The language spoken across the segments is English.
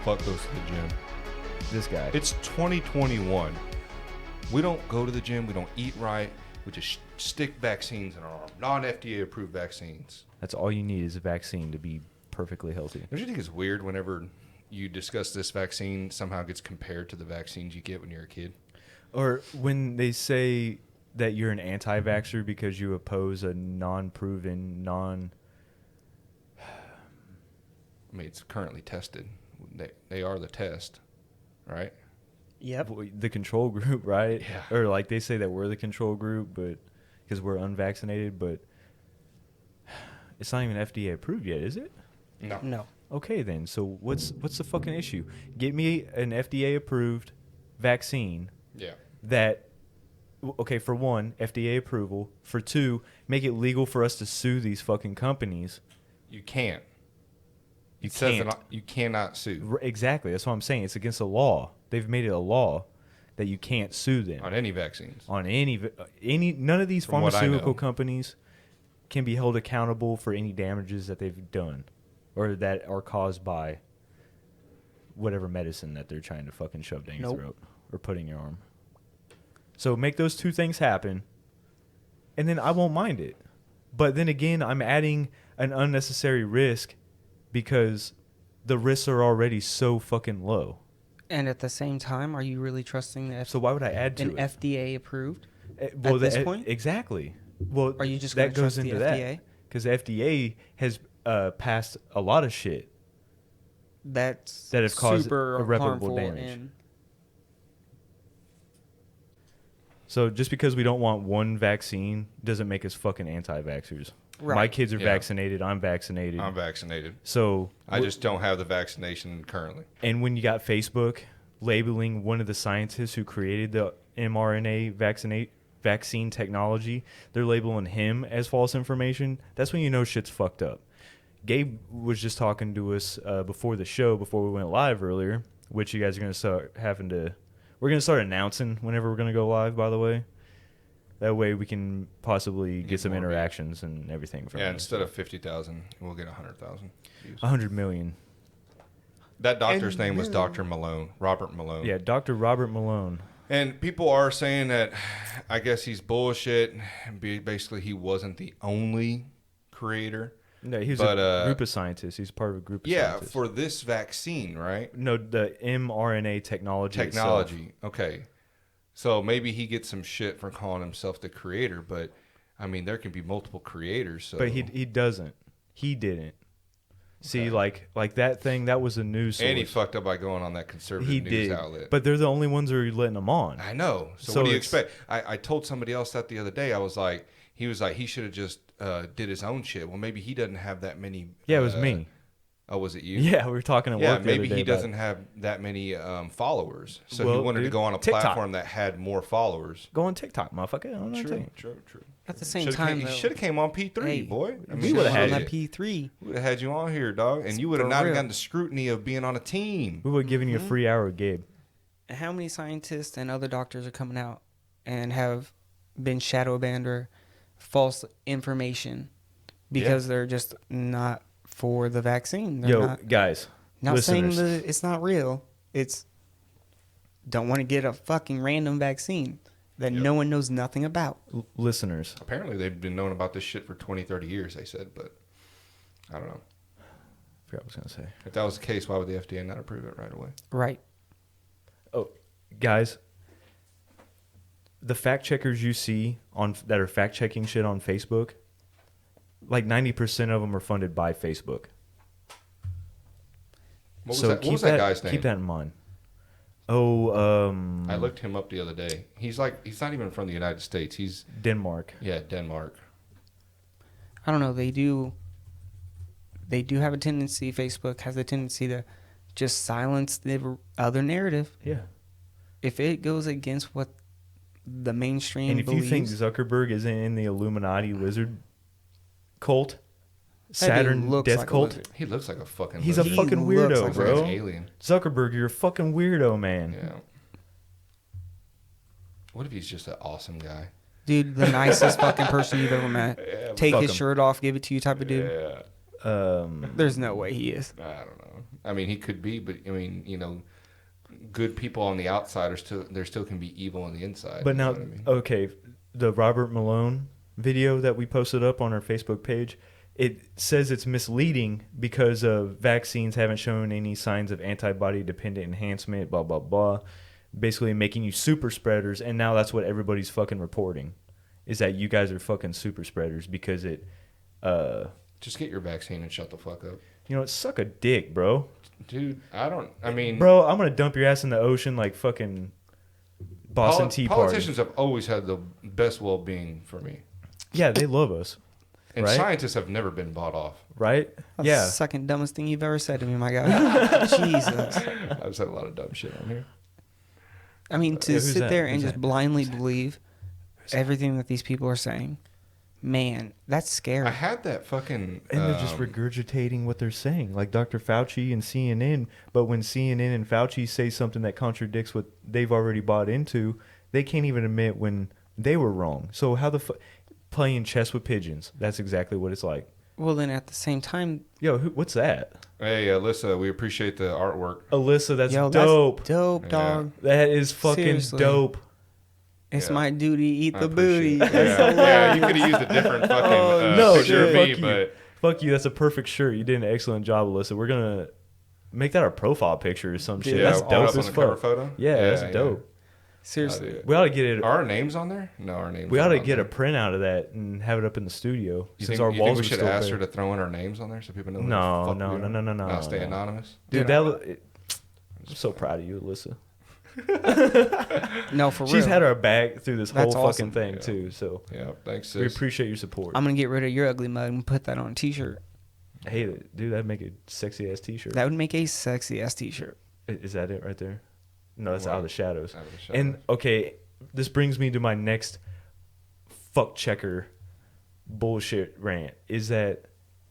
fuck goes to the gym? This guy. It's 2021. We don't go to the gym. We don't eat right. We just stick vaccines in our arm. Non-FDA approved vaccines. That's all you need is a vaccine to be perfectly healthy. Don't you think it's weird whenever you discuss this vaccine somehow gets compared to the vaccines you get when you're a kid? Or when they say that you're an anti-vaxxer because you oppose a non-proven, I mean, it's currently tested. They are the test, right? Yep. the control group, right? Yeah. Or like they say that we're the control group, but because we're unvaccinated, but it's not even FDA approved yet, is it? No. Okay, then. So what's the fucking issue? Get me an FDA approved vaccine. Yeah. That, okay, for one, FDA approval. For two, make it legal for us to sue these fucking companies. You can't. You It says can't. that you cannot sue Exactly. That's what I'm saying. It's against the law. They've made it a law that you can't sue them on any vaccines. on any. None of these From what I pharmaceutical know. companies can be held accountable for any damages that they've done or that are caused by whatever medicine that they're trying to fucking shove down your Nope. throat or put in your arm. So make those two things happen, and then I won't mind it. But then again, I'm adding an unnecessary risk because the risks are already so fucking low. And at the same time, are you really trusting the So why would I add to an it? FDA approved? At this point? Exactly. Well, Are you just that gonna goes trust the into FDA? that because the FDA has passed a lot of shit That's that have caused super irreparable harmful damage. and So just because we don't want one vaccine doesn't make us fucking anti-vaxxers. Right. My kids are Yeah. vaccinated. I'm vaccinated. I'm vaccinated. So I just don't have the vaccination currently. and when you got Facebook labeling one of the scientists who created the mRNA vaccine technology, they're labeling him as false information. That's when you know shit's fucked up. Gabe was just talking to us before the show, before we went live earlier, which you guys are going to start having to... We're going to start announcing whenever we're going to go live, by the way. That way we can possibly get some more views. interactions and everything from Yeah, it. instead of 50,000, we'll get 100,000 views. 100 million. That doctor's name was Dr. Malone, Robert Malone. Yeah, Dr. Robert Malone. And people are saying that I guess he's bullshit. Basically, he wasn't the only creator. No, he was But, a group of scientists. He's part of a group of Yeah, scientists. for this vaccine, right? No, the mRNA technology. Technology. Okay. So maybe he gets some shit for calling himself the creator, but I mean, there can be multiple creators. So. But he doesn't. He didn't. See, like that thing, that was a news source. And he fucked up by going on that conservative He news did. outlet. But they're the only ones who are letting him on. I know. So what do you expect? I told somebody else that the other day. I was like, he should have just did his own shit. Well, maybe he doesn't have that many. Yeah, it was me. Oh, was it you? Yeah, we were talking at Yeah, work the maybe other day he about doesn't have that many followers. So Well, he wanted to dude, go on a TikTok. platform that had more followers. Go on TikTok, motherfucker. I don't know what I'm saying. True. at the same time, He though, should have came on P3, hey, boy. I we mean, would've would've had on you. that P3. We would have had you on here, dog, and you would have For not real. gotten the scrutiny of being on a team. We would have given you a free hour with Gabe. How many scientists and other doctors are coming out and have been shadow banned or false information because they're just not for the vaccine? They're Yo, not, guys, not saying listeners. that it's not real. It's don't want to get a fucking random vaccine that no one knows nothing about. Listeners, Apparently, they've been knowing about this shit for 20, 30 years, they said, but I don't know. I forgot what I was going to say. If that was the case, why would the FDA not approve it right away? Right. Oh, guys, the fact checkers you see that are fact checking shit on Facebook, like 90% of them are funded by Facebook. What was that guy's name? Keep that in mind. Oh, I looked him up the other day. He's not even from the United States. He's Denmark. Denmark. I don't know. They do have a tendency. Facebook has a tendency to just silence the other narrative Yeah. if it goes against what the mainstream And if believes. you think Zuckerberg is in the Illuminati lizard cult, That dude Saturn looks death like a cult, lizard. He looks like a fucking. he's a lizard. fucking He looks weirdo, like Like bro. an alien. Zuckerberg, you're a fucking weirdo, man. Yeah. What if he's just an awesome guy? Dude, the nicest fucking person you've ever met. Take fuck his him. shirt off, give it to you type of dude. Yeah. There's no way he is. I don't know. I mean, he could be, but I mean, you know, good people on the outside are still there. Still can be evil on the inside. But you know now, what I mean? okay, the Robert Malone video that we posted up on our Facebook page, it says it's misleading because vaccines haven't shown any signs of antibody-dependent enhancement, blah, blah, blah, basically making you super spreaders, and now that's what everybody's fucking reporting, is that you guys are fucking super spreaders because it... Just get your vaccine and shut the fuck up. You know, suck a dick, bro. Dude, I mean... Bro, I'm going to dump your ass in the ocean like fucking Boston Tea Party. Politicians have always had the best well-being for me. Yeah, they love us. And right? scientists have never been bought off. Right? That's yeah. the second dumbest thing you've ever said to me, my guy. Jesus. I've said a lot of dumb shit on here. I mean, to who's sit that? there and Who's just that? blindly believe everything that these people are saying, man, that's scary. I had that fucking... And they're just regurgitating what they're saying, like Dr. Fauci and CNN. But when CNN and Fauci say something that contradicts what they've already bought into, they can't even admit when they were wrong. So how the fuck... Playing chess with pigeons. That's exactly what it's like. Well, then at the same time... Yo, what's that? Hey, Alyssa, we appreciate the artwork. Alyssa, that's Yo, dope. That's dope, Yeah. dog. That is fucking Seriously. dope. It's Yeah. my duty to eat I the appreciate booty. it. That's Yeah, so yeah, loud. you could have used a different fucking No, picture of dude, me, fuck you. but... Fuck you, that's a perfect shirt. You did an excellent job, Alyssa. We're going to make that our profile picture or some shit. Dude, That's put it dope up on as the cover fuck. photo? Yeah, that's dope. Seriously. Dude. We ought to get it. Are our names on there? No, our names We ought aren't to on get a there. print out of that and have it up in the studio. You Since think, our you walls think we are should still ask bare. her to throw in our names on there so people know who No, the fuck no, we no, are? no, no, no, Not stay no. anonymous? Dude, Dude, I'm so proud of you, Alyssa. No, for real. She's had our back through this That's whole awesome. fucking thing, Yeah. too. So Yeah, thanks, we sis. appreciate your support. I'm going to get rid of your ugly mug and put that on a t-shirt. Hey, dude, that'd make a sexy ass t shirt. That would make a sexy ass t-shirt. Is that it right there? No, that's Wow. Out of the Shadows. Out of the shadows. And okay, this brings me to my next fuck checker bullshit rant. Is that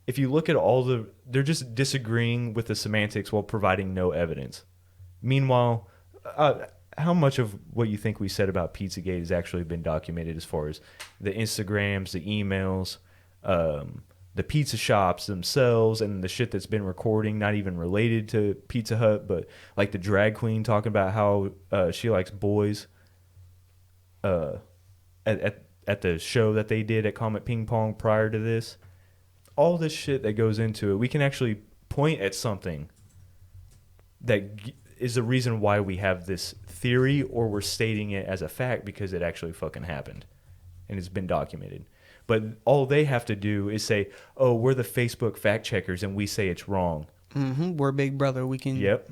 if you look at they're just disagreeing with the semantics while providing no evidence. Meanwhile, how much of what you think we said about Pizzagate has actually been documented as far as the Instagrams, the emails, the pizza shops themselves, and the shit that's been recording, not even related to Pizza Hut, but like the drag queen talking about how she likes boys at the show that they did at Comet Ping Pong prior to this. All this shit that goes into it, we can actually point at something that is the reason why we have this theory, or we're stating it as a fact because it actually fucking happened and it's been documented. But all they have to do is say, oh, we're the Facebook fact checkers and we say it's wrong. Mm-hmm. We're Big Brother. We can. Yep.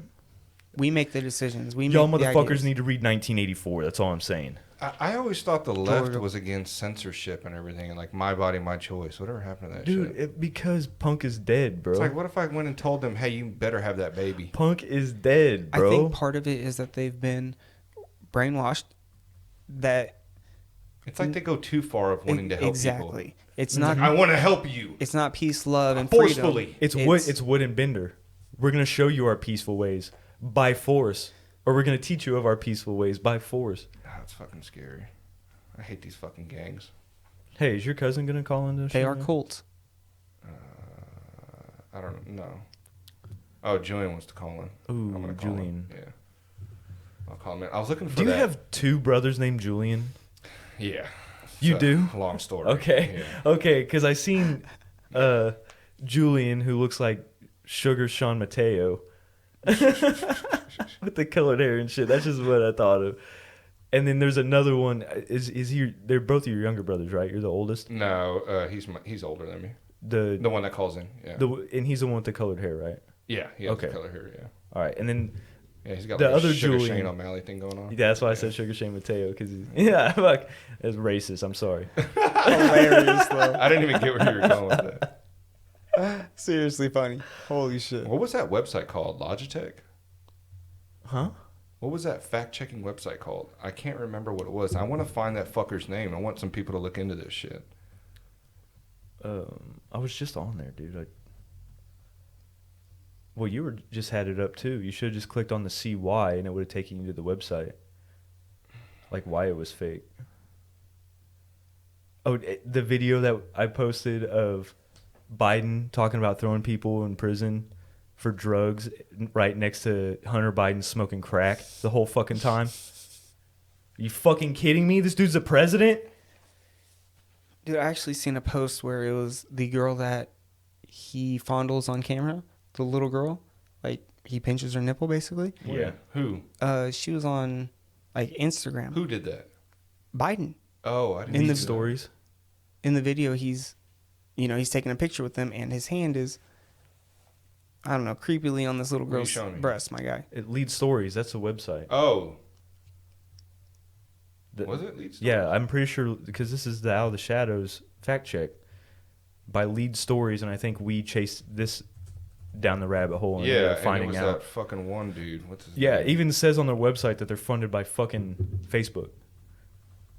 We make the decisions. We Y'all make the motherfuckers ideas. need to read 1984. That's all I'm saying. I always thought the left Georgia. was against censorship and everything, and like my body, my choice. Whatever happened to that Dude, shit? because Punk is dead, bro. It's like, what if I went and told them, hey, you better have that baby? Punk is dead, I bro. think part of it is that they've been brainwashed. That It's like they go too far of wanting to help exactly. people. It's not. I want to help you. It's not peace, love, and Forcefully. freedom. It's Wood and Bender. We're going to show you our peaceful ways by force. Or we're going to teach you of our peaceful ways by force. That's fucking scary. I hate these fucking gangs. Hey, is your cousin going to call into the show? They are cults. I don't know. Oh, Julian wants to call in. Ooh, I'm gonna call Julian. him. Yeah. I'll call him in. I was looking for Do you that. have two brothers named Julian? Yeah. You It's a do? Long story. Okay. Yeah. Okay, because I seen Julian, who looks like Sugar Sean Mateo. With the colored hair and shit. That's just what I thought of. And then there's another one. Is he? They're both your younger brothers, right? You're the oldest. No, he's older than me. The one that calls in. Yeah. and he's the one with the colored hair, right? Yeah. He has Okay. the color here. Yeah. All right, and then Yeah. He's got The like other a Sugar Julian- Shane O'Malley thing going on. yeah, that's why I said Sugar Shane Mateo because yeah, fuck, it's racist. I'm sorry. Hilarious though. I didn't even get where you were going with that. Seriously funny. Holy shit. What was that website called? Logitech? Huh? What was that fact-checking website called? I can't remember what it was. I want to find that fucker's name. I want some people to look into this shit. I was just on there, dude. Well, you were just had it up too. You should have just clicked on the CY and it would have taken you to the website. Like why it was fake. Oh, the video that I posted of Biden talking about throwing people in prison for drugs right next to Hunter Biden smoking crack the whole fucking time. You fucking kidding me? This dude's the president? Dude, I actually seen a post where it was the girl that he fondles on camera, the little girl. Like, he pinches her nipple, basically. Yeah. Who? She was on, like, Instagram. Who did that? Biden. Oh, I didn't In see the that. Stories. In the video, he's taking a picture with them, and his hand is, I don't know, creepily on this little What are you girl's showing me? breast, my guy. It Lead Stories. That's the website. Oh. The- Was it Lead Stories? Yeah, I'm pretty sure because this is the Out of the Shadows fact check by Lead Stories, and I think we chased this down the rabbit hole and ended Yeah, up and it finding was out. that fucking one dude. What's his Yeah, name? it even says on their website that they're funded by fucking Facebook.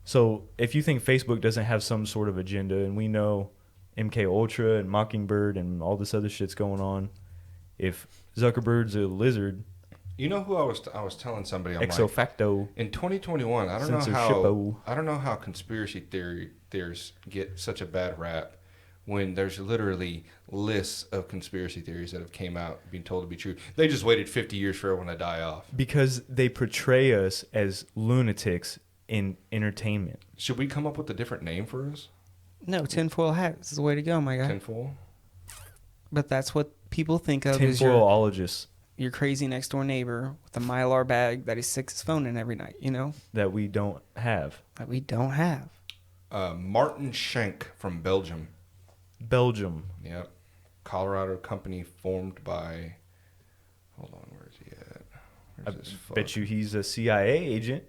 So if you think Facebook doesn't have some sort of agenda, and we know MK Ultra and Mockingbird and all this other shit's going on, if Zuckerberg's a lizard, You know who I was telling somebody? I'm ex like, facto, in 2021, I don't know how conspiracy theories get such a bad rap when there's literally lists of conspiracy theories that have came out being told to be true. They just waited 50 years for everyone to die off. because they portray us as lunatics in entertainment. Should we come up with a different name for us? No, tinfoil hat is the way to go, my guy. Tinfoil? But that's what people think of as Tinfoilologists your crazy next door neighbor with a Mylar bag that he sticks his phone in every night, that we don't have. that we don't have. Martin Schenk from Belgium. Belgium. Yep. Colorado company formed by... Hold on, where is he at? Where's this fuck? Bet you he's a CIA agent.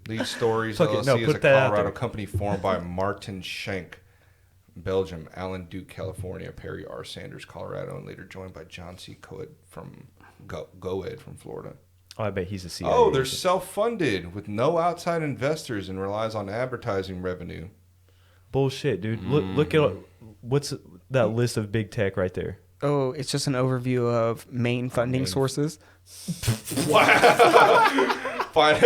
Lead Stories Fuck it, LLC no, is put a that out Colorado there. company formed by Martin Schenk, Belgium, Alan Duke, California, Perry R. Sanders, Colorado, and later joined by John C. Coed from Goed from Florida. Oh, I bet he's a CIA Oh, they're agent. self-funded with no outside investors and relies on advertising revenue. Bullshit, dude. Look at what's that list of big tech right there. Oh, it's just an overview of main funding sources. Fine.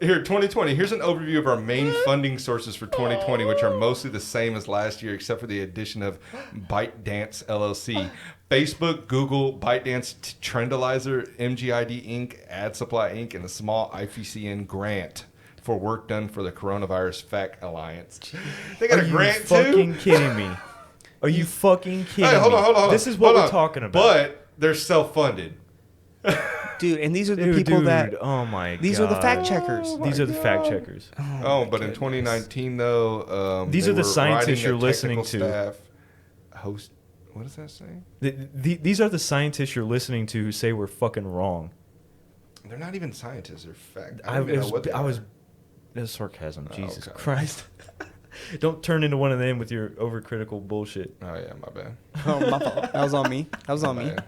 Here, 2020. Here's an overview of our main funding sources for 2020, which are mostly the same as last year, except for the addition of ByteDance LLC, Facebook, Google, ByteDance Trendalizer, MGID Inc., Ad Supply Inc., and a small IFCN grant for work done for the Coronavirus Fact Alliance. They got Are a you grant fucking too? kidding me? Are you fucking kidding Hey, hold me? on. This is what Hold we're on. talking about. But they're self-funded. Dude, and these are the people that... Oh my god. These are the fact checkers. These are the fact checkers. Oh, but in 2019, though, These they are the were scientists writing you're a listening technical to. staff host. What does that say? These are the scientists you're listening to who say we're fucking wrong. They're not even scientists. They're fact. I don't even know what they was are. That's sarcasm. Oh, Jesus okay. Christ. Don't turn into one of them with your overcritical bullshit. Oh yeah, my bad. Oh, my fault. That was on me.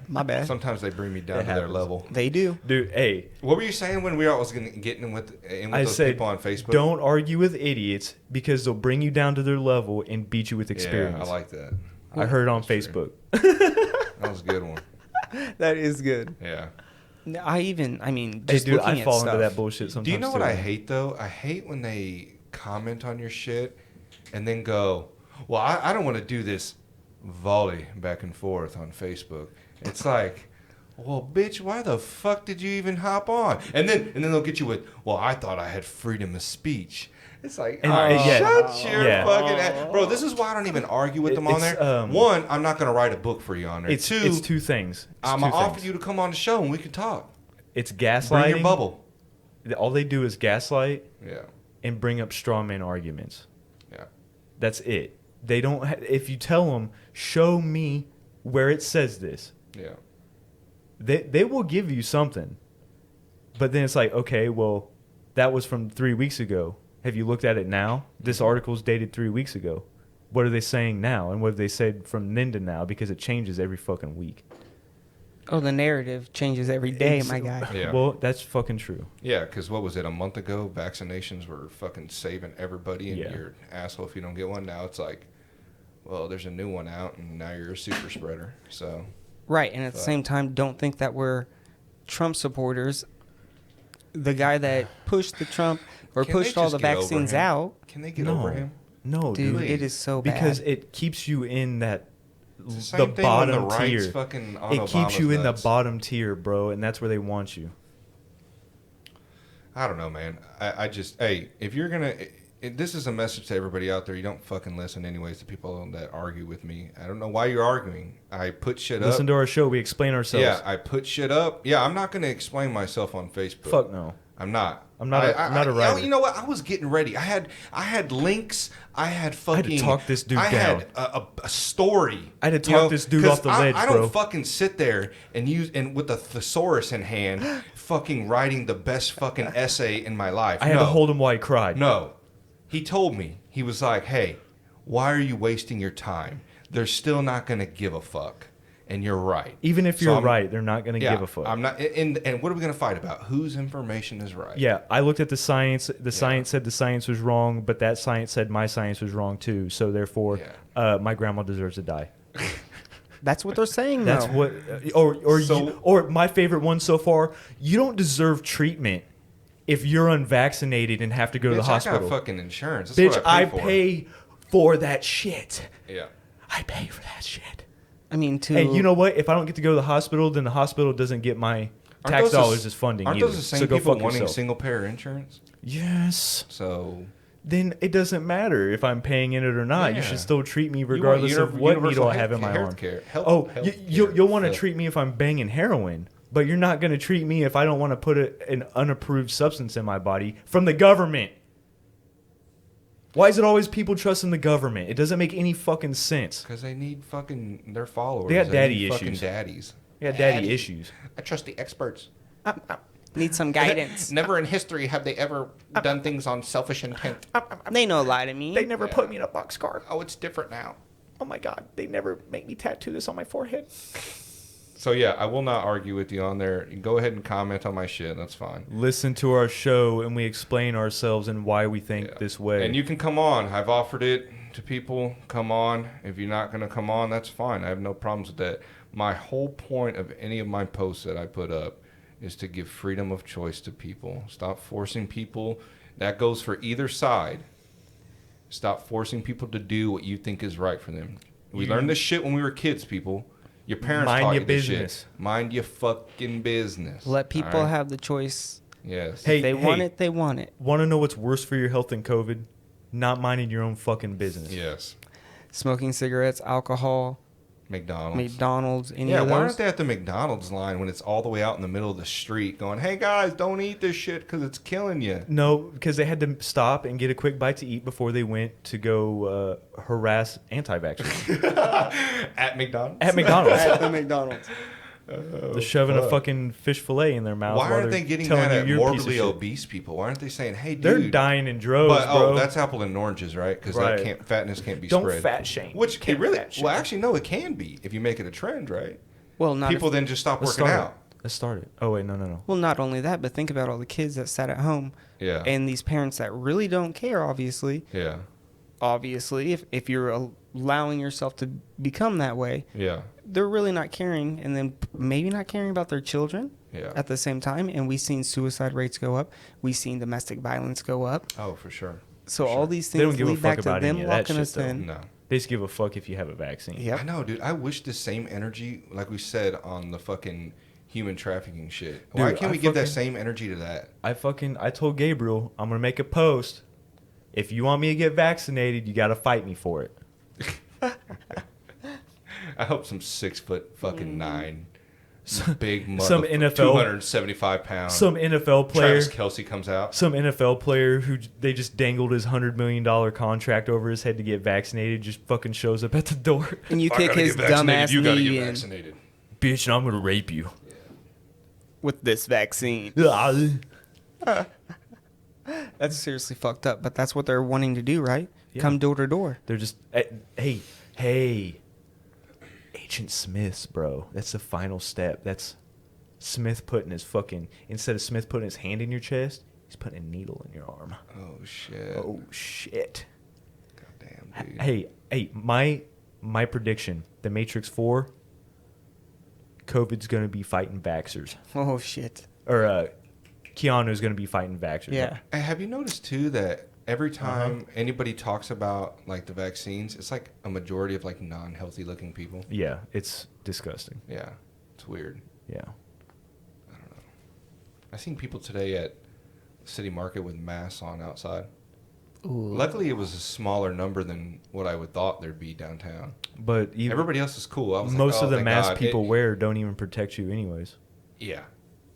My bad. Sometimes they bring me down It to their happens. level. They do. Dude, hey, What were you saying when we were always getting with I those said people on Facebook? don't argue with idiots because they'll bring you down to their level and beat you with experience. Yeah, I like that. I heard on That's Facebook. That was a good one. That is good. Yeah. I mean, Hey, just dude, looking I at fall stuff. into that bullshit sometimes. Do you know what too. I hate though? I hate when they comment on your shit and then go, "Well, I don't want to do this volley back and forth on Facebook." It's like, well, bitch, why the fuck did you even hop on? And then they'll get you with, "Well, I thought I had freedom of speech." It's like, And- shut your yeah. fucking ass. Bro, this is why I don't even argue with them on It's, there. One, I'm not going to write a book for you on there. It's two things. I'm going to offer you to come on the show and we can talk. It's Bring gaslighting. your bubble. All they do is gaslight Yeah. and bring up straw man arguments. Yeah. That's it. They don't. If you tell them, show me where it says this, Yeah. they will give you something. But then it's like, okay, well, that was from 3 weeks ago. Have you looked at it now? This article's dated 3 weeks ago. What are they saying now? And what have they said from then to now? Because it changes every fucking week. Oh, the narrative changes every day, my guy. Yeah. Well, that's fucking true. Yeah, because what was it, a month ago? Vaccinations were fucking saving everybody, and Yeah. you're an asshole if you don't get one. Now it's like, well, there's a new one out, and now you're a super spreader. So, Right, and at the same time, don't think that we're Trump supporters. The guy that pushed the Trump or Can they pushed all just the get over vaccines him? out. Can they get No. over him? No, Dude, dude. it is so bad. Because it keeps you in that It's the the same thing when bottom the right's tier. fucking on It keeps you Obama's in the nuts. bottom tier, bro, and that's where they want you. I don't know, man. I just, hey, if you're gonna, this is a message to everybody out there. You don't fucking listen anyways to people that argue with me. I don't know why you're arguing. I put shit up. Listen to our show. We explain ourselves. Yeah, I put shit up. Yeah, I'm not gonna explain myself on Facebook. Fuck no. I'm not. I'm not a writer. You know what? I was getting ready. I had links. I had fucking. I had to talk this dude I down. had a story. I had to talk this dude 'cause off the ledge, I bro. don't fucking sit there and use and with a thesaurus in hand, fucking writing the best fucking essay in my life. I had to hold him while he cried. No, he told me. He was like, "Hey, why are you wasting your time? They're still not gonna give a fuck." And you're right. Even if So you're I'm- right, they're not going to give a fuck. I'm not. And what are we gonna fight about? Whose information is right? Yeah, I looked at the science. The science said the science was wrong, but that science said my science was wrong too. So therefore, my grandma deserves to die. That's what they're saying, That's though. what, or my favorite one so far. You don't deserve treatment if you're unvaccinated and have to go to the Bitch, hospital. I got fucking insurance. That's Bitch, what I I pay for that shit. Yeah. I pay for that shit. I mean, to And you know what? If I don't get to go to the hospital, then the hospital doesn't get my Aren't tax those dollars the- as funding Aren't either. those the same So go people fuck wanting yourself. single payer insurance? Yes. So Then it doesn't matter if I'm paying in it or not. You Yeah. should still treat me you want regardless of what universal needle I have in my arm. healthcare. You'll want to treat me if I'm banging heroin, but you're not going to treat me if I don't want to put an unapproved substance in my body from the government. Why is it always people trusting the government? It doesn't make any fucking sense. because they need fucking their followers. They got daddy need fucking issues. daddies. Yeah, daddy issues. I trust the experts. need some guidance. Never in history have they ever done things on selfish intent. They know lie to me. They never put me in a boxcar. Oh, it's different now. Oh my god, they never make me tattoo this on my forehead. So yeah, I will not argue with you on there. You go ahead and comment on my shit. That's fine. Listen to our show and we explain ourselves and why we think Yeah. this way. And you can come on. I've offered it to people. Come on. If you're not going to come on, that's fine. I have no problems with that. My whole point of any of my posts that I put up is to give freedom of choice to people. Stop forcing people. That goes for either side. Stop forcing people to do what you think is right for them. We learned this shit when we were kids, people. Your parents Mind taught your you this business. shit. Mind your fucking business. Let people All right? have the choice. Yes. Hey, If they want it, they want it. Want to know what's worse for your health than COVID? Not minding your own fucking business. Yes. Smoking cigarettes, alcohol, McDonald's, any Yeah, of why those. aren't they at the McDonald's line when it's all the way out in the middle of the street going, hey guys, don't eat this shit because it's killing you? No, because they had to stop and get a quick bite to eat before they went to go harass anti-vaxxers At McDonald's? at McDonald's. At the McDonald's. They're shoving a fucking fish fillet in their mouth. Why while aren't they're they getting telling that you at you're a piece of morbidly shit. obese people? Why aren't they saying, hey, dude. They're dying in droves, But, bro. that's apple and oranges, right? Because Right. that fatness can't be Don't spread. fat shame. Which it Can't really, fat shame. well, actually, no, it can be if you make it a trend, right? Well, not People if- then just stop Let's working start out. it. Let's start it. Oh wait, no. Well, not only that, but think about all the kids that sat at home Yeah. and these parents that really don't care, obviously. Yeah. Obviously, if you're allowing yourself to become that way, Yeah. they're really not caring, and then maybe not caring about their children Yeah. at the same time. And we've seen suicide rates go up. We've seen domestic violence go up. Oh, for sure. So all these They don't things give a lead fuck back to about them any of that locking shit, us though. in. No. They just give a fuck if you have a vaccine. Yep. I know, dude. I wish the same energy, like we said on the fucking human trafficking shit. Why Dude, can't I we give that fucking- same energy to that? I told Gabriel I'm gonna make a post. If you want me to get vaccinated, you gotta fight me for it. I hope some 6'9" big mother, some NFL 275 pounds. Some NFL player, Travis Kelsey comes out. some NFL player who they just dangled his $100 million contract over his head to get vaccinated, just fucking shows up at the door. And you If I kick gotta his get vaccinated, dumbass you gotta knee get in vaccinated. Bitch, and I'm gonna rape you. with this vaccine. That's seriously fucked up, but that's what they're wanting to do, right? Yeah. Come door to door. They're just, hey, Agent Smith's, bro. That's the final step. That's Smith putting his fucking, instead of Smith putting his hand in your chest, he's putting a needle in your arm. Oh shit. Oh shit. Goddamn, dude. Hey, my prediction, The Matrix 4, COVID's gonna be fighting vaxxers. Oh shit. Or Keanu's gonna be fighting vaxxers. Yeah. Hey, have you noticed too that every time anybody talks about like the vaccines, it's like a majority of like non-healthy looking people. Yeah, it's disgusting. Yeah, it's weird. Yeah. I seen people today at City Market with masks on outside. Ooh. Luckily, it was a smaller number than what I would thought there'd be downtown. But even Everybody else is cool. I was most like, of the thank masks God. people wear don't even protect you anyways. Yeah.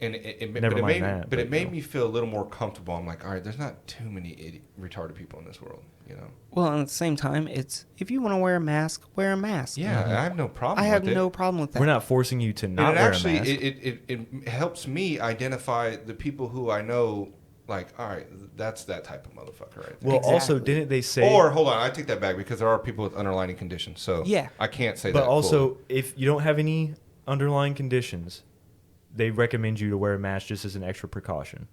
And it Never mind made, that, but it but, made you know. me feel a little more comfortable. I'm like, all right, there's not too many retarded people in this world, you know? Well, at the same time, it's if you want to wear a mask, wear a mask. Yeah, I have no problem I with have it. no problem with that. We're not forcing you to And not it wear actually, a mask. it helps me identify the people who I know, like, all right, that's that type of motherfucker right there. Well, also, Exactly. didn't they say... Or, hold on, I take that back because there are people with underlying conditions. So Yeah. I can't say But that. also, fully. if you don't have any underlying conditions, they recommend you to wear a mask just as an extra precaution.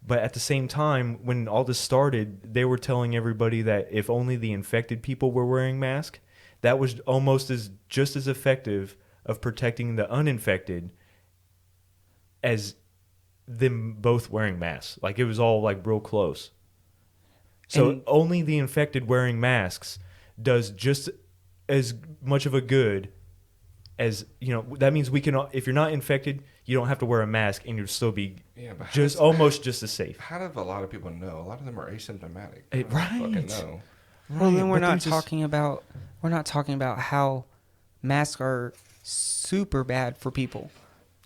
But at the same time, when all this started, they were telling everybody that if only the infected people were wearing masks, that was almost just as effective of protecting the uninfected as them both wearing masks. Like, it was all like real close. So And- only the infected wearing masks does just as much of a good as, you know, that means we can, if you're not infected, you don't have to wear a mask and you'll still be Yeah, but just almost just as safe. how do a lot of people know? A lot of them are asymptomatic. Hey, I don't right. fucking know. Well, then Right, we're but they're not just- talking about how masks are super bad for people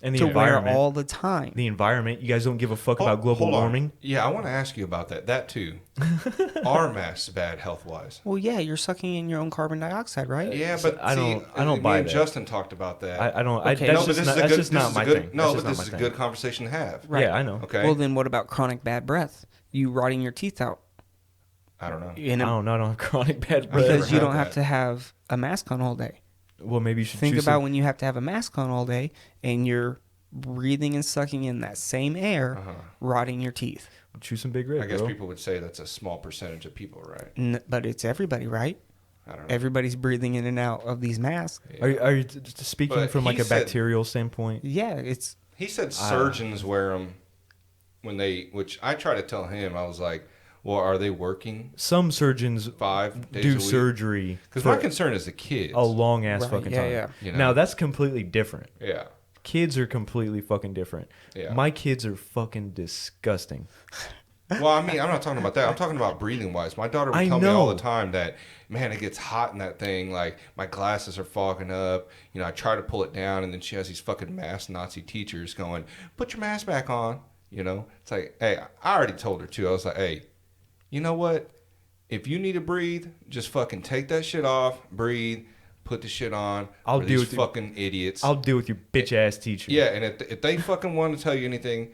And the to wear environment. all the time. The environment. You guys don't give a fuck about global Hold on. warming? Yeah, I want to ask you about that. That too. Are masks bad health wise? Well, yeah, you're sucking in your own carbon dioxide, right? Yeah, So but I don't me buy and that. Justin talked about that. I don't. Okay. That's No, just, this not, is a that's good. just This not is my a good. thing. No, That's but just this is not a my good conversation to have. Right. Yeah, I know. Okay. Well, then what about chronic bad breath? You rotting your teeth out. I don't know. In I a, don't know. I don't have chronic bad I've breath. because never you had don't have that. to have a mask on all day. Well, maybe you should Think choose about some- when you have to have a mask on all day and you're breathing and sucking in that same air, rotting your teeth. choose some big red, I guess bro. people would say that's a small percentage of people, right? But it's everybody, right? I don't know. Everybody's breathing in and out of these masks. Yeah. Are you speaking But from like he a said- bacterial standpoint? Yeah, it's He said surgeons wear them when they, which I try to tell him. I was like, well, are they working Some surgeons 5 days do a week? surgery Because for my concern is the kids. a long ass Right, fucking yeah, time. yeah. You know? Now that's completely different. Yeah. Kids are completely fucking different. Yeah. My kids are fucking disgusting. Well, I mean, I'm not talking about that. I'm talking about breathing wise. My daughter would I tell me all know. the time that, man, it gets hot in that thing. Like, my glasses are fogging up. You know, I try to pull it down, and then she has these fucking mask Nazi teachers going, put your mask back on. You know? It's like, hey, I already told her, too. I was like, hey, you know what? If you need to breathe, just fucking take that shit off, breathe, put the shit on. I'll for deal these with you. fucking idiots. I'll deal with your bitch ass teacher. Yeah, and if they fucking want to tell you anything,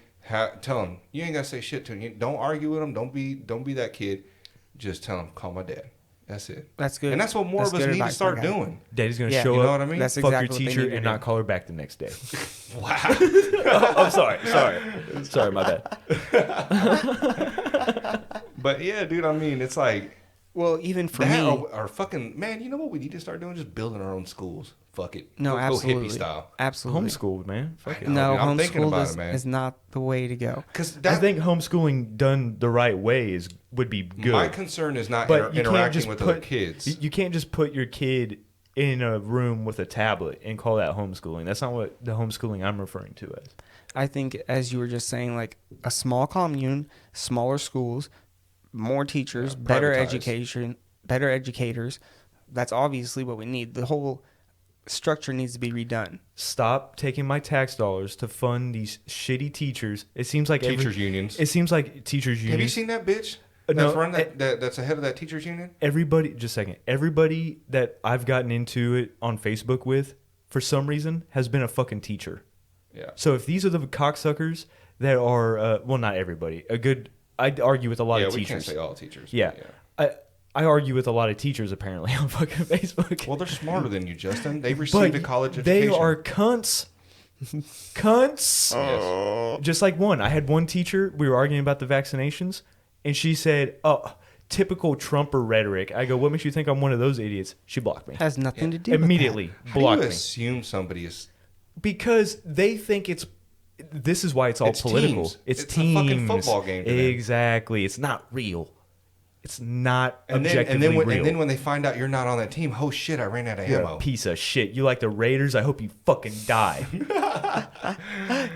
tell them. You ain't got to say shit to them. Don't argue with them. Don't be that kid. Just tell them, call my dad. That's it. That's good. And that's what more That's of us good need to advice, start my guy. doing. Daddy's gonna Yeah, show you know up, what I mean? That's fuck exactly your what they teacher, need to and do. not call her back the next day. Wow. I'm sorry, my bad. But yeah, dude, I mean, it's like Well, even for that me, or fucking, man, you know what we need to start doing? Just building our own schools. Fuck it. no, Go absolutely, hippie style. absolutely. Homeschooled, man. Fuck it. I No, dude, I'm thinking homeschool about is, it, man. is not the way to go. Because I think homeschooling done the right way would be good. my concern is not But you can't interacting just with put other kids. You can't just put your kid in a room with a tablet and call that homeschooling. That's not what the homeschooling I'm referring to as. I think, as you were just saying, like a small commune, smaller schools, more teachers, Yeah, better privatized. education, better educators. That's obviously what we need. The whole structure needs to be redone. Stop taking my tax dollars to fund these shitty teachers. It seems like Teachers unions. It seems like teachers unions. Have you seen that bitch? That's No, running that's ahead of that teachers union. Everybody, just a second. Everybody that I've gotten into it on Facebook with, for some reason, has been a fucking teacher. Yeah. So if these are the cocksuckers that are, well, not everybody. I'd argue with a lot Yeah, of we teachers. can't say all teachers. Yeah. I argue with a lot of teachers apparently on fucking Facebook. Well, they're smarter than you, Justin. They received a college they education. are cunts. Cunts. Yes. Just like one. I had one teacher, we were arguing about the vaccinations, and she said, oh, typical Trumper rhetoric. I go, what makes you think I'm one of those idiots? She blocked me. Has nothing to do with Immediately How do blocked you me. assume somebody is? Because they think this is why it's all It's political. teams. It's It's a teams. fucking football game to them. Exactly. It's not real. It's not And objectively then real. when they find out you're not on that team, oh shit, I ran out of You're ammo. a piece of shit. You like the Raiders? I hope you fucking die.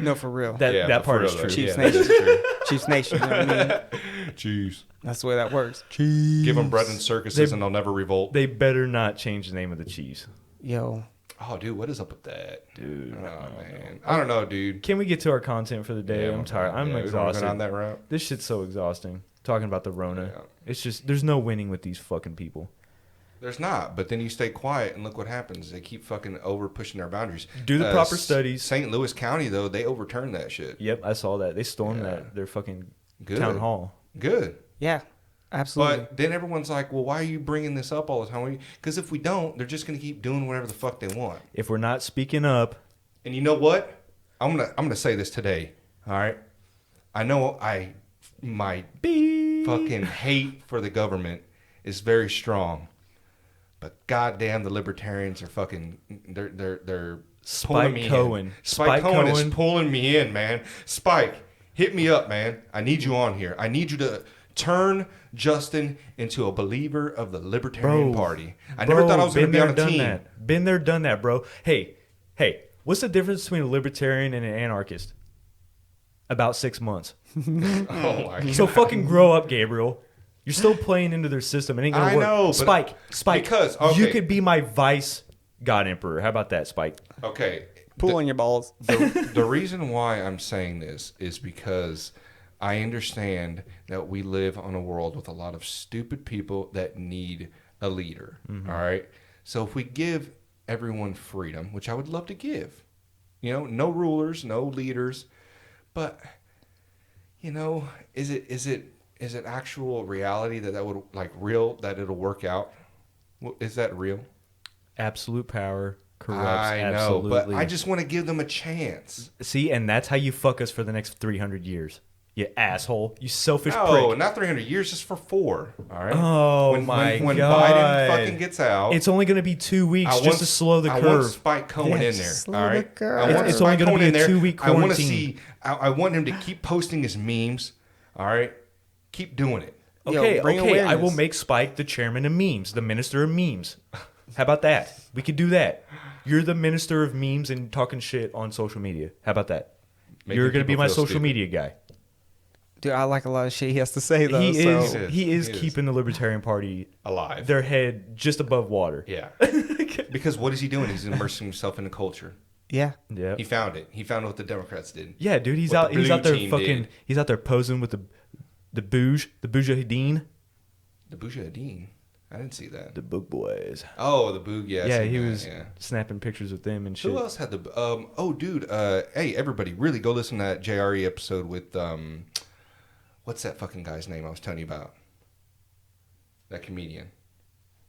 No, for real. That but part for is real, true. though. Chiefs Yeah, Nation. that's true. Chiefs Nation. You know what I mean? Cheese. That's the way that works. Give them bread and circuses and they'll never revolt. They better not change the name of the Chiefs. Yo. Oh, dude, what is up with that? Dude. Oh, man. I don't know, dude. Can we get to our content for the day? I'm tired. I'm we're exhausted. going on that route. This shit's so exhausting. Talking about the Rona. Yeah. It's just, there's no winning with these fucking people. There's not, but then you stay quiet and look what happens. They keep fucking over pushing their boundaries. Do the proper studies. St. Louis County, though, they overturned that shit. Yep, I saw that. They stormed their fucking Good. town hall. Good. Yeah. Absolutely. But then everyone's like, well, why are you bringing this up all the time? Because if we don't, they're just going to keep doing whatever the fuck they want. If we're not speaking up, And you know what? I'm gonna say this today. All right. I know my fucking hate for the government is very strong, but goddamn, the libertarians are fucking they're pulling Spike me Cohen. in. Spike Cohen is pulling me in, man. Spike, hit me up, man. I need you on here. I need you to turn Justin into a believer of the Libertarian Party. I never thought I was going to be on a team. That. Been there, done that, bro. Hey, what's the difference between a libertarian and an anarchist? About 6 months. Oh my God. So fucking grow up, Gabriel. You're still playing into their system. It ain't gonna I work. know, but Spike. because, you okay. could be my vice god emperor. How about that, Spike? Okay. Pull on your balls. The reason why I'm saying this is because I understand that we live on a world with a lot of stupid people that need a leader. Mm-hmm. All right. So if we give everyone freedom, which I would love to give, no rulers, no leaders, but is it actual reality that would real that it'll work out? Is that real? Absolute power corrupts. I know, absolutely. but I just want to give them a chance. See, and that's how you fuck us for the next 300 years. You asshole. You selfish No, prick. not 300 years, just for 4. All right. Oh, when God. Biden fucking gets out, It's only going to be 2 weeks just to slow the I curve. want Spike Cohen in there. slow All the right. curve. I want It's Spike only gonna Cohen be a in there. 2-week I want to quarantine. see. I want him to keep posting his memes. All right. Keep doing it. Okay, bring I will awareness. make Spike the chairman of memes, the minister of memes. How about that? We could do that. You're the minister of memes and talking shit on social media. How about that? Making You're going to be people my feel social stupid. media guy. Dude, I like a lot of shit he has to say, though. He is He is. keeping the Libertarian Party Alive. their head just above water. Yeah. Because what is he doing? He's immersing himself in the culture. Yeah. Yeah. He found it. He found what the Democrats did. Yeah, dude, he's What out the he's blue out there team fucking did. he's out there posing with the Boujahideen. The Boujahideen. I didn't see that. The Book Boys. Oh, the Boog. Yeah. I Yeah, seen he that, was yeah. snapping pictures with them and shit. Who else had the? Oh, dude. Hey, everybody, really go listen to that JRE episode with what's that fucking guy's name I was telling you about? That comedian.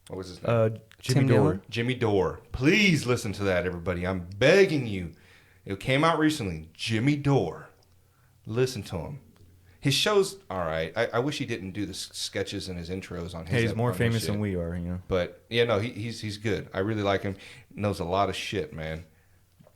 What was his name? Jimmy Tim Dore. Dillon? Jimmy Dore. Please listen to that, everybody. I'm begging you. It came out recently. Jimmy Dore. Listen to him. His show's all right. I wish he didn't do the sketches and his intros on his. Hey, he's more on his famous shit. than we are, you know. But yeah, no, he's good. I really like him. Knows a lot of shit, man.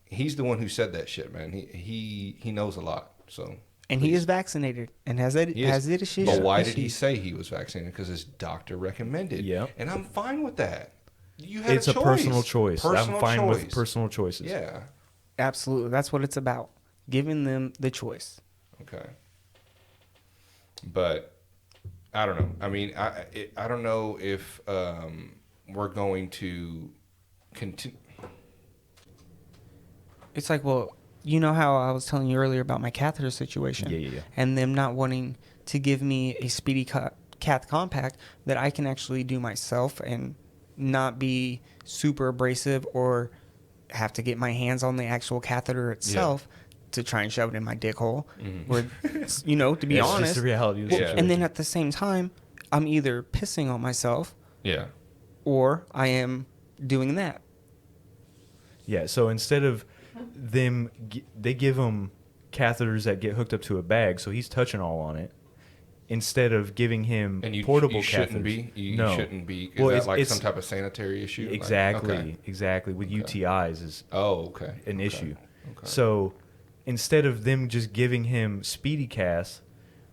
He's the one who said that shit, man. He knows a lot. So And he is vaccinated and has it he is. has it issues. But why did he say he was vaccinated? Because his doctor recommended. Yeah. And I'm fine with that. You had It's a a choice. personal choice. Personal I'm fine with choice. personal choices. Yeah. Absolutely. That's what it's about. Giving them the choice. Okay. But I don't know. I mean, I don't know if we're going to continue. It's like, well, you know how I was telling you earlier about my catheter situation? Yeah. And them not wanting to give me a speedy cath compact that I can actually do myself and not be super abrasive or have to get my hands on the actual catheter itself to try and shove it in my dick hole. Where, to be It's honest. just the reality of the Yeah. situation. And then at the same time, I'm either pissing on myself Yeah. or I am doing that. Yeah, so instead of them, they give him catheters that get hooked up to a bag, so he's touching all on it. Instead of giving him And you portable shouldn't catheters. be. You no. shouldn't be. Is Well, that it's- like it's- some type of sanitary issue? Like, Exactly, okay. exactly. With UTIs is Oh, okay. an Okay. issue. Okay. So instead of them just giving him speedy cast,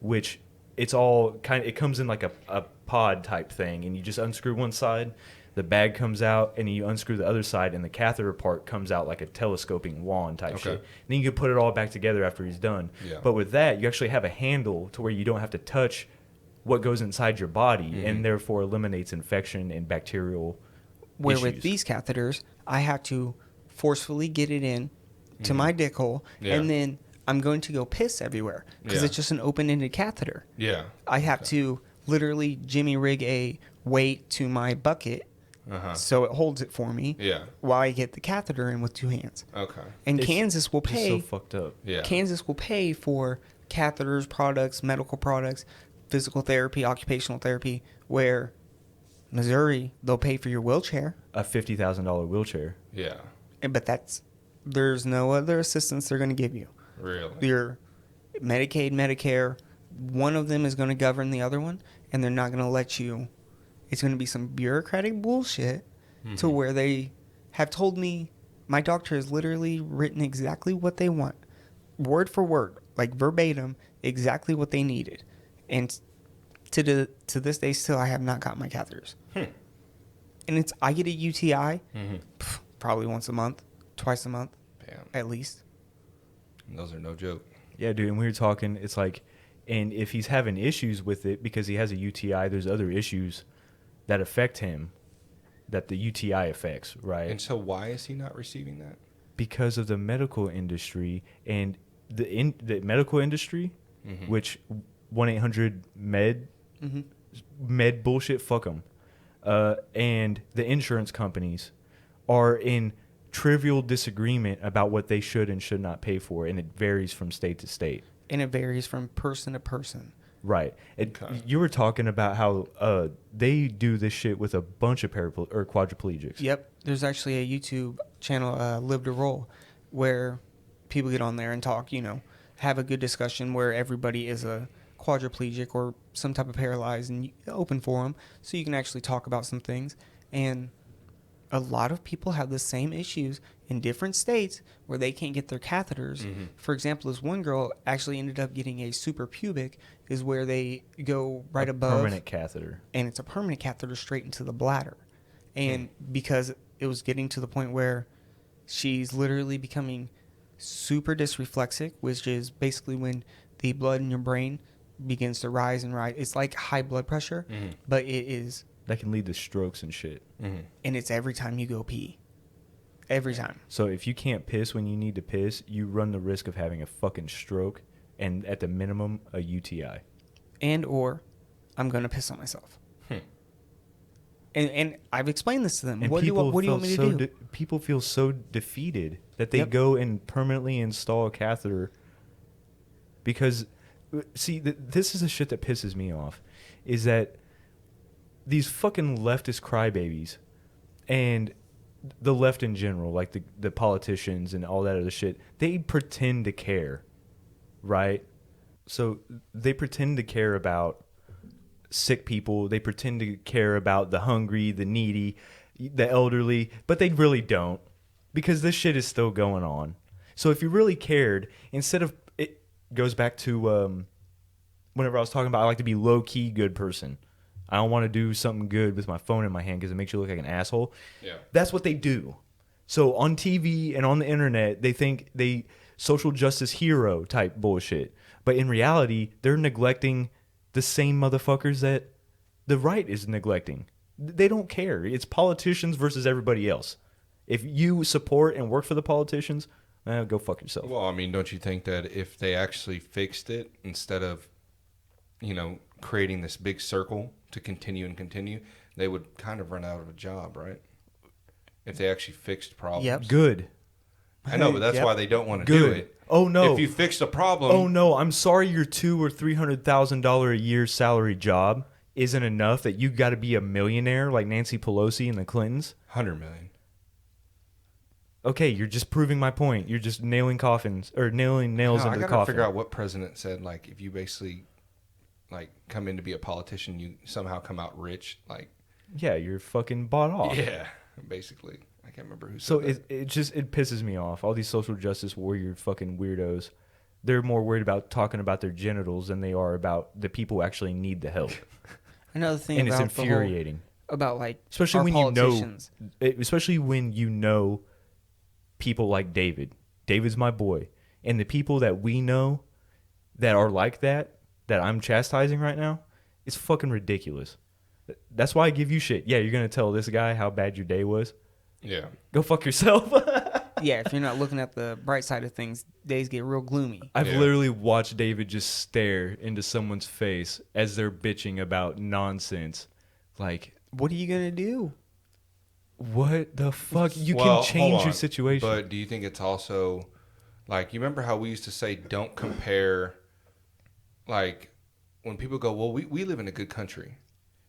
which it's all kind of, it comes in like a pod type thing, and you just unscrew one side, the bag comes out, and you unscrew the other side, and the catheter part comes out like a telescoping wand type shit. And then you can put it all back together after he's done. Yeah. But with that, you actually have a handle to where you don't have to touch what goes inside your body, and therefore eliminates infection and bacterial Where issues. with these catheters, I have to forcefully get it in to my dick hole, and then I'm going to go piss everywhere because it's just an open-ended catheter. Yeah. I have to literally jimmy rig a weight to my bucket so it holds it for me while I get the catheter in with 2 hands. Okay. And Kansas will pay. So fucked up. Yeah. Kansas will pay for catheters, products, medical products, physical therapy, occupational therapy, where Missouri, they'll pay for your wheelchair. A $50,000 wheelchair. Yeah. But there's no other assistance they're going to give you. Really? Your Medicaid, Medicare, one of them is going to govern the other one, and they're not going to let you. It's going to be some bureaucratic bullshit to where they have told me my doctor has literally written exactly what they want, word for word, like verbatim, exactly what they needed. And to this day, still, I have not got my catheters. And I get a UTI probably once a month, twice a month, at least. And those are no joke. Yeah, dude, and we were talking, it's like, and if he's having issues with it because he has a UTI, there's other issues that affect him that the UTI affects, right? And so why is he not receiving that? Because of the medical industry, and the medical industry, which 1-800-MED, med bullshit, fuck them. And the insurance companies are in trivial disagreement about what they should and should not pay for, and it varies from state to state. And it varies from person to person. Right. You were talking about how they do this shit with a bunch of quadriplegics. Yep. There's actually a YouTube channel, Live to Roll, where people get on there and talk, have a good discussion where everybody is a quadriplegic or some type of paralyzed and open forum so you can actually talk about some things. And a lot of people have the same issues in different states where they can't get their catheters. For example, this one girl actually ended up getting a suprapubic, is where they go right above. Permanent catheter. And it's a permanent catheter straight into the bladder. And because it was getting to the point where she's literally becoming super dysreflexic, which is basically when the blood in your brain begins to rise and rise. It's like high blood pressure, but it is. That can lead to strokes and shit. And it's every time you go pee. Every time. So if you can't piss when you need to piss, you run the risk of having a fucking stroke and at the minimum a UTI. And or I'm going to piss on myself. And I've explained this to them. And what do you want me to do? People feel so defeated that they go and permanently install a catheter because, see, this is the shit that pisses me off, is that these fucking leftist crybabies and the left in general, like the politicians and all that other shit, they pretend to care, right? So they pretend to care about sick people. They pretend to care about the hungry, the needy, the elderly, but they really don't, because this shit is still going on. So if you really cared, instead of, it goes back to whenever I was talking about I like to be low-key good person. I don't want to do something good with my phone in my hand because it makes you look like an asshole. Yeah. That's what they do. So on TV and on the internet, they think they social justice hero type bullshit. But in reality, they're neglecting the same motherfuckers that the right is neglecting. They don't care. It's politicians versus everybody else. If you support and work for the politicians, go fuck yourself. Well, I mean, don't you think that if they actually fixed it instead of, creating this big circle to continue, they would kind of run out of a job, right? If they actually fixed problems. Yep. Good. I know, but that's why they don't want to do it. Oh no! If you fixed a problem. Oh no! I'm sorry, your $200,000 or $300,000 a year salary job isn't enough. That you got to be a millionaire like Nancy Pelosi and the Clintons. 100 million. Okay, you're just proving my point. You're just nailing coffins or nailing nails into the coffin. I gotta figure out what president said. Like, if you basically come in to be a politician, you somehow come out rich. Yeah, you're fucking bought off. Yeah, basically. I can't remember who said so that. it pisses me off. All these social justice warrior fucking weirdos, they're more worried about talking about their genitals than they are about the people who actually need the help. Another thing and it's about infuriating. About like Especially our when politicians. especially when you know people like David. David's my boy. And the people that we know that are like that I'm chastising right now, it's fucking ridiculous. That's why I give you shit. Yeah, you're going to tell this guy how bad your day was? Yeah. Go fuck yourself. Yeah, if you're not looking at the bright side of things, days get real gloomy. I've literally watched David just stare into someone's face as they're bitching about nonsense. Like, What are you going to do? what the fuck? You Well, can change hold your on. situation. But do you think it's also like, you remember how we used to say don't compare, like when people go, well, we live in a good country,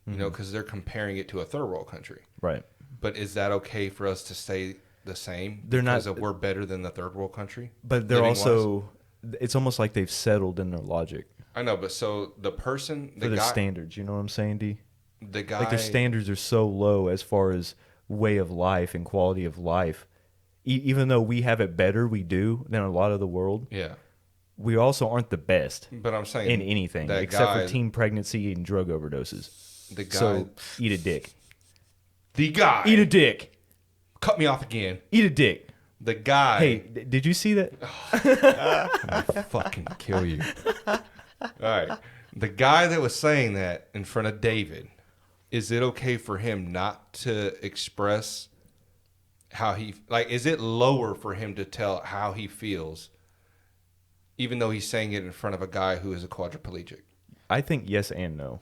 you know, because they're comparing it to a third world country. Right. But is that okay for us to say the same? They're not- because we're better than the third world country. But they're living-wise? also, it's almost like they've settled in their logic I know, but so the person, for the their guy, standards. You know what I'm saying, D? the guy, Like their standards are so low as far as way of life and quality of life. Even though we have it better, we do, than a lot of the world. yeah. We also aren't the best But I'm saying in anything that except guy, for teen pregnancy and drug overdoses. the guy, So eat a dick. the guy, Eat a dick. cut me off again. Eat a dick. The guy, Hey, did you see that? I'll fucking kill you. All right. The guy that was saying that in front of David, is it okay for him not to express how he, like, is it lower for him to tell how he feels, even though he's saying it in front of a guy who is a quadriplegic? I think yes and no.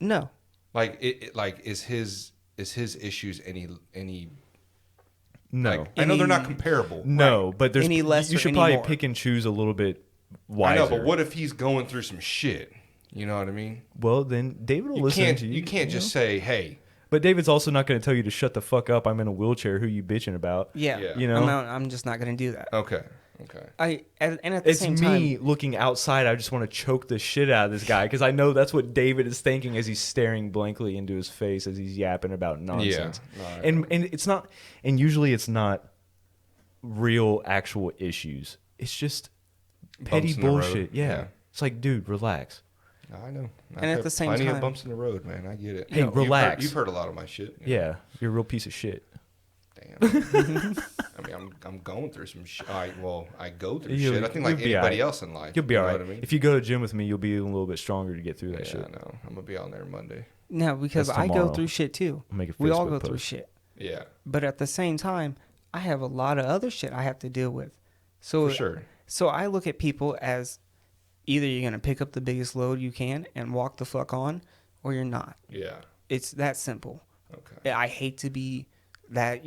No. Like, is his issues any No. like, I know they're not Any- comparable. No, but there's Any less you or should any probably more. pick and choose a little bit I wiser. know, but what if he's going through some shit? You know what I mean? Well, then David will You listen can't to you. you can't just say, hey, But David's also not going to tell you to shut the fuck up. I'm in a wheelchair. Who you bitching about? Yeah. Yeah. You know? I'm just not going to do that. okay. And at the It's same me time, looking outside. I just want to choke the shit out of this guy because I know that's what David is thinking as he's staring blankly into his face as he's yapping about nonsense. Yeah. No, I And it's not. And usually it's not real actual issues. It's just petty Bumps in the road. bullshit. Yeah. It's like, dude, relax. I know. And at the same plenty time- of bumps in the road, man. I get it. Hey, relax. You've heard a lot of my shit. Yeah, you're a real piece of shit. Damn. I mean, I'm going through some shit. I go through shit. I think like you'll be anybody alright. else in life. You'll be you all know right. what I mean? If you go to gym with me, you'll be a little bit stronger to get through that Yeah, shit. I know. I'm gonna be on there Monday. no, because That's I go tomorrow. through shit too. I'll make a We all Facebook go through post. shit. Yeah, But at the same time, I have a lot of other shit I have to deal with. So for sure. So I look at people as either you're going to pick up the biggest load you can and walk the fuck on, or you're not. Yeah. It's that simple. Okay. I hate to be that,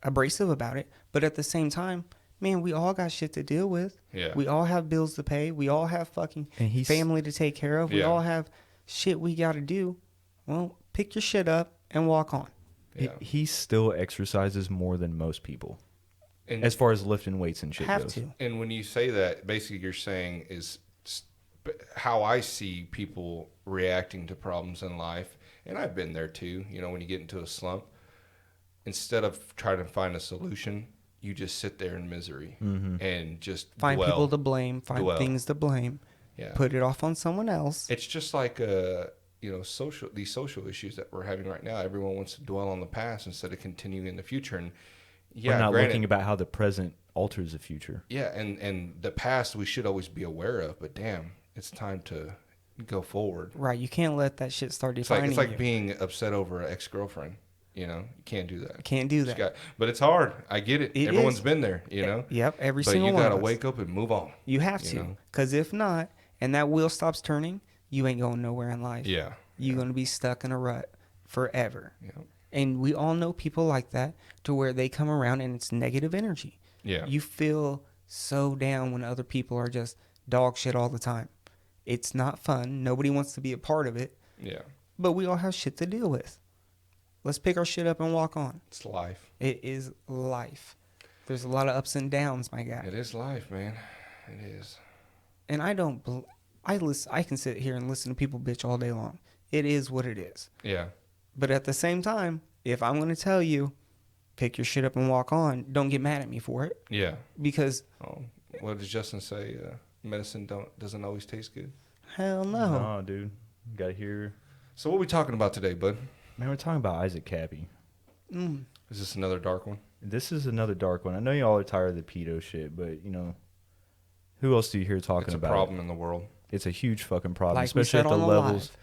abrasive about it, but at the same time, man, we all got shit to deal with. Yeah. We all have bills to pay. We all have fucking And he's- family to take care of. We Yeah. all have shit we got to do. Well, pick your shit up and walk on. Yeah. He still exercises more than most people And as far as lifting weights and shit Have goes. to. and when you say that, basically you're saying is how I see people reacting to problems in life, and I've been there too. You know, when you get into a slump, instead of trying to find a solution, you just sit there in misery and just Find dwell. people to blame. Find Dwell. things to blame. Yeah. Put it off on someone else. It's just like these social issues that we're having right now. Everyone wants to dwell on the past instead of continuing in the future. And We're yeah, not granted, looking about how the present alters the future. yeah, and the past we should always be aware of. But damn, it's time to go forward. Right. You can't let that shit start It's defining like you. being upset over an ex-girlfriend. You know, you can't do that. Can't do that. But it's hard. I get it. It Everyone's is. been there. You know. Yep. Every But single you one gotta of us. wake up and move on. You have you to. know? Because if not, and that wheel stops turning, you ain't going nowhere in life. Yeah. You're going to be stuck in a rut forever. Yeah. And we all know people like that to where they come around and it's negative energy. Yeah. You feel so down when other people are just dog shit all the time. It's not fun. Nobody wants to be a part of it. Yeah. But we all have shit to deal with. Let's pick our shit up and walk on. It's life. It is life. There's a lot of ups and downs, my guy. It is life, man. It is. And I don't. I can sit here and listen to people bitch all day long. It is what it is. Yeah. But at the same time, if I'm going to tell you, pick your shit up and walk on, don't get mad at me for it. Yeah. Because Oh, what does Justin say? Medicine doesn't always taste good. Hell no. No, dude. You gotta hear. So what are we talking about today, bud? Man, we're talking about Isaac Kappy. Mm. Is this another dark one? This is another dark one. I know y'all are tired of the pedo shit, but you know, who else do you hear talking It's a about? problem in the world. It's a huge fucking problem, Like we especially said at the on the levels. live.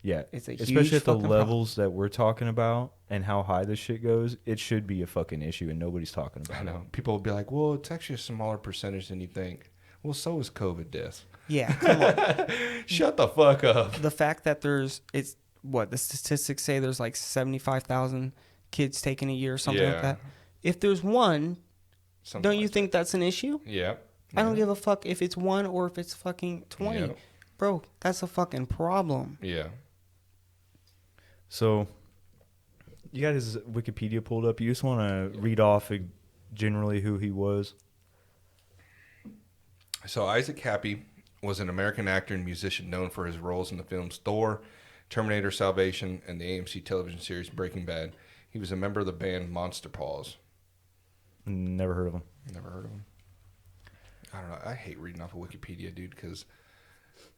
Yeah, It's a huge especially at the fucking levels that we're talking about and how high this shit goes. It should be a fucking issue, and nobody's talking about I it. know. People will be like, well, it's actually a smaller percentage than you think. Well, so is COVID deaths. Yeah, come on. Shut the fuck up. The fact that the statistics say there's like 75,000 kids taken a year or something like that. If there's one, Something don't like you that. think that's an issue? Yeah. I don't give a fuck if it's one or if it's fucking 20. Yeah. Bro, that's a fucking problem. Yeah. So, you got his Wikipedia pulled up. You just want to read off generally who he was? So Isaac Kappy was an American actor and musician known for his roles in the films Thor, Terminator Salvation, and the AMC television series Breaking Bad. He was a member of the band Monster Paws. Never heard of him. Never heard of him. I don't know. I hate reading off of Wikipedia, dude, because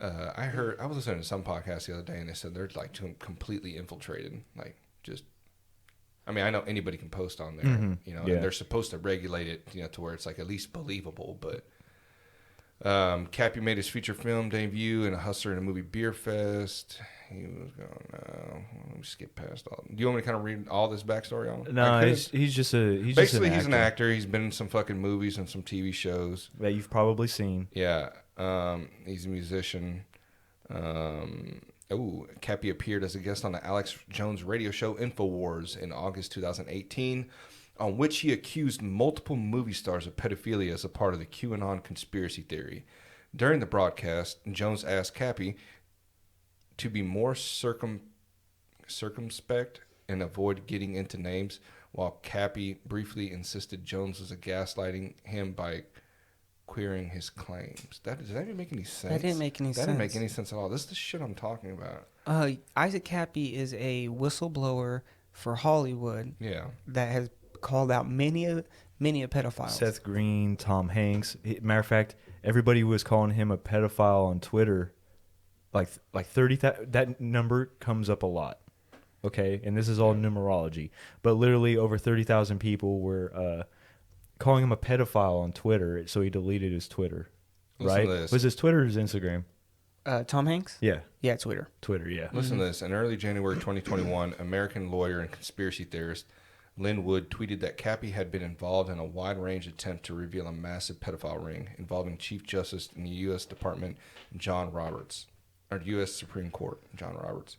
I was listening to some podcast the other day, and they said they're like completely infiltrated. Like, just, I mean, I know anybody can post on there, you know, Yeah. and they're supposed to regulate it, you know, to where it's like at least believable. But Kappy made his feature film debut in A Hustler in the movie Beer Fest. He was going, let me skip past all. Do you want me to kind of read all this backstory on him? No, I he's just Basically, he's an an actor. He's been in some fucking movies and some TV shows. that you've probably seen. Yeah. He's a musician. Kappy appeared as a guest on the Alex Jones radio show InfoWars in August 2018, on which he accused multiple movie stars of pedophilia as a part of the QAnon conspiracy theory. During the broadcast, Jones asked Kappy to be more circumspect and avoid getting into names, while Kappy briefly insisted Jones was gaslighting him by queering his claims. Does that even make any sense? That didn't make any sense. That didn't make any sense at all. This is the shit I'm talking about. Isaac Kappy is a whistleblower for Hollywood Yeah. that has called out many a pedophile. Seth Green, Tom Hanks. Matter of fact, everybody was calling him a pedophile on Twitter. Like 30, that number comes up a lot. Okay, and this is all numerology. But literally over 30,000 people were calling him a pedophile on Twitter, so he deleted his Twitter. Listen right? to this. Was his Twitter or his Instagram? Tom Hanks? Yeah. Yeah, Twitter. Twitter, yeah. Listen to this. In early January 2021, American lawyer and conspiracy theorist Lynn Wood tweeted that Kappy had been involved in a wide-range attempt to reveal a massive pedophile ring involving Chief Justice in the U.S. Department John Roberts, or U.S. Supreme Court John Roberts.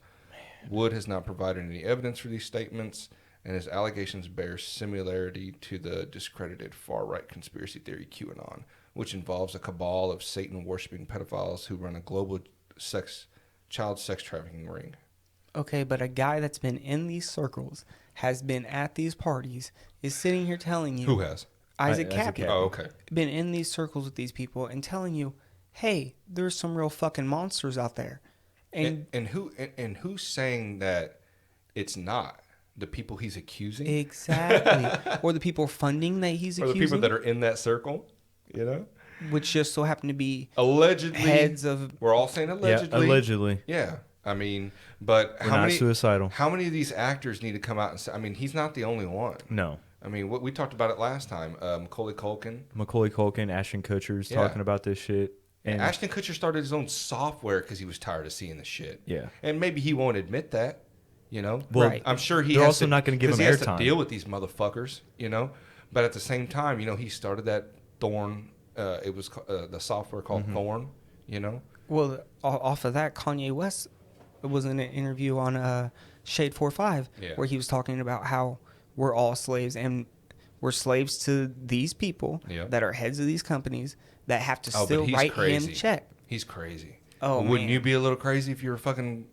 Wood has not provided any evidence for these statements, and his allegations bear similarity to the discredited far-right conspiracy theory QAnon, which involves a cabal of Satan-worshipping pedophiles who run a global child sex trafficking ring. Okay, but a guy that's been in these circles, has been at these parties, is sitting here telling you... Who has? Isaac Isaac Kappy. Kappy. Oh, okay. Been in these circles with these people and telling you, hey, there's some real fucking monsters out there. And who's saying that it's not? The people he's accusing? Exactly. Or the people funding that he's Or accusing. the people that are in that circle? You know? Which just so happen to be Allegedly. heads of... We're all saying allegedly. Yeah, allegedly. Yeah. I mean, but We're not suicidal. How many of these actors need to come out and say, I mean, he's not the only one. No. I mean, we talked about it last time. Macaulay Culkin. Ashton Kutcher's Yeah. talking about this shit. And Ashton Kutcher started his own software because he was tired of seeing the shit. Yeah. And maybe he won't admit that, you know? Well, Right. I'm sure they're also not gonna give him 'cause he has airtime. to deal with these motherfuckers, you know? But at the same time, you know, he started that Thorn. It was the software called Thorn, you know? Well, off of that, Kanye West was in an interview on Shade 4-5 Yeah. where he was talking about how we're all slaves and we're slaves to these people Yeah. that are heads of these companies that have to Oh, still but he's write crazy. him check. He's crazy. Oh, Wouldn't man. you be a little crazy if you were fucking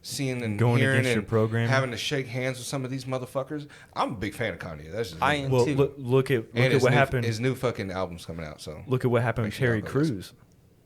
seeing and Going hearing against your and program? having to shake hands with some of these motherfuckers? I'm a big fan of Kanye. That's just I me. am well, too. look at And what his happened. His new fucking album's coming out. So Look at what happened Make with sure Terry y'all go listen. Crews.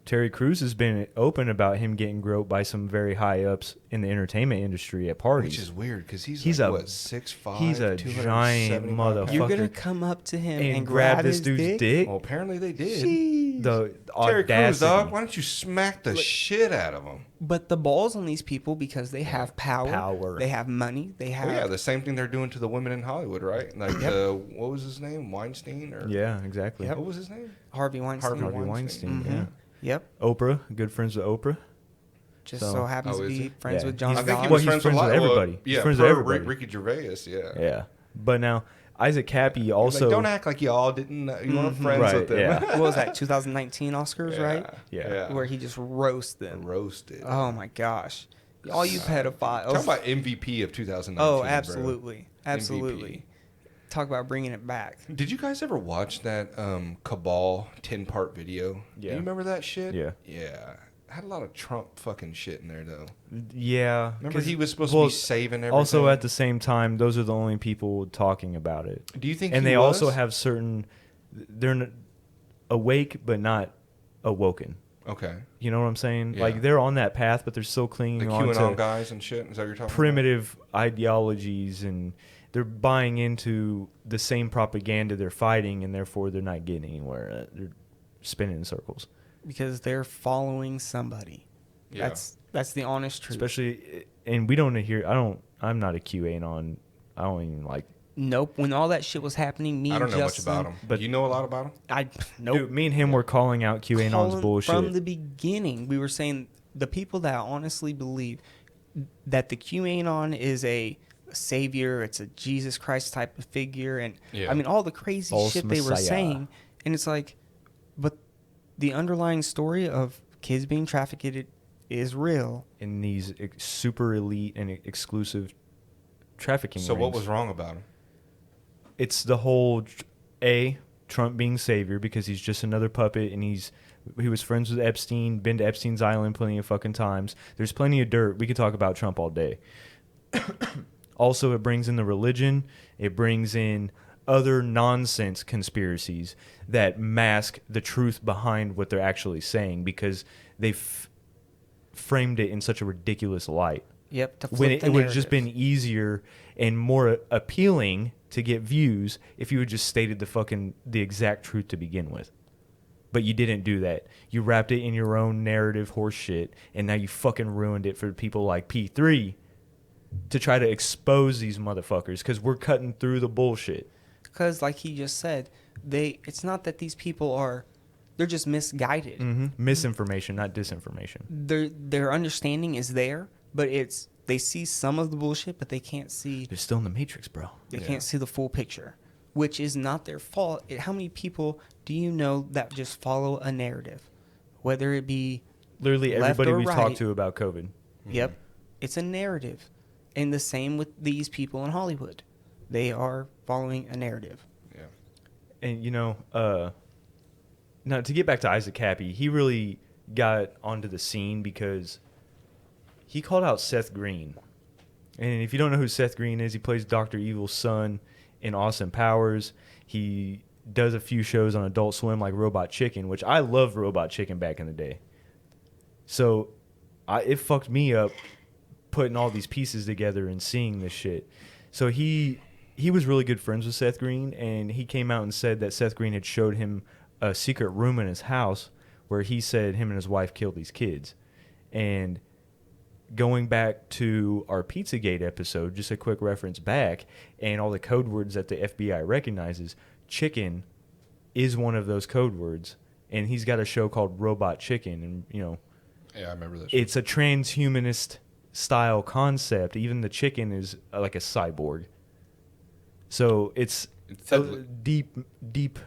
Terry Crews has been open about him getting groped by some very high ups in the entertainment industry at parties. Which is weird because he's He's like, a- what, 6'5"? he's a giant 275 motherfucker. pounds? You're gonna come up to him and grab this his dude's dick? Well, apparently they did. Jeez. The Terry Crews, audacity. dog. Why don't you smack the shit out of him? But the balls on these people because they have power. They have money. They have. Well, yeah, the same thing they're doing to the women in Hollywood, right? Like, what was his name? Weinstein? Or Yeah, exactly. What was his name? Harvey Weinstein. Harvey Weinstein. Mhm. Yeah. Yep. Oprah, good friends with Oprah. Just So- so happens Oh, to is be he? friends Yeah. with Johnny I think he Gosch. Well, was he's friends friends with with a lot- everybody. Well, He's yeah, friends with per everybody. Ricky Gervais, yeah. Yeah. But now Isaac Kappy Like, also don't act like y'all didn't. You weren't friends Right, with them. yeah. What was that? 2019 Oscars, right? Yeah. Where he just roast them. Roasted. Oh my gosh! All you pedophiles. Talk about MVP of 2019. Oh, bro. absolutely, absolutely. Talk about bringing it back. Did you guys ever watch that Cabal 10-part video? Yeah. Do you remember that shit? Yeah. Yeah. Had a lot of Trump fucking shit in there, though. Yeah. Remember 'cause- he was supposed to well, be saving everything? Also, at the same time, those are the only people talking about it. Do you think And he they was? also have certain. They're awake, but not awoken. Okay. You know what I'm saying? Yeah. Like, they're on that path, but they're still The clinging on QAnon to guys and shit? Is that what you're talking primitive ideologies, and they're buying into the same propaganda they're fighting, and therefore they're not getting anywhere. They're spinning in circles. Because they're following somebody. Yeah. That's the honest truth. Especially, and we don't hear. I'm not a QAnon. I don't even like. Nope. When all that shit was happening, me about? I and don't know much Justin, about him. but- But you know a lot about him? Nope. Dude, me and him were calling out QAnon's Colin, bullshit. From the beginning, we were saying the people that honestly believe that the QAnon is a savior, it's a Jesus Christ type of figure, and Yeah. I mean all the crazy False shit they were messiah. saying, and it's like, but the underlying story of kids being trafficked is real. in these super elite and exclusive trafficking So what rings. was wrong about him? It's the whole Trump being savior because he's just another puppet, and he was friends with Epstein, been to Epstein's island plenty of fucking times. There's plenty of dirt. We could talk about Trump all day. Also, it brings in the religion. It brings in other nonsense conspiracies that mask the truth behind what they're actually saying because they've framed it in such a ridiculous light. Yep. To When flip it the would have just narrative. been easier and more appealing to get views if you had just stated the exact truth to begin with. But you didn't do that. You wrapped it in your own narrative horse shit, and now you fucking ruined it for people like P3 to try to expose these motherfuckers because we're cutting through the bullshit. Because like he just said, it's not that these people they're just misguided. Misinformation, not disinformation. Their understanding is there, but they see some of the bullshit, but they can't see They're still in the Matrix, bro. they can't see the full picture, which is not their fault. How many people do you know that just follow a narrative, whether it be Literally left everybody or we've right? talked to about COVID. Yep, it's a narrative, and the same with these people in Hollywood. They are following a narrative. Yeah. And now to get back to Isaac Kappy, he really got onto the scene because he called out Seth Green. And if you don't know who Seth Green is, he plays Dr. Evil's son in Austin Powers. He does a few shows on Adult Swim like Robot Chicken, which I loved Robot Chicken back in the day. So it fucked me up putting all these pieces together and seeing this shit. So he was really good friends with Seth Green, and he came out and said that Seth Green had showed him a secret room in his house where he said him and his wife killed these kids. And going back to our Pizzagate episode, just a quick reference back, and all the code words that the FBI recognizes, chicken is one of those code words. And he's got a show called Robot Chicken, and Yeah, I remember this. it's a transhumanist style concept. Even the chicken is like a cyborg. So it's deep.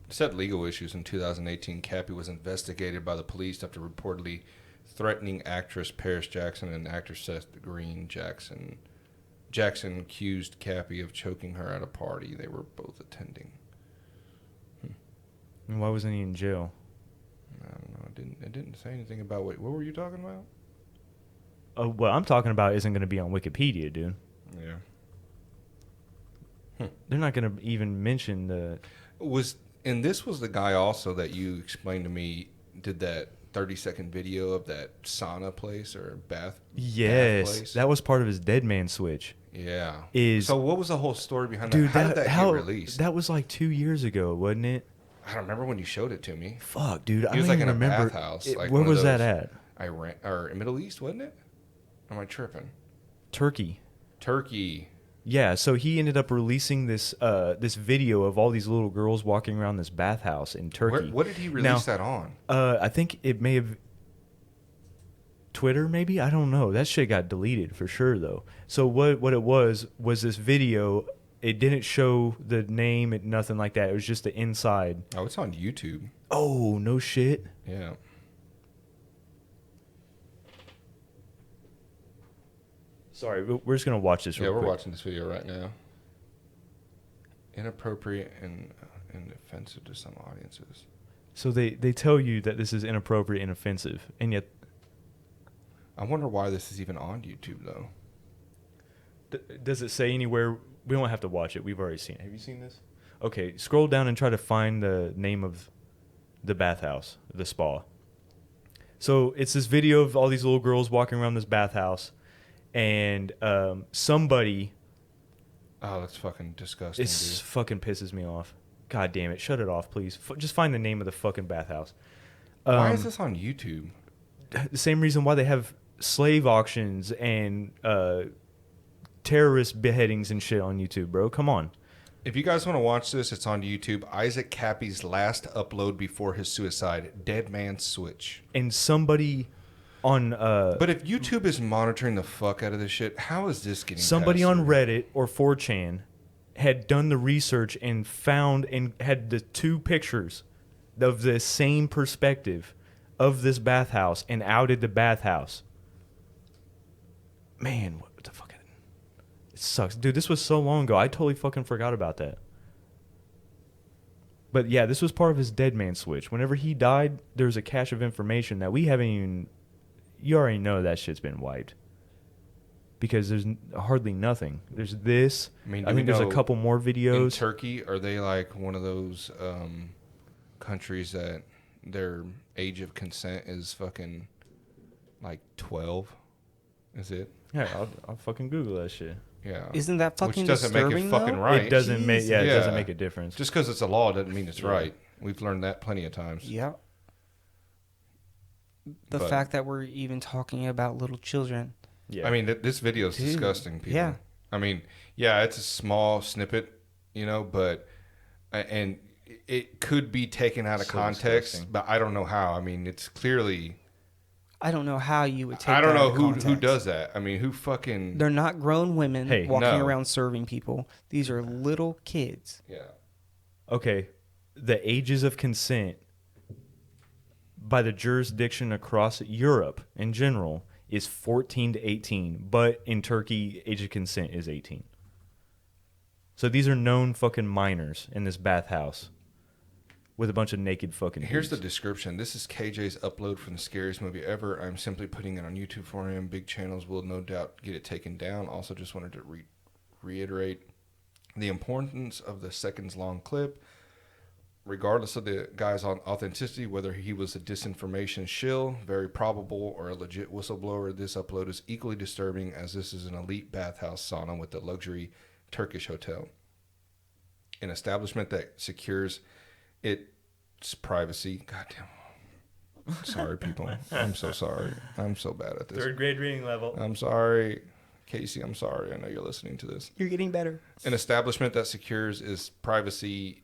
Said legal issues in 2018. Kappy was investigated by the police after reportedly threatening actress Paris Jackson and actor Seth Green. Jackson accused Kappy of choking her at a party they were both attending. And why wasn't he in jail? I don't know. It didn't say anything about what were you talking about? What I'm talking about isn't going to be on Wikipedia, dude. Yeah. They're not going to even mention the. This was the guy also that you explained to me did that 30-second video of that sauna place or bath Yes, place. that was part of his Dead Man Switch. Yeah. Is so what was the whole story behind dude, that? How did that get released? That was like 2 years ago, wasn't it? I don't remember when you showed it to me. Fuck, dude, I He was don't like even in a remember. bathhouse. Like Where one of was that those- at? Iran or Middle East, wasn't it? Am I tripping? Turkey. Yeah, so he ended up releasing this this video of all these little girls walking around this bathhouse in Turkey. What did he release that on? I think it may have Twitter, maybe? I don't know. That shit got deleted for sure, though. So what it was this video. It didn't show the name, nothing like that. It was just the inside. Oh, it's on YouTube. Oh, no shit. Yeah. Sorry, we're just going to watch this real Yeah, we're quick. watching this video right now. Inappropriate and offensive to some audiences. So they tell you that this is inappropriate and offensive, and yet... I wonder why this is even on YouTube, though. Does it say anywhere? We don't have to watch it. We've already seen it. Have you seen this? Okay, scroll down and try to find the name of the bathhouse, the spa. So it's this video of all these little girls walking around this bathhouse, and somebody... Oh, that's fucking disgusting, It dude. fucking pisses me off. God damn it. Shut it off, please. Just find the name of the fucking bathhouse. Why is this on YouTube? The same reason why they have slave auctions and terrorist beheadings and shit on YouTube, bro. Come on. If you guys want to watch this, it's on YouTube. Isaac Kappy's last upload before his suicide, Dead Man Switch. And somebody on... But if YouTube is monitoring the fuck out of this shit, how is this getting somebody passed on through? Reddit or 4chan had done the research and found and had the two pictures of the same perspective of this bathhouse and outed the bathhouse. Man, what the fuck? It sucks. Dude, this was so long ago. I totally fucking forgot about that. But yeah, this was part of his Dead Man Switch. Whenever he died, there was a cache of information that we haven't even... You already know that shit's been wiped. Because there's hardly nothing. There's this. I mean, I think there's a couple more In videos. Turkey, are they like one of those countries that their age of consent is fucking like 12? Is it? Yeah, I'll fucking Google that shit. Yeah. Isn't that fucking Which doesn't make it disturbing, fucking though? right. It doesn't make it Yeah. doesn't make a difference. Just because it's a law doesn't mean it's Yeah. right. We've learned that plenty of times. Yeah. The But- fact that we're even talking about little children. Yeah. I mean, this video is Dude, disgusting, people. yeah. I mean, yeah, it's a small snippet, but and it could be taken out of So context, disgusting. but I don't know how. I mean, it's clearly... I don't know how you would take I don't that know out of who context. does that. I mean, who fucking... They're not grown women Hey, walking no. around serving people. These are little kids. Yeah. Okay, the ages of consent by the jurisdiction across Europe in general is 14 to 18, but in Turkey, age of consent is 18. So these are known fucking minors in this bathhouse with a bunch of naked fucking Here's the dudes. description. This is KJ's upload from the scariest movie ever. I'm simply putting it on YouTube for him. Big channels will no doubt get it taken down. Also, just wanted to reiterate the importance of the seconds-long clip. Regardless of the guy's authenticity, whether he was a disinformation shill, very probable, or a legit whistleblower, this upload is equally disturbing as this is an elite bathhouse sauna with a luxury Turkish hotel. An establishment that secures its privacy. Goddamn. Sorry, people. I'm so sorry. I'm so bad at this. Third grade reading level. I'm sorry. Casey, I'm sorry. I know you're listening to this. You're getting better. An establishment that secures its privacy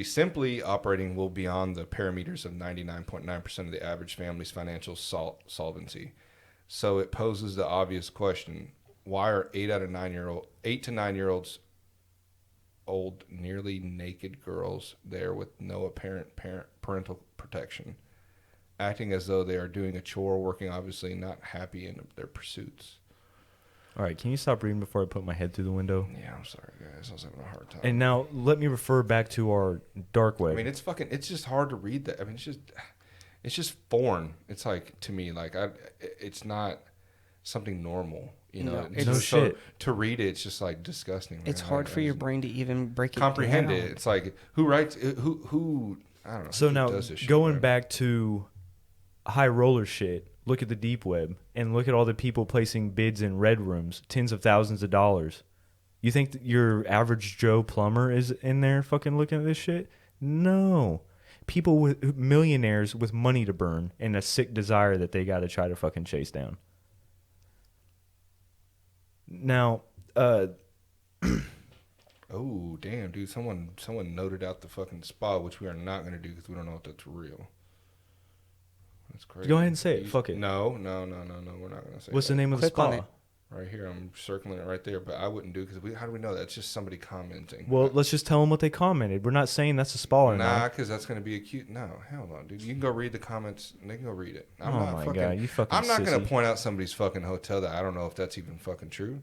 simply operating well beyond the parameters of 99.9% of the average family's financial solvency. So it poses the obvious question: why are 8 to 9 year olds old, nearly naked girls there with no apparent parental protection, acting as though they are doing a chore, working obviously not happy in their pursuits? All right, can you stop reading before I put my head through the window? Yeah, I'm sorry, guys. I was having a hard time. And now let me refer back to our dark web. I mean, it's just hard to read that. I mean, it's just foreign. It's like, to me, like, it's not something normal, No, It's it's- No just so, shit. to read it, it's just like disgusting. It's man. hard Like, for I your just brain to even break it comprehend down. it. It's like, who writes, who I don't know. So who now does this shit, going man? back to high roller shit. Look at the deep web and look at all the people placing bids in red rooms, tens of thousands of dollars. You think that your average Joe plumber is in there fucking looking at this shit? No. People with millionaires with money to burn and a sick desire that they got to try to fucking chase down. Now, Oh damn, dude! Someone noted out the fucking spa, which we are not going to do because we don't know if that's real. That's crazy. Go ahead and say it. Fuck it. No. We're not going to say. What's that. the name of the Click on spa? it. Right here, I'm circling it right there, but I wouldn't do because how do we know that? It's just somebody commenting. Well, let's just tell them what they commented. We're not saying that's a spa or Nah, not. because that's going to be a cute. No, hell no, dude. You can go read the comments. And they can go read it. Oh my god, you fucking. I'm not going to sissy. point out somebody's fucking hotel that I don't know if that's even fucking true.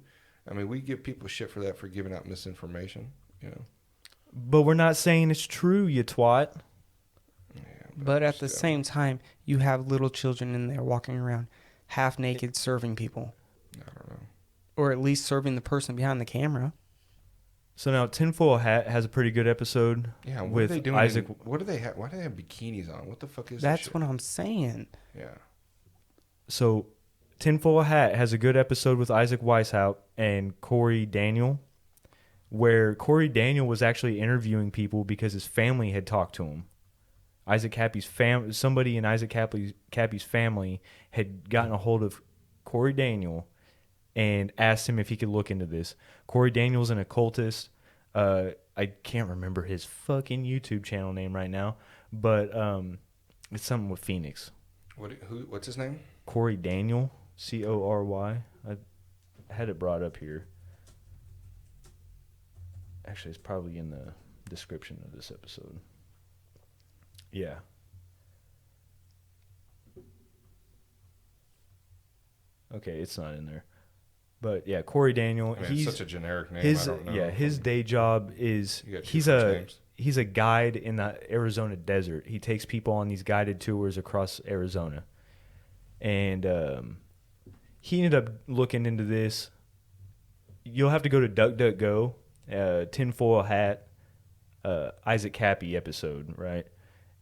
I mean, we give people shit for that for giving out misinformation. You know. But we're not saying it's true, you twat. Yeah, But at the still. same time, you have little children in there walking around half naked serving people. I don't know. Or at least serving the person behind the camera. So now Tinfoil Hat has a pretty good episode. Yeah, what with are they doing? Isaac. What do they have? Why do they have bikinis on? What the fuck is That's that shit? what I'm saying. Yeah. So Tinfoil Hat has a good episode with Isaac Weishaupt and Corey Daniel, where Corey Daniel was actually interviewing people because his family had talked to him. Isaac Kappy's somebody in Isaac Kappy's family had gotten a hold of Corey Daniel and asked him if he could look into this. Corey Daniel's an occultist. I can't remember his fucking YouTube channel name right now, but it's something with Phoenix. What's his name? Corey Daniel, Cory. I had it brought up here. Actually, it's probably in the description of this episode. Yeah. Okay, it's not in there. But yeah, Corey Daniel. I mean, he's it's such a generic name. his I don't know. his day job is You got two he's first a names. he's a guide in the Arizona desert. He takes people on these guided tours across Arizona, and he ended up looking into this. You'll have to go to DuckDuckGo, Tinfoil Hat, Isaac Kappy episode, right?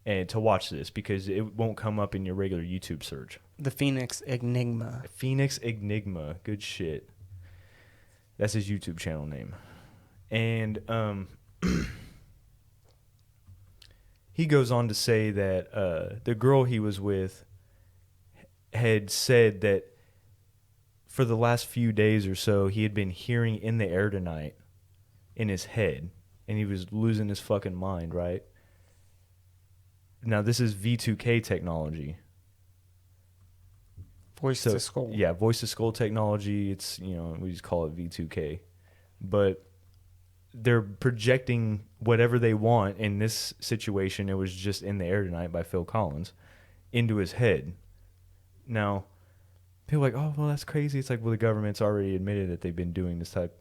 And to watch this because it won't come up in your regular YouTube search. The Phoenix Enigma. Phoenix Enigma, good shit. That's his YouTube channel name. And he goes on to say that the girl he was with had said that for the last few days or so, he had been hearing in the air tonight in his head, and he was losing his fucking mind, right? Now, this is V2K technology. Voice to skull. Yeah, voice to skull technology. It's, we just call it V2K. But they're projecting whatever they want. In this situation, it was just In the Air Tonight by Phil Collins into his head. Now, people are like, oh, well, that's crazy. It's like, well, the government's already admitted that they've been doing this type,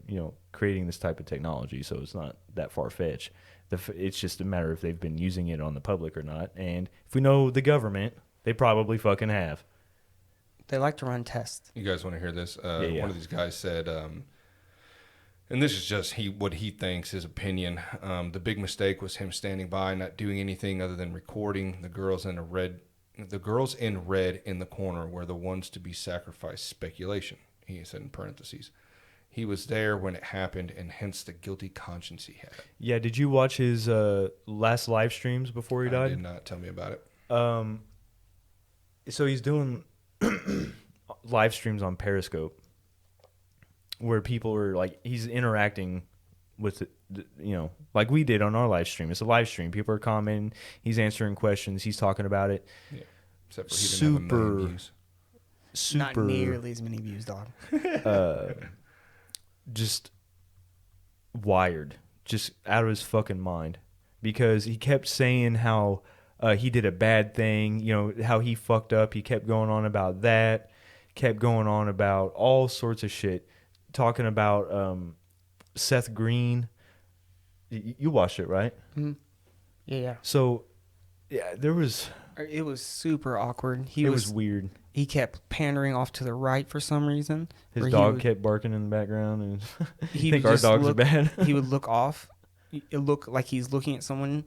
creating this type of technology. So it's not that far-fetched. It's just a matter if they've been using it on the public or not. And if we know the government, they probably fucking have. They like to run tests. You guys want to hear this? Yeah. One of these guys said, and this is just what he thinks, his opinion. The big mistake was him standing by, not doing anything other than recording the girls in red. The girls in red in the corner were the ones to be sacrificed. Speculation, he said in parentheses. He was there when it happened, and hence the guilty conscience he had. Yeah, did you watch his last live streams before he died? Did not. Tell me about it. So he's doing live streams on Periscope where people are like, he's interacting with it, like we did on our live stream. It's a live stream. People are commenting. He's answering questions. He's talking about it. Yeah. Except for he didn't have a million views. Not Super, nearly as many views, dog. just wired, just out of his fucking mind, because he kept saying how he did a bad thing, how he fucked up. He kept going on about that, kept going on about all sorts of shit, talking about Seth Green. You watched it, right? Mm-hmm. Yeah. So, yeah, It was super awkward. It was weird. He kept pandering off to the right for some reason. His where dog kept barking in the background, and He think would our just dogs are look- bad. He would look off. It looked like he's looking at someone,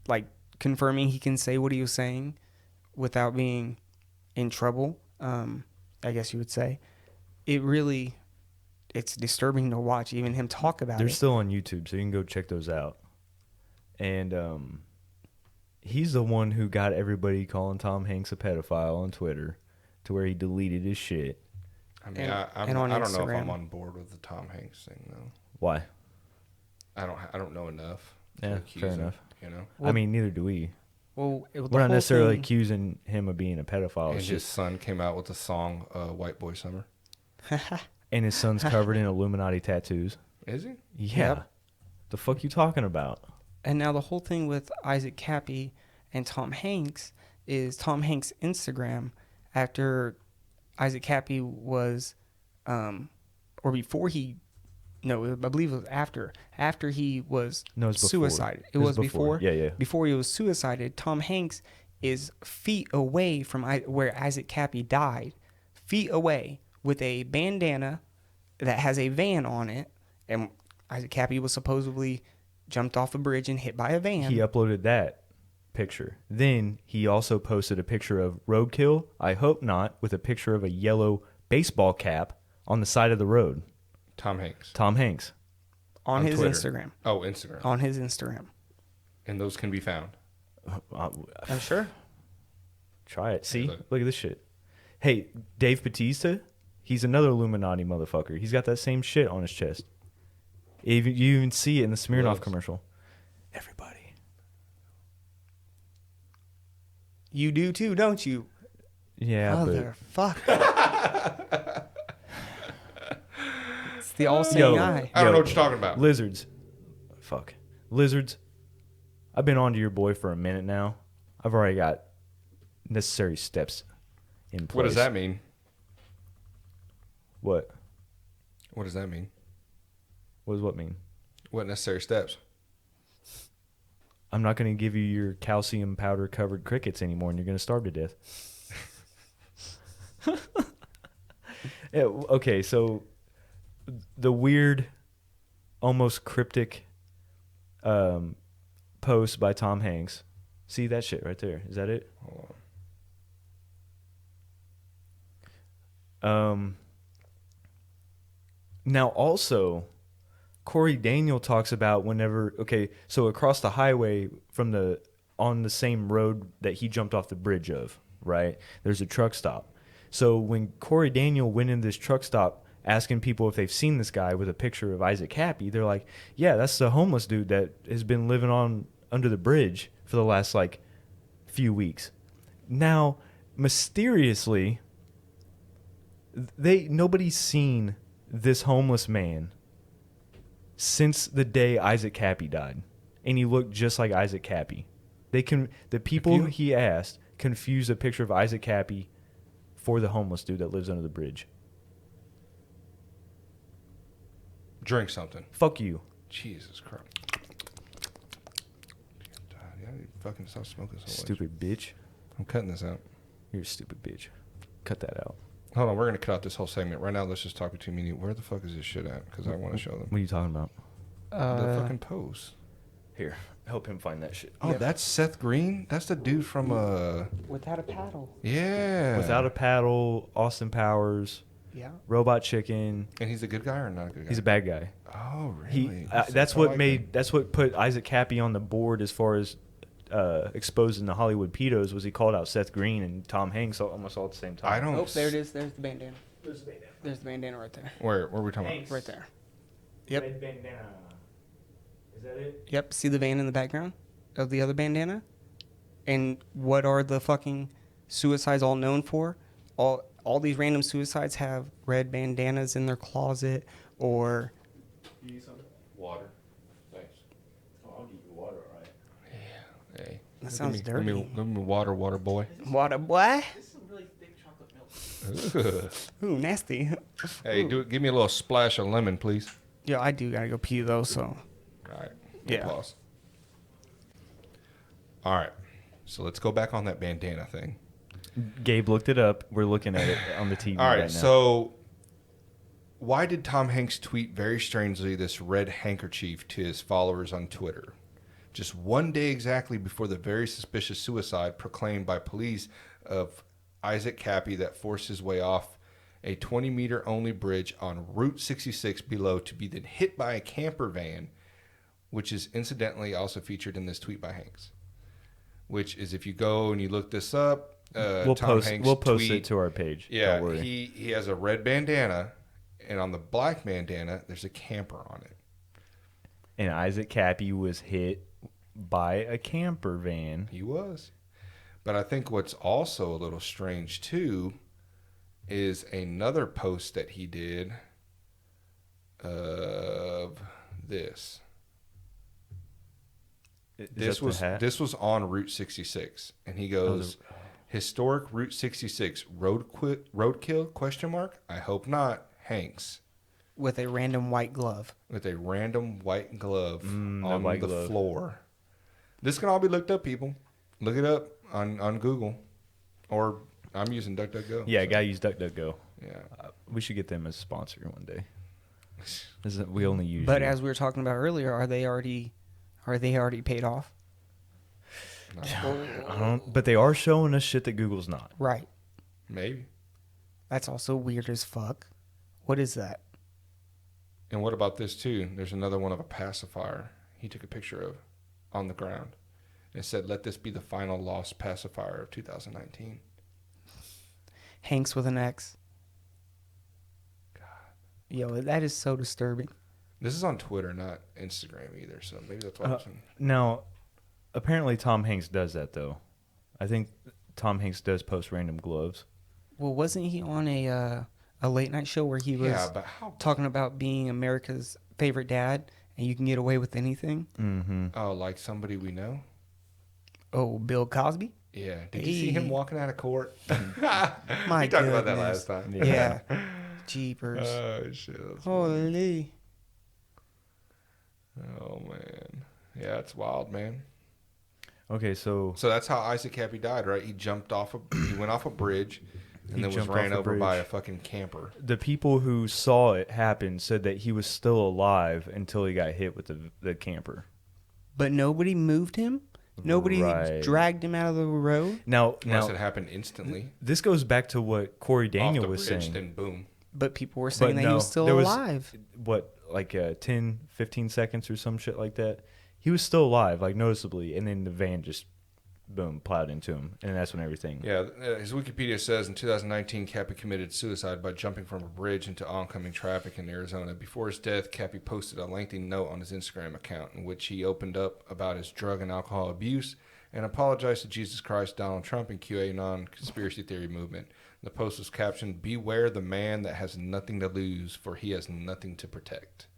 like confirming he can say what he was saying without being in trouble, I guess you would say. It's disturbing to watch even him talk about They're it. still on YouTube, so you can go check those out. And he's the one who got everybody calling Tom Hanks a pedophile on Twitter, to where he deleted his shit. I mean, And I on don't know if Instagram. I'm on board with the Tom Hanks thing though. Why? I don't know enough. To Yeah, accuse fair him, enough. You know, I mean, neither do we. Well, We're not necessarily accusing him of being a pedophile. and It's his just, son came out with the song "White Boy Summer." and his son's covered in Illuminati tattoos. Is he? Yeah. Yep. The fuck you talking about? And now the whole thing with Isaac Kappy and Tom Hanks is Tom Hanks' Instagram after Isaac Kappy was, or before he, no, I believe it was after he was No, it was before. suicided. It was before. Yeah, yeah. Before he was suicided, Tom Hanks is feet away from where Isaac Kappy died, feet away with a bandana that has a van on it, and Isaac Kappy was supposedly jumped off a bridge and hit by a van. He uploaded that picture. Then he also posted a picture of roadkill, I hope not, with a picture of a yellow baseball cap on the side of the road. Tom Hanks. Tom Hanks. on his Twitter. Instagram. Oh, Instagram. On his Instagram. And those can be found. I'm sure. Try it. See? Look. Look at this shit. Hey, Dave Bautista, he's another Illuminati motherfucker. He's got that same shit on his chest. You even see it in the Smirnoff Loves. commercial. Everybody. You do too, don't you? Yeah, Motherfucker. It's the all-seeing Yo. eye. I don't Yo. know what you're talking about. lizards. Fuck. Lizards. I've been on to your boy for a minute now. I've already got necessary steps in place. What does that mean? What? What does that mean? What does what mean? What necessary steps? I'm not going to give you your calcium powder covered crickets anymore, and you're going to starve to death. Yeah, okay, so the weird, almost cryptic post by Tom Hanks. See that shit right there? Is that it? Hold Now also, Corey Daniel talks about whenever, okay, so across the highway on the same road that he jumped off the bridge of, right? There's a truck stop. So when Corey Daniel went in this truck stop asking people if they've seen this guy with a picture of Isaac Kappy, they're like, yeah, that's the homeless dude that has been living under the bridge for the last few weeks. Now, mysteriously, nobody's seen this homeless man since the day Isaac Kappy died, and he looked just like Isaac Kappy. The people he asked confused a picture of Isaac Kappy for the homeless dude that lives under the bridge. Drink something. Fuck you. Jesus Christ. Yeah, you fucking stop smoking so much. Stupid bitch. I'm cutting this out. You're a stupid bitch. Cut that out. Hold on, we're going to cut out this whole segment. Right now, let's just talk between me and you. Where the fuck is this shit at? Because I want to show them. What are you talking about? The fucking pose. Here, help him find that shit. Oh, that's Seth Green? That's the dude from, Without a paddle. yeah. Without a Paddle, Austin Powers, Yeah. Robot Chicken. And he's a good guy or not a good guy? He's a bad guy. Oh, He really? that's I what like made him. that's what put Isaac Kappy on the board as far as exposing the Hollywood pedos, was he called out Seth Green and Tom Hanks almost all at the same time. I don't. Oh, there it is. There's the bandana. There's the bandana right there. Where are we talking Hanks. Right there. Yep. Red bandana. Is that it? Yep. See the van in the background of the other bandana? And what are the fucking suicides all known for? All these random suicides have red bandanas in their closet or You need something? Water. Thanks. Oh, I'll give you water, all right. Hey. that sounds dirty. Give me water boy. What a boy? This is some really thick chocolate milk. Ooh, nasty. Hey, give me a little splash of lemon, please. Yo, I do gotta go pee though, so All right. Yeah. Pause. All right. So let's go back on that bandana thing. Gabe looked it up. We're looking at it on the TV All right. right now. So why did Tom Hanks tweet very strangely this red handkerchief to his followers on Twitter? Just one day exactly before the very suspicious suicide proclaimed by police of Isaac Kappy that forced his way off a 20-meter only bridge on Route 66 below to be then hit by a camper van, which is incidentally also featured in this tweet by Hanks. Which is, if you go and you look this up, We'll Tom post Hanks it tweet, to our page. yeah, Don't worry. he has a red bandana, and on the black bandana, there's a camper on it. And Isaac Kappy was hit by a camper van. He was. But I think what's also a little strange, too, is another post that he did of this. This was on Route 66, and he goes, historic Route 66 roadkill ? I hope not. Hanks. With a random white glove. With a random white glove on the floor. This can all be looked up, people. Look it up on Google, or I'm using DuckDuckGo. Yeah, gotta use DuckDuckGo. Yeah, we should get them as a sponsor one day. We only use. But as we were talking about earlier, are they already paid off? I don't. But they are showing us shit that Google's not. Right. Maybe. That's also weird as fuck. What is that? And what about this too? There's another one of a pacifier he took a picture of on the ground. And it said, "Let this be the final lost pacifier of 2019." Hanks with an X. God. Yo, that is so disturbing. This is on Twitter, not Instagram either. So maybe that's why. Now, apparently Tom Hanks does that though. I think Tom Hanks does post random gloves. Well, wasn't he on a late night show where he was talking about being America's favorite dad and you can get away with anything? Mm-hmm. Oh, like somebody we know? Oh, Bill Cosby? Yeah. Did you see him walking out of court? My we talked about that last time. Yeah. Jeepers. Oh, shit. Holy. Oh, man. Yeah, it's wild, man. Okay, so that's how Isaac Kappy died, right? He jumped off he went off a bridge and then was ran over by a fucking camper. The people who saw it happen said that he was still alive until he got hit with the camper. But nobody moved him? Nobody dragged him out of the road? Now it happened instantly. This goes back to what Corey Daniel was bridge, saying. Then boom. But people were saying that he was still alive. 10, 15 seconds or some shit like that? He was still alive, like noticeably, and then the van just, boom, plowed into him, and that's when everything... Yeah, his Wikipedia says in 2019, Kappy committed suicide by jumping from a bridge into oncoming traffic in Arizona. Before his death, Kappy posted a lengthy note on his Instagram account in which he opened up about his drug and alcohol abuse and apologized to Jesus Christ, Donald Trump, and QAnon conspiracy theory movement. The post was captioned, "Beware the man that has nothing to lose, for he has nothing to protect."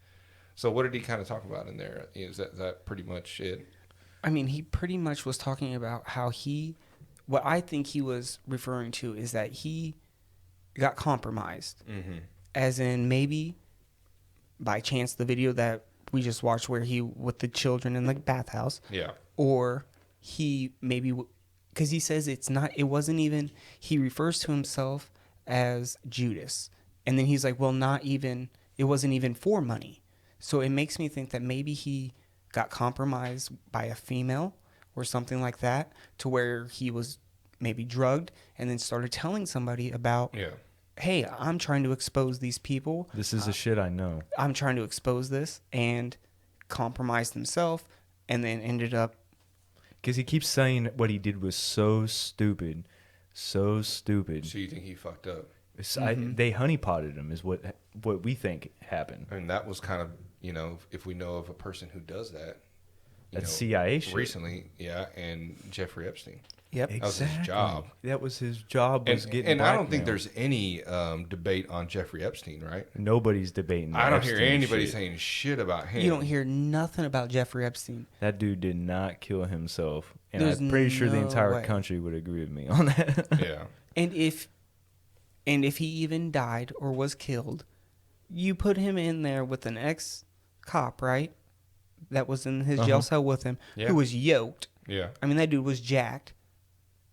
So what did he kind of talk about in there? Is that pretty much it? I mean, he pretty much was talking about how what I think he was referring to is that he got compromised. Mm-hmm. As in maybe by chance the video that we just watched where he with the children in the bathhouse. Yeah. Or he maybe, because he says it wasn't even, he refers to himself as Judas. And then he's like, well, it wasn't even for money. So it makes me think that maybe he got compromised by a female or something like that, to where he was maybe drugged and then started telling somebody about, hey, I'm trying to expose these people. This is the shit I know. I'm trying to expose this, and compromised himself, and then ended up. Because he keeps saying what he did was so stupid. So stupid. So you think he fucked up? They honeypotted him is what we think happened. I mean, that was kind of, if we know of a person who does that. That's CIA shit. Recently, and Jeffrey Epstein. Yep. That was his job. That was his job, and I don't think there's any debate on Jeffrey Epstein, right? Nobody's debating that. I don't hear anybody saying shit about him. You don't hear nothing about Jeffrey Epstein. That dude did not kill himself. And I'm pretty sure the entire country would agree with me on that. Yeah. And if he even died or was killed, you put him in there with an ex-cop, right? That was in his jail cell with him, who was yoked. Yeah. I mean, that dude was jacked.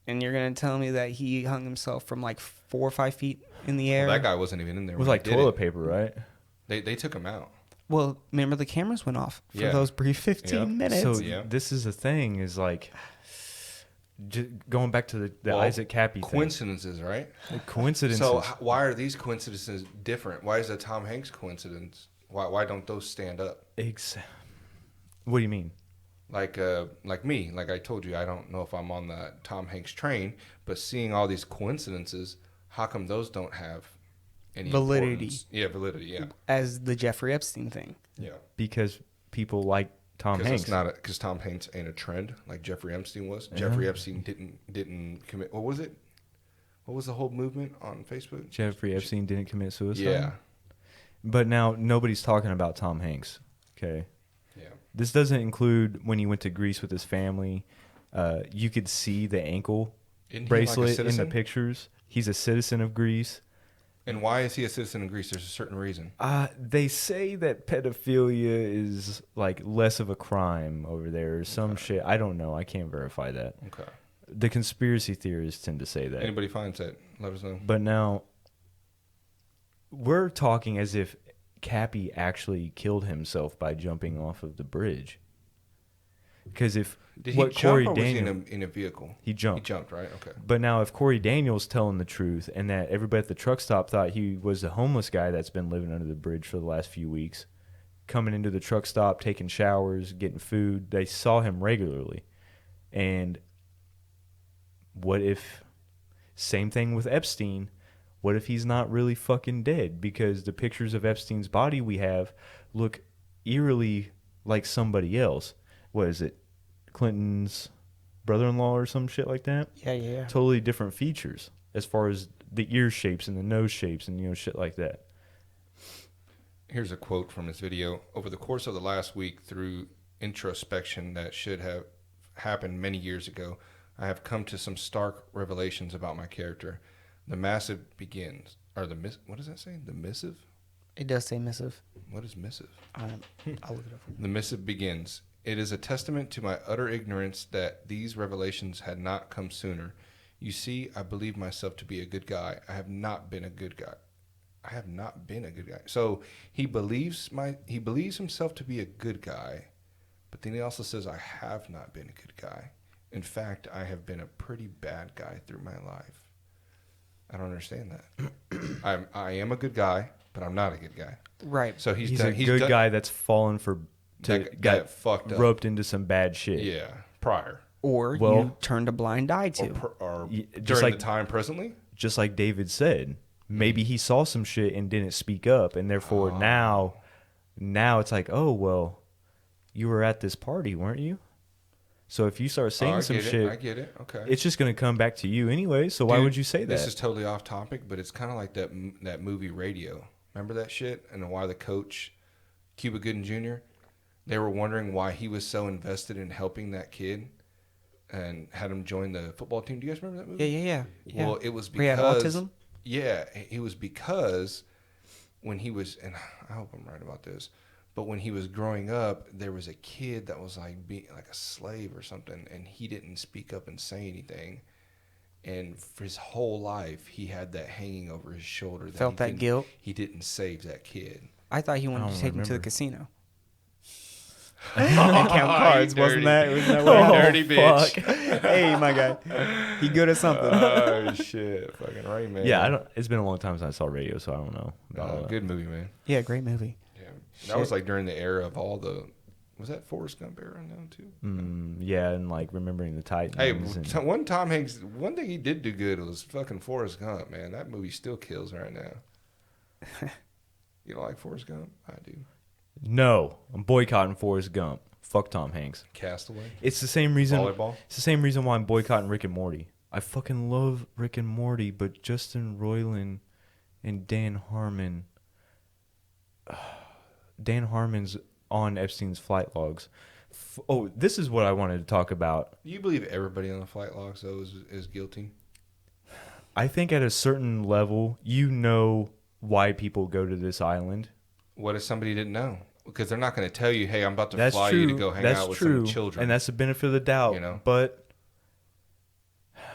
And you're going to tell me that he hung himself from like 4 or 5 feet in the air? Well, that guy wasn't even in there. It was like toilet paper, right? They took him out. Well, remember the cameras went off for those brief 15 minutes. So this is the thing, is like, going back to the Well, Isaac Kappy thing. Coincidences, right? The coincidences. So why are these coincidences different? Why is a Tom Hanks coincidence? Why don't those stand up? What do you mean? Like me, like I told you, I don't know if I'm on the Tom Hanks train, but seeing all these coincidences, how come those don't have any Validity. importance? Yeah, validity. Yeah, As the Jeffrey Epstein thing. yeah. Because people like Tom Hanks. Because Tom Hanks ain't a trend like Jeffrey Epstein was. Jeffrey Epstein didn't commit. What was it? What was the whole movement on Facebook? Jeffrey Epstein didn't commit suicide. Yeah, But now nobody's talking about Tom Hanks. Okay. yeah. This doesn't include when he went to Greece with his family. You could see the ankle Isn't he bracelet like a in the citizen? pictures. He's a citizen of Greece. And why is he a citizen in Greece? There's a certain reason. They say that pedophilia is like less of a crime over there or some shit. I don't know. I can't verify that. Okay. The conspiracy theorists tend to say that. Anybody finds that, let us know. But now we're talking as if Kappy actually killed himself by jumping off of the bridge. Because if Did he what jump Corey or was he Daniels, in a vehicle? he He jumped. jumped, right? Okay. But now if Corey Daniels telling the truth and that everybody at the truck stop thought he was the homeless guy that's been living under the bridge for the last few weeks, coming into the truck stop, taking showers, getting food, they saw him regularly. And what if, same thing with Epstein, what if he's not really fucking dead? Because the pictures of Epstein's body we have look eerily like somebody else. What is it? Clinton's brother-in-law or some shit like that? Yeah. Totally different features as far as the ear shapes and the nose shapes and, shit like that. Here's a quote from his video. Over the course of the last week, through introspection that should have happened many years ago, I have come to some stark revelations about my character. The massive begins. Or what does that say? The missive? It does say missive. What is missive? I'll look it up. The missive begins. It is a testament to my utter ignorance that these revelations had not come sooner. You see, I believe myself to be a good guy. I have not been a good guy. So he believes himself to be a good guy, but then he also says, I have not been a good guy. In fact, I have been a pretty bad guy through my life. I don't understand that. I am a good guy, but I'm not a good guy. Right. So He's a good guy that's fallen got fucked up. roped into some bad shit. Yeah, prior. Or Well- you turned a blind eye to. Or Just during like- the time presently? Just like David said, maybe he saw some shit and didn't speak up, and therefore now it's like, oh well, you were at this party, weren't you? So if you start saying some shit, I get it. Okay. it's just gonna come back to you anyway. So why Dude, would you say that? This is totally off topic, but it's kind of like that movie Radio. Remember that shit? And why the coach, Cuba Gooding Jr., they were wondering why he was so invested in helping that kid and had him join the football team. Do you guys remember that movie? Yeah. Well, it was because He had autism? Yeah, it was because when he was, and I hope I'm right about this, but when he was growing up, there was a kid that was like like a slave or something, and he didn't speak up and say anything. And for his whole life, he had that hanging over his shoulder. Felt that guilt? He didn't save that kid. I thought he wanted I to don't take him to the remember. casino. And count cards, wasn't that what what dirty bitch. Hey, my guy. He good at something. Oh, shit. Fucking right, man. Yeah, I don't. It's been a long time since I saw Radio, so I don't know about all that. Good movie, man. Yeah, great movie. Yeah. That was like during the era of all the, was that Forrest Gump era now, too? Yeah, and like remembering the Titans. Hey, and, one Tom Hanks, one thing he did do good was fucking Forrest Gump, man. That movie still kills right now. You don't like Forrest Gump? I do. no, I'm boycotting Forrest Gump. Fuck Tom Hanks. Castaway. It's the same reason. Volleyball. It's the same reason why I'm boycotting Rick and Morty. I fucking love Rick and Morty, but Justin Roiland and Dan Harmon. Dan Harmon's on Epstein's flight logs. Oh, this is what I wanted to talk about. Do you believe everybody on the flight logs, though, is guilty? I think at a certain level, you know why people go to this island. What if somebody didn't know? Because they're not going to tell you, hey, I'm about to That's fly true. you to go hang That's out with true. some children. And that's the benefit of the doubt. You know? But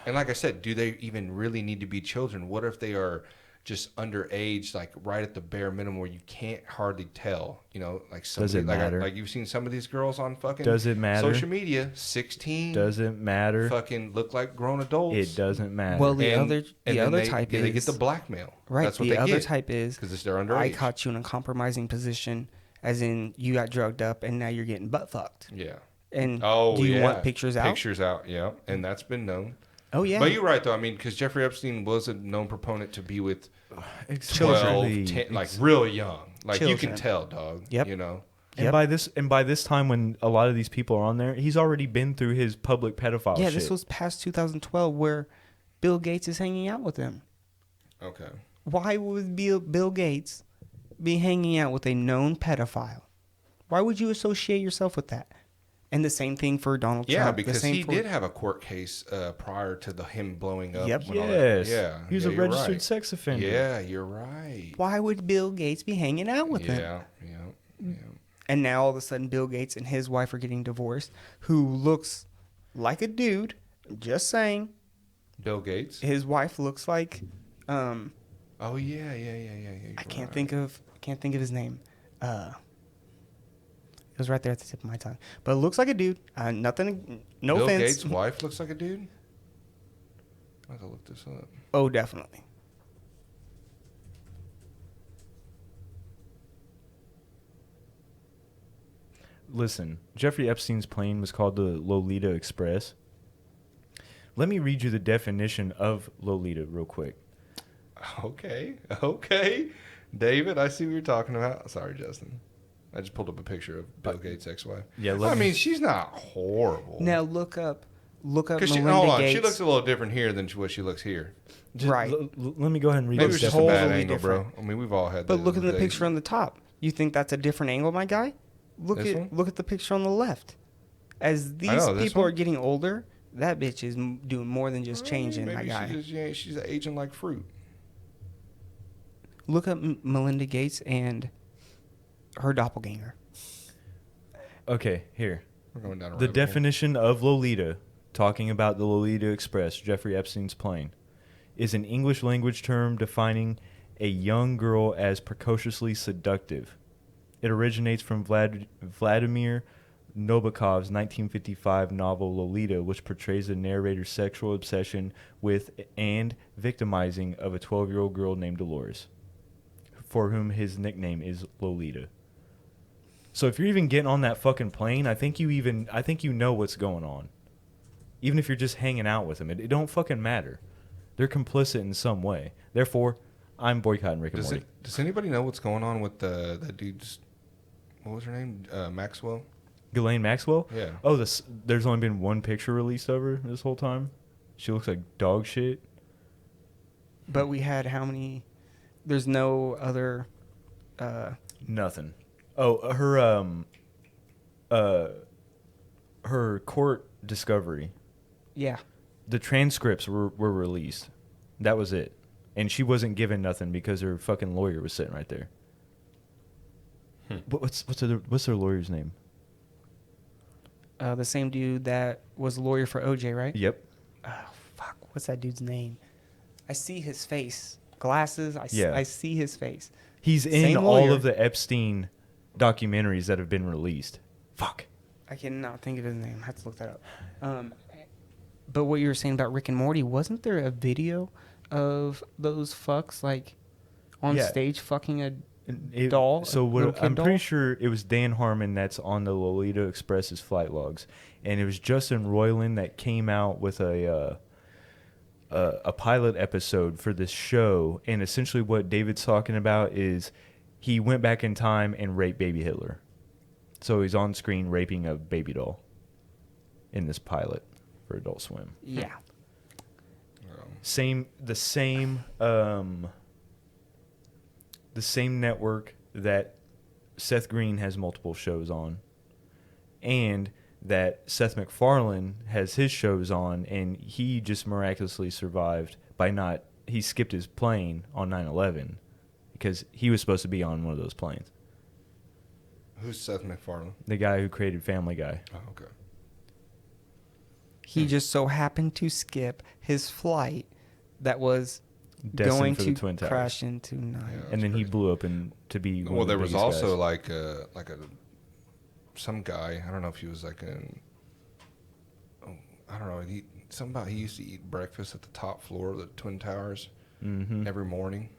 And like I said, do they even really need to be children? What if they are just underage, like right at the bare minimum where you can't hardly tell, you know, like somebody, Does it matter? Like you've seen some of these girls on fucking Does it matter? social media, 16, Doesn't matter. fucking look like grown adults. It doesn't matter. Well, the And other then type they get is the blackmail. right. That's what The they other get, type is because they're underage. I caught you in a compromising position, as in you got drugged up and now you're getting butt fucked. Yeah. And Oh, do you yeah. want pictures out? Pictures out, yeah. And that's been known. Oh yeah. But you're right, though. I mean, because Jeffrey Epstein was a known proponent to be with 12, Especially- 10, like really young. Like you can Children. tell, dog. Yep. You know. And Yep. by this time, when a lot of these people are on there, he's already been through his public pedophile Yeah, shit. this was past 2012 where Bill Gates is hanging out with him. Okay. Why would Bill Gates be hanging out with a known pedophile? Why would you associate yourself with that? And the same thing for Donald Yeah, Trump. because the same he for, did have a court case prior to him blowing up. Yep. when all that- Yes. Yeah. He was yeah, a you're registered right. sex offender. Yeah, you're right. Why would Bill Gates be hanging out with him? Yeah. And now all of a sudden, Bill Gates and his wife are getting divorced. Who looks like a dude? Just saying. Bill Gates. His wife looks like. Oh yeah. I can't think of his name. It was right there at the tip of my tongue. But it looks like a dude. Nothing. No Bill offense. Gates' wife looks like a dude. I have to look this up. Oh, definitely. Listen, Jeffrey Epstein's plane was called the Lolita Express. Let me read you the definition of Lolita real quick. Okay. David, I see what you're talking about. Sorry, Justin. I just pulled up a picture of Bill Gates' ex-wife. Yeah, I mean, she's not horrible. Now look up Because Melinda hold on, Gates. she looks a little different here than what she looks here. Right. Let me go ahead and read Maybe this it's just a bad totally angle, different. bro. I mean, we've all had. But those look at the days. picture on the top. You think that's a different angle, my guy? Look This at one? look at the picture on the left. As these know, this people one? are getting older, that bitch is doing more than just changing, my Maybe guy. she's aging like fruit. Look up Melinda Gates and her doppelganger. Okay, here. We're going down a The rabbit hole. definition of Lolita, talking about the Lolita Express, Jeffrey Epstein's plane, is an English language term defining a young girl as precociously seductive. It originates from Vladimir Nabokov's 1955 novel Lolita, which portrays the narrator's sexual obsession with and victimizing of a 12-year-old girl named Dolores, for whom his nickname is Lolita. So if you're even getting on that fucking plane, I think you know what's going on. Even if you're just hanging out with them, it don't fucking matter. They're complicit in some way. Therefore, I'm boycotting Rick and Morty. Does anybody know what's going on with that dude's? What was her name? Maxwell. Ghislaine Maxwell? Yeah. Oh, there's only been one picture released of her this whole time. She looks like dog shit. But we had how many? There's no other. Nothing. Oh, her court discovery. Yeah. The transcripts were released. That was it. And she wasn't given nothing because her fucking lawyer was sitting right there. But what's her lawyer's name? The same dude that was a lawyer for OJ, right? Yep. Oh, fuck. What's that dude's name? I see his face. Glasses. Yeah. I see his face. He's in Same all lawyer. of the Epstein documentaries that have been released. Fuck. I cannot think of his name. I have to look that up. But what you were saying about Rick and Morty, wasn't there a video of those fucks like on Yeah. stage fucking a It- doll? So a what, little kid I'm doll? pretty sure it was Dan Harmon that's on the Lolita Express's flight logs, and it was Justin Roiland that came out with a pilot episode for this show. And essentially, what David's talking about is he went back in time and raped baby Hitler. So he's on screen raping a baby doll in this pilot for Adult Swim. Yeah. The same network that Seth Green has multiple shows on, and that Seth MacFarlane has his shows on, and he just miraculously survived by he skipped his plane on 9/11 because he was supposed to be on one of those planes. Who's Seth MacFarlane? The guy who created Family Guy. Oh, okay. He just so happened to skip his flight that was destined going for to the Twin Towers. crash into 9. Yeah. And then he blew up to be one Well, of the there was biggest also guys. some guy. I don't know if he was like I don't know. He used to eat breakfast at the top floor of the Twin Towers every morning,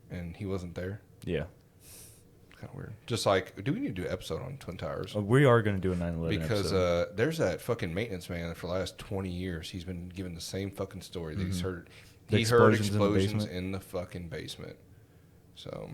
and he wasn't there. Yeah. Kind of weird. Just like, do we need to do an episode on Twin Towers? We are going to do a 9/11 Because episode. there's that fucking maintenance man that for the last 20 years he's been giving the same fucking story that he's heard. The He heard explosions in the explosions basement? in the fucking basement. So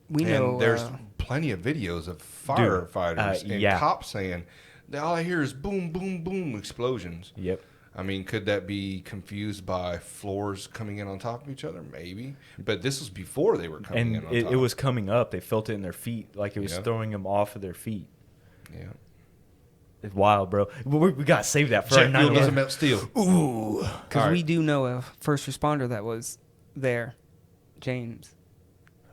We and know there's plenty of videos of firefighters and yeah. cops saying that all I hear is boom, boom, boom explosions. Yep. I mean, could that be confused by floors coming in on top of each other? Maybe. But this was before they were coming And in on top. it was coming up. They felt it in their feet, like it was Yeah. throwing them off of their feet. Yeah. It's wild, bro. We got to save that for our Jet fuel 9/11. doesn't melt steel. Ooh. because All we right. do know a first responder that was there, James.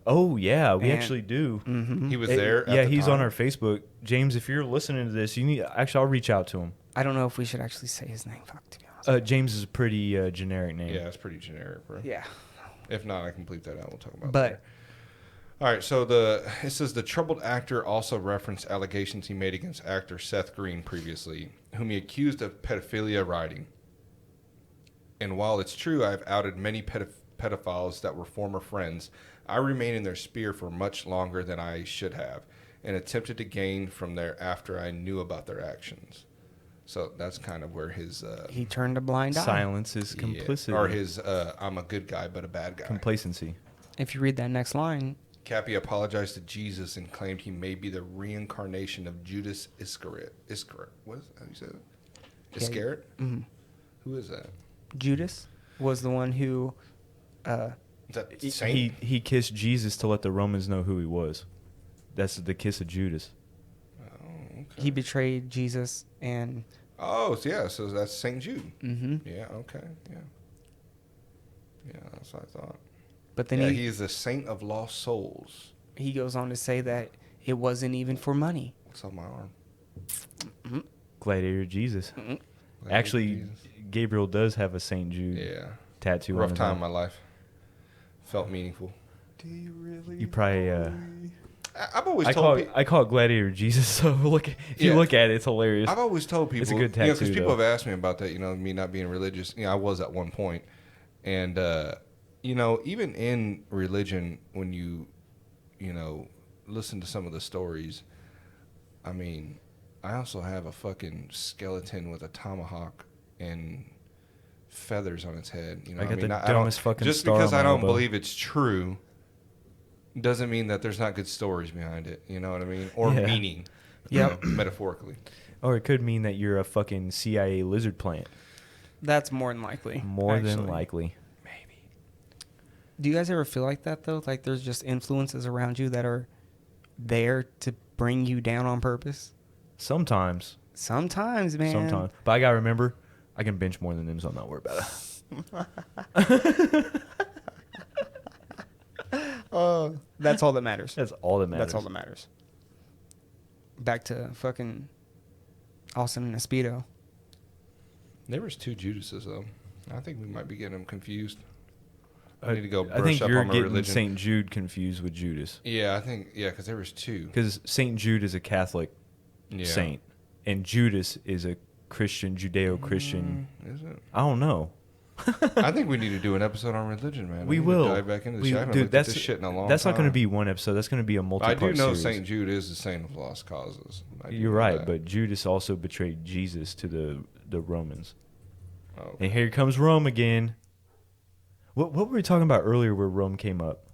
Oh, yeah, we And- actually do. Mm-hmm. He was Eh, there. Yeah, at the he's time. on our Facebook. James, if you're listening to this, you need. Actually, I'll reach out to him. I don't know if we should actually say his name. Fuck, to be honest. James is a pretty generic name. Yeah, it's pretty generic, bro. Yeah. If not, I can bleep that out. We'll talk about it But later. All right, so it says the troubled actor also referenced allegations he made against actor Seth Green previously, whom he accused of pedophilia writing. And while it's true I've outed many pedophiles that were former friends, I remained in their sphere for much longer than I should have, and attempted to gain from there after I knew about their actions. So that's kind of where his he turned a blind eye. Silence is yeah, complicity. or his I'm a good guy but a bad guy. Complacency. If you read that next line, Kappy apologized to Jesus and claimed he may be the reincarnation of Judas Iscariot. What is how do you say that? Yeah, Iscariot? mhm. Who is that? Judas was the one who Is that saint? He kissed Jesus to let the Romans know who he was. That's the kiss of Judas. Oh, okay. he betrayed Jesus and Oh, so yeah, so that's Saint Jude. mm-hmm. Yeah, okay, yeah. Yeah, that's what I thought. But then Yeah, he he's the saint of lost souls. goes on to say that it wasn't even for money. What's on my arm? Gladiator Jesus. Mhm. Actually, Jesus. Gabriel does have a St. Jude Yeah. tattoo on Rough his time arm. in my life. Felt meaningful. Do you really? You probably I've always I told people. call it Gladiator Jesus. So if you Yeah. look at it, it's hilarious. I've always told people, It's a good because tattoo, people though. have asked me about that, me not being religious. I was at one point. And, even in religion, when you listen to some of the stories, I mean, I also have a fucking skeleton with a tomahawk and feathers on its head. I got the don't- dumbest fucking just star because on I my don't elbow. believe it's true doesn't mean that there's not good stories behind it. You know what I mean? Or Yeah. meaning. Yep. Metaphorically. Or it could mean that you're a fucking CIA lizard plant. That's more than likely. More than actually. likely. Do you guys ever feel like that though? Like there's just influences around you that are there to bring you down on purpose? Sometimes. Sometimes, man. Sometimes. But I gotta remember, I can bench more than them, so I'm not worried about it. That's all that matters. That's all that matters. That's all that matters. Back to fucking Austin and a Speedo. There was 2 Judases, though. I think we might be getting them confused. I need to go I brush think up you're on my getting religion. St. Jude confused with Judas. Yeah, because there was 2. Because St. Jude is a Catholic Yeah. saint, and Judas is a Christian, Judeo-Christian. Is it? I don't know. I think we need to do an episode on religion, man. We need to will. dive back into this shit. I haven't Dude, looked at this shit in a long that's time. not going to be one episode. That's going to be a multi-part I do know series. St. Jude is the saint of lost causes. I do You're know right, that. but Judas also betrayed Jesus to the Romans. Oh, And here comes Rome again. What were we talking about earlier where Rome came up?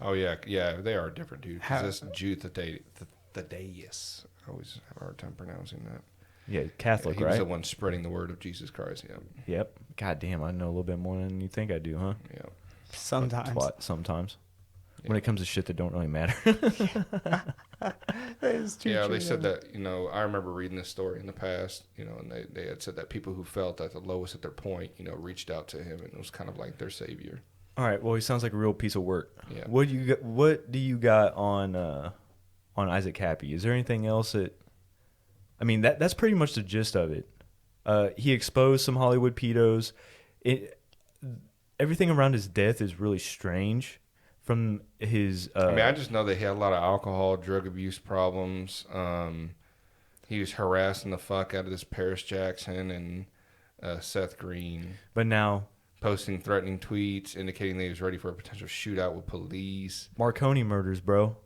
oh yeah, they are different, dude. 'Cause How- this Jude Thaddeus. I always have a hard time pronouncing that. Yeah, Catholic, He was right? the one spreading the word of Jesus Christ. Yep. Yep. God damn, I know a little bit more than you think I do, huh? Yep. Sometimes. Twat, sometimes. When Yeah. it comes to shit that don't really matter. That is too Yeah, true, they said though. that, I remember reading this story in the past, and they had said that people who felt at the lowest at their point, reached out to him, and it was kind of like their savior. All right. Well, he sounds like a real piece of work. Yeah. What do you got on Isaac Kappy? Is there anything else that? I mean, that's pretty much the gist of it. He exposed some Hollywood pedos. everything around his death is really strange. From his, I mean, I just know that he had a lot of alcohol, drug abuse problems. He was harassing the fuck out of this Paris Jackson and Seth Green. but now Posting threatening tweets indicating that he was ready for a potential shootout with police. Marconi murders, bro.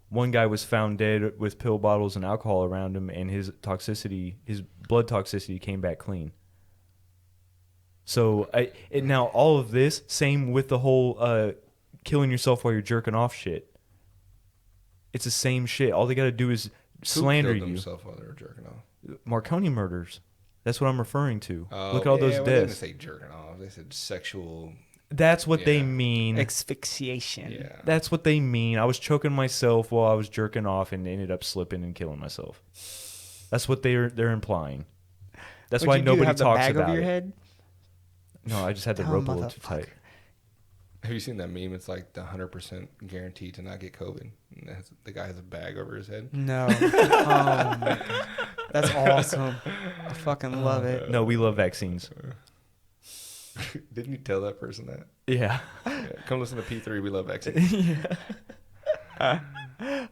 One guy was found dead with pill bottles and alcohol around him, and his blood toxicity came back clean. So now all of this, same with the whole killing yourself while you're jerking off shit. It's the same shit. All they got to do is slander Who killed you. himself while they were jerking off? Marconi murders. That's what I'm referring to. Look at all those Well, they didn't deaths. say jerking off. They said sexual. That's what they Yeah. mean. Asphyxiation. Yeah. That's what they mean. I was choking myself while I was jerking off and ended up slipping and killing myself. That's what they're implying. That's What'd why you do, nobody have the talks bag about over your it. head? No, I just had the Oh, rope a little too motherfucker. tight. Have you seen that meme? It's like the 100% guaranteed to not get COVID. And the guy has a bag over his head. No. Oh my God. That's awesome. I fucking love it. No, we love vaccines. Didn't you tell that person that? Yeah. Yeah. Come listen to P3. We love vaccines.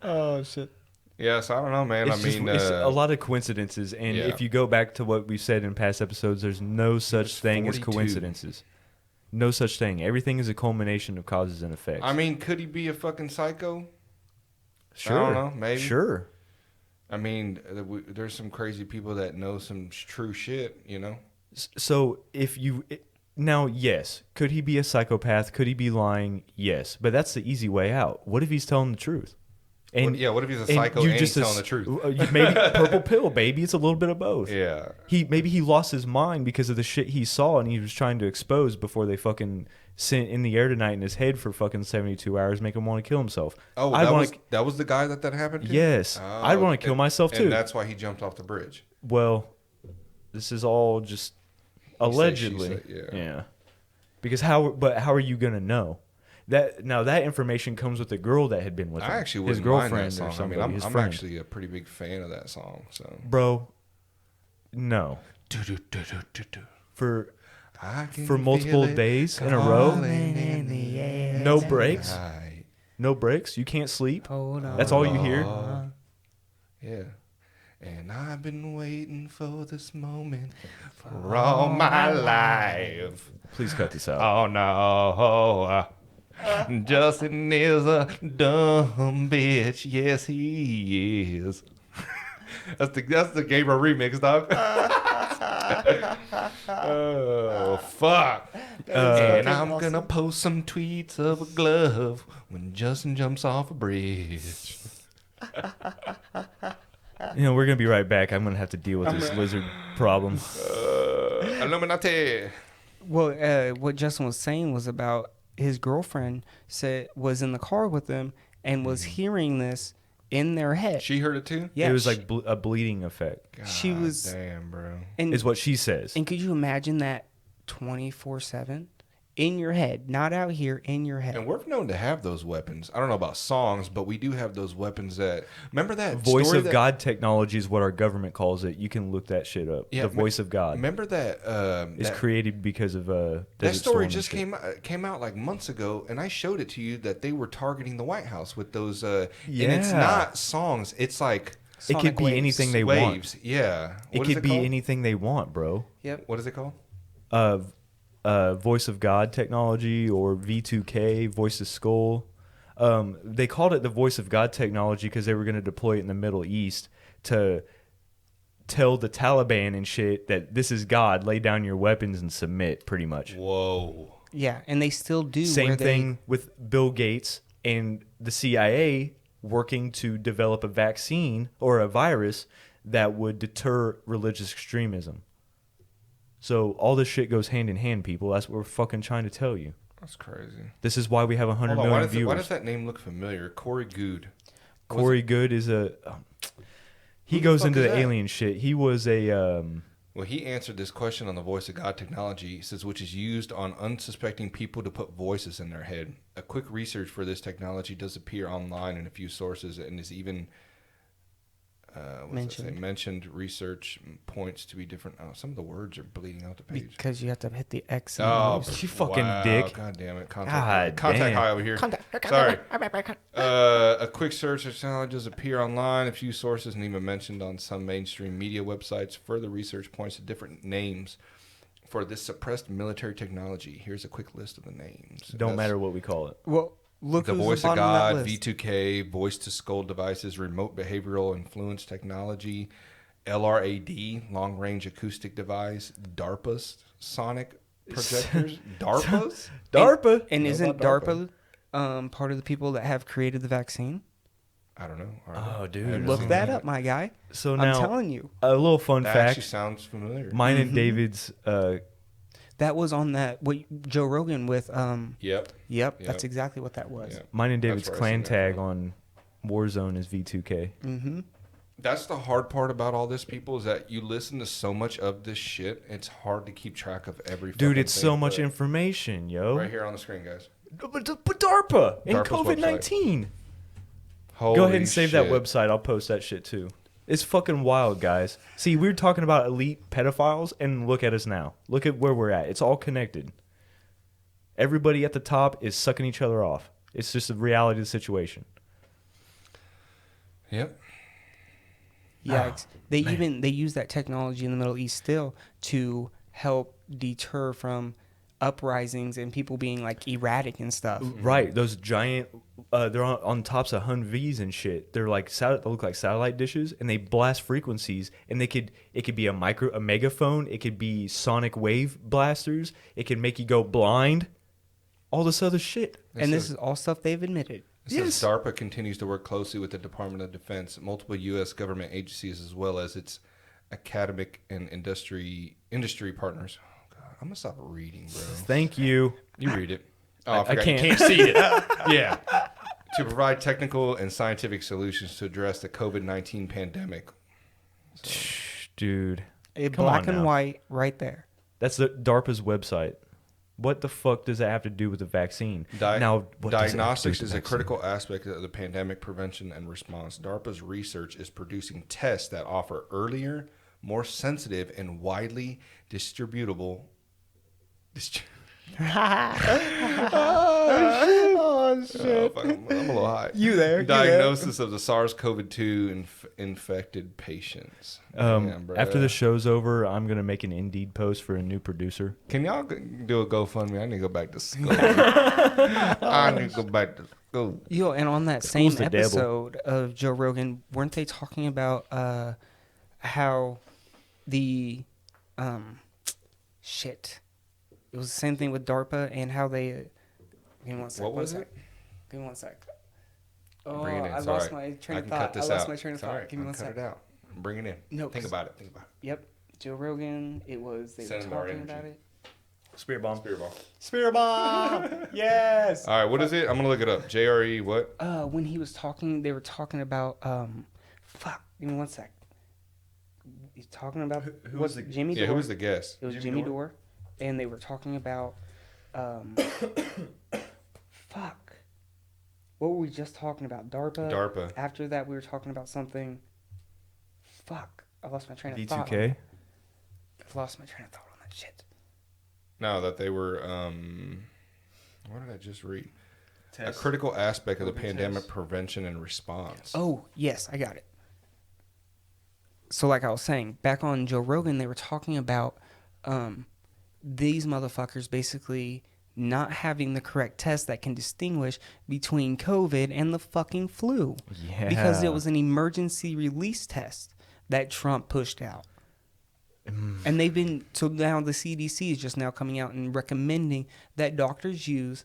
Oh shit. Yeah, so I don't know, man. It's a lot of coincidences, and yeah. if you go back to what we've said in past episodes, there's no such thing as 42. coincidences. No such thing. Everything is a culmination of causes and effects. I mean, could he be a fucking psycho? sure. I don't know. Maybe. Sure. I mean, there's some crazy people that know some true shit, you know? So now, yes, could he be a psychopath? Could he be lying? Yes, but that's the easy way out. What if he's telling the truth? What if he's a psycho and he's telling the truth? Maybe purple pill, baby. It's a little bit of both. Yeah. Maybe he lost his mind because of the shit he saw and he was trying to expose before they fucking sent in the air tonight in his head for fucking 72 hours, make him want to kill himself. Oh, that was the guy that happened to? Yes. Oh, I'd want to kill myself too. And that's why he jumped off the bridge. Well, this is all just allegedly. She said, yeah. Because how are you going to know? That information comes with the girl that had been with him. I actually his wouldn't mind girlfriend that song. or I somebody, mean, his I'm friend. actually a pretty big fan of that song. So, Bro, no. For multiple days in a row, no breaks. No breaks. You can't sleep. Hold on. That's all you hear. Yeah. And I've been waiting for this moment for all my life. Please cut this out. Oh no, Justin is a dumb bitch. Yes, he is. that's the Gabriel remix, dog. Oh fuck! And I'm gonna post some tweets of a glove when Justin jumps off a bridge. We're gonna be right back. I'm gonna have to deal with this lizard problem. Illuminati. Well, what Justin was saying was about his girlfriend was in the car with them and was hearing this in their head. She heard it too. Yeah, It was like a bleeding effect, She was- damn, bro. and, is what she says. and could you imagine that 24/7 in your head, not out here, in your head? And we're known to have those weapons. I don't know about songs, but we do have those weapons that. Remember that Voice story of God technology is what our government calls it. You can look that shit up. Yeah, the voice of God Remember that? is created because of that Desert story Storm and just shit. came out like months ago, and I showed it to you that they were targeting the White House with those. And it's Yeah. not songs; it's like It could Sonic be waves. anything they want. waves. Yeah, It What is could be called? anything they want, bro. Yep. What is it called? Voice of God technology or V2K, Voice of Skull. They called it the Voice of God technology because they were going to deploy it in the Middle East to tell the Taliban and shit that this is God, lay down your weapons and submit, pretty much. Whoa! Yeah, and they still do. Same where thing with Bill Gates and the CIA working to develop a vaccine or a virus that would deter religious extremism. So all this shit goes hand in hand, people. That's what we're fucking trying to tell you. That's crazy. This is why we have 100 Hold on, million viewers. why does that name look familiar? Corey Good. Corey Good is a... he Who the goes fuck into is the that? alien shit. He was a... Well, he answered this question on the Voice of God technology. He says, which is used on unsuspecting people to put voices in their head. A quick research for this technology does appear online in a few sources and is even Mentioned research points to be different. Oh, some of the words are bleeding out the page. Because you have to hit the X. Oh, You fucking dick. God damn it. God Contact damn. high over here. Sorry. A quick search of challenges appear online. A few sources and even mentioned on some mainstream media websites. Further research points to different names for this suppressed military technology. Here's a quick list of the names. Don't matter what we call it. Well, look The who's voice the of bottom God, of that list. V2K, voice to skull devices, remote behavioral influence technology, LRAD, long range acoustic device, DARPA's sonic projectors, DARPA's. DARPA. And Know isn't about DARPA part of the people that have created the vaccine? I don't know. Oh, dude. Look that up, my guy. So I'm now, telling you. a little fun That fact. actually sounds familiar. Mine and David's. That was on that Joe Rogan with Yep. Yep, that's exactly what that was. Yep. Mine and David's That's where I clan seen that tag from. on Warzone is V2K. Mm-hmm. That's the hard part about all this, people, is that you listen to so much of this shit. It's hard to keep track of every. Dude, fucking it's so thing, much but information, yo. Right here on the screen, guys. But DARPA and DARPA's COVID-19. Holy Go ahead and save that shit. website. I'll post that shit too. It's fucking wild, guys. See, we were talking about elite pedophiles, and look at us now. Look at where we're at. It's all connected. Everybody at the top is sucking each other off. It's just the reality of the situation. Yep. Yikes. They use that technology in the Middle East still to help deter from uprisings and people being like erratic and stuff. Right, those giant, they're on tops of Humvees and shit. They're like they look like satellite dishes, and they blast frequencies. And it could be a megaphone. It could be sonic wave blasters. It could make you go blind. All this other shit. And this is all stuff they've admitted. It says DARPA continues to work closely with the Department of Defense, multiple U.S. government agencies, as well as its academic and industry partners. Oh, God, I'm gonna stop reading, bro. Thank you. You read it. Oh, I can't. You can't see it. Yeah. To provide technical and scientific solutions to address the COVID-19 pandemic. Dude, come Black on and now. white right there. That's the DARPA's website. What the fuck does that have to do with the vaccine? Now, what does it have to do Diagnostics with is the a vaccine? critical aspect of the pandemic prevention and response. DARPA's research is producing tests that offer earlier, more sensitive, and widely distributable. Oh, shit. I'm a little high. You there? Diagnosis of the SARS-CoV-2 infected patients. Damn, bruh. After the show's over, I'm gonna make an Indeed post for a new producer. Can y'all do a GoFundMe? I need to go back to school. I need to go back to school. Yo, and on that same the devil. episode of Joe Rogan, weren't they talking about how the shit? It was the same thing with DARPA and how they. Give me one sec. What was it? Give me one sec. Oh, Bring it in. I It's lost all right. my train I of can thought. cut this I lost out. my train of It's all thought. right. Give me I'll one cut sec. it out. Bring it in. No, Think 'cause- about it. Yep, Joe Rogan. It was they Send were them our talking energy. about it. Spirit bomb. Spirit bomb. Yes. All right, what is it? I'm gonna look it up. JRE what? When he was talking, they were talking about fuck. Give me one sec. He's talking about Who what's was the- Jimmy? Yeah, Dore. who was the guest? It was Jimmy Jimmy Dore? Dore, and they were talking about fuck. What were we just talking about? DARPA. DARPA. After that, we were talking about something. Fuck. I lost my train of thought. V2K. I lost my train of thought on that shit. No, that they were. What did I just read? A critical aspect of the pandemic prevention and response. Oh, yes, I got it. So like I was saying, back on Joe Rogan, they were talking about these motherfuckers basically not having the correct test that can distinguish between COVID and the fucking flu. Yeah. Because it was an emergency release test that Trump pushed out. And they've been, so now the CDC is just now coming out and recommending that doctors use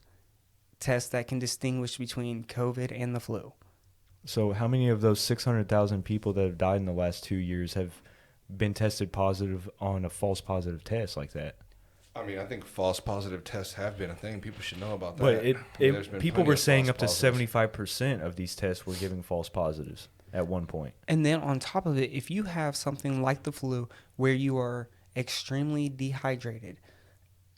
tests that can distinguish between COVID and the flu. So how many of those 600,000 people that have died in the last 2 years have been tested positive on a false positive test like that? I mean, I think false positive tests have been a thing. People should know about that. But I mean, there's been people plenty were of saying false up to positives. 75% of these tests were giving false positives at one point. And then on top of it, if you have something like the flu where you are extremely dehydrated,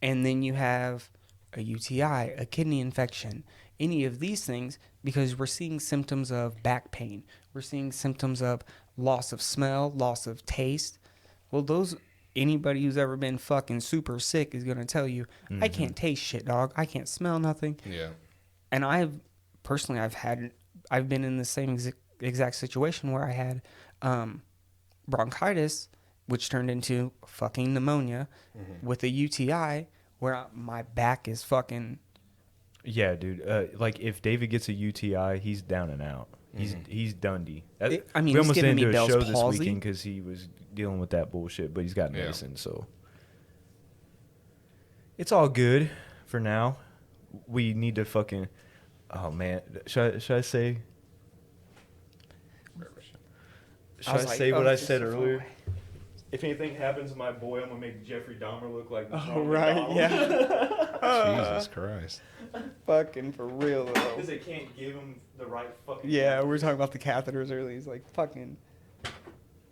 and then you have a UTI, a kidney infection, any of these things, because we're seeing symptoms of back pain, we're seeing symptoms of loss of smell, loss of taste. Well, those anybody who's ever been fucking super sick is gonna tell you, I can't taste shit, dog. I can't smell nothing. Yeah. And I've been in the same exact situation where I had bronchitis, which turned into fucking pneumonia with a UTI, where my back is fucking. Yeah, dude. Like if David gets a UTI, he's down and out. He's Dundee. I mean, we he's almost giving didn't me do a Bell's show this palsy. weekend because he was dealing with that bullshit, but he's got medicine, so it's all good for now. We need to fucking. Oh man, should I say? Should I say what I said earlier? If anything happens to my boy, I'm gonna make Jeffrey Dahmer look like. Oh right, yeah. Jesus Christ. Fucking for real though. Because they can't give him the right fucking. Yeah, we were talking about the catheters earlier. He's like, fucking.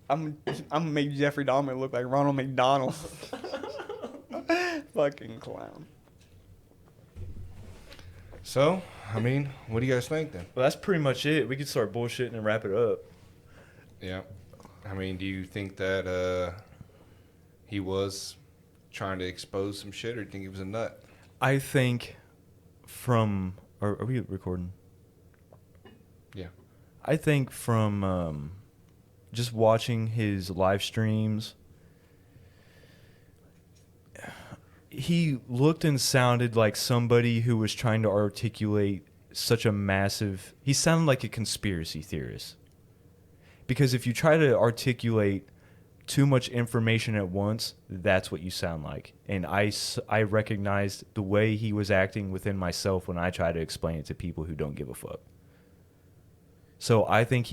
I'm gonna make Jeffrey Dahmer look like Ronald McDonald. Fucking clown. So, I mean, what do you guys think then? Well, that's pretty much it. We could start bullshitting and wrap it up. Yeah. I mean, do you think that he was trying to expose some shit, or do you think he was a nut? I think from... Are we recording? Yeah. I think from just watching his live streams, he looked and sounded like somebody who was trying to articulate such a massive... He sounded like a conspiracy theorist. Because if you try to articulate too much information at once, that's what you sound like. And I recognized the way he was acting within myself when I try to explain it to people who don't give a fuck. So I think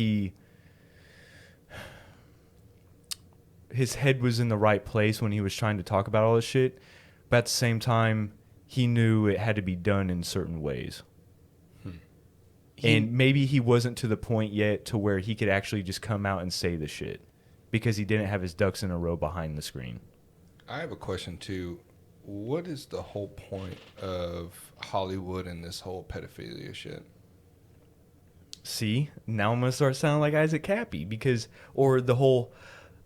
his head was in the right place when he was trying to talk about all this shit. But at the same time, he knew it had to be done in certain ways. And maybe he wasn't to the point yet to where he could actually just come out and say the shit because he didn't have his ducks in a row behind the screen. I have a question too. What is the whole point of Hollywood and this whole pedophilia shit? See, now I'm going to start sounding like Isaac Kappy or the whole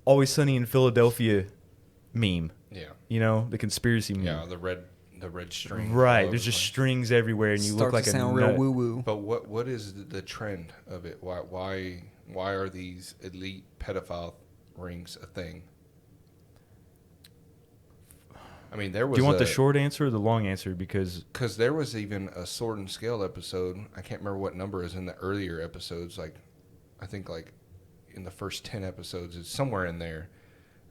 Always Sunny in Philadelphia meme. Yeah. You know, the conspiracy meme. Yeah, the red string. Right, there's just strings everywhere, and you look like to sound a real nut. woo woo. But what is the trend of it? Why are these elite pedophile rings a thing? I mean, there was. Do you want the short answer or the long answer? Because there was even a Sword and Scale episode. I can't remember what number is in the earlier episodes. Like, I think like in the first 10 episodes, it's somewhere in there.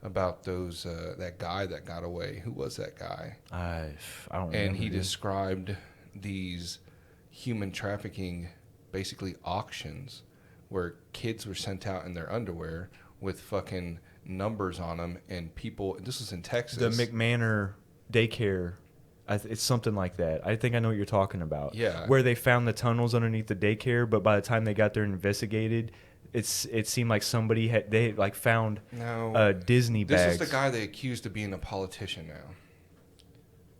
About those that guy that got away. Who was that guy? I don't remember. And he described these human trafficking, basically auctions, where kids were sent out in their underwear with fucking numbers on them, and people. This was in Texas. The McManor daycare. It's something like that. I think I know what you're talking about. Yeah. Where they found the tunnels underneath the daycare, but by the time they got there and investigated, it seemed like somebody they found Disney bags. This is the guy they accused of being a politician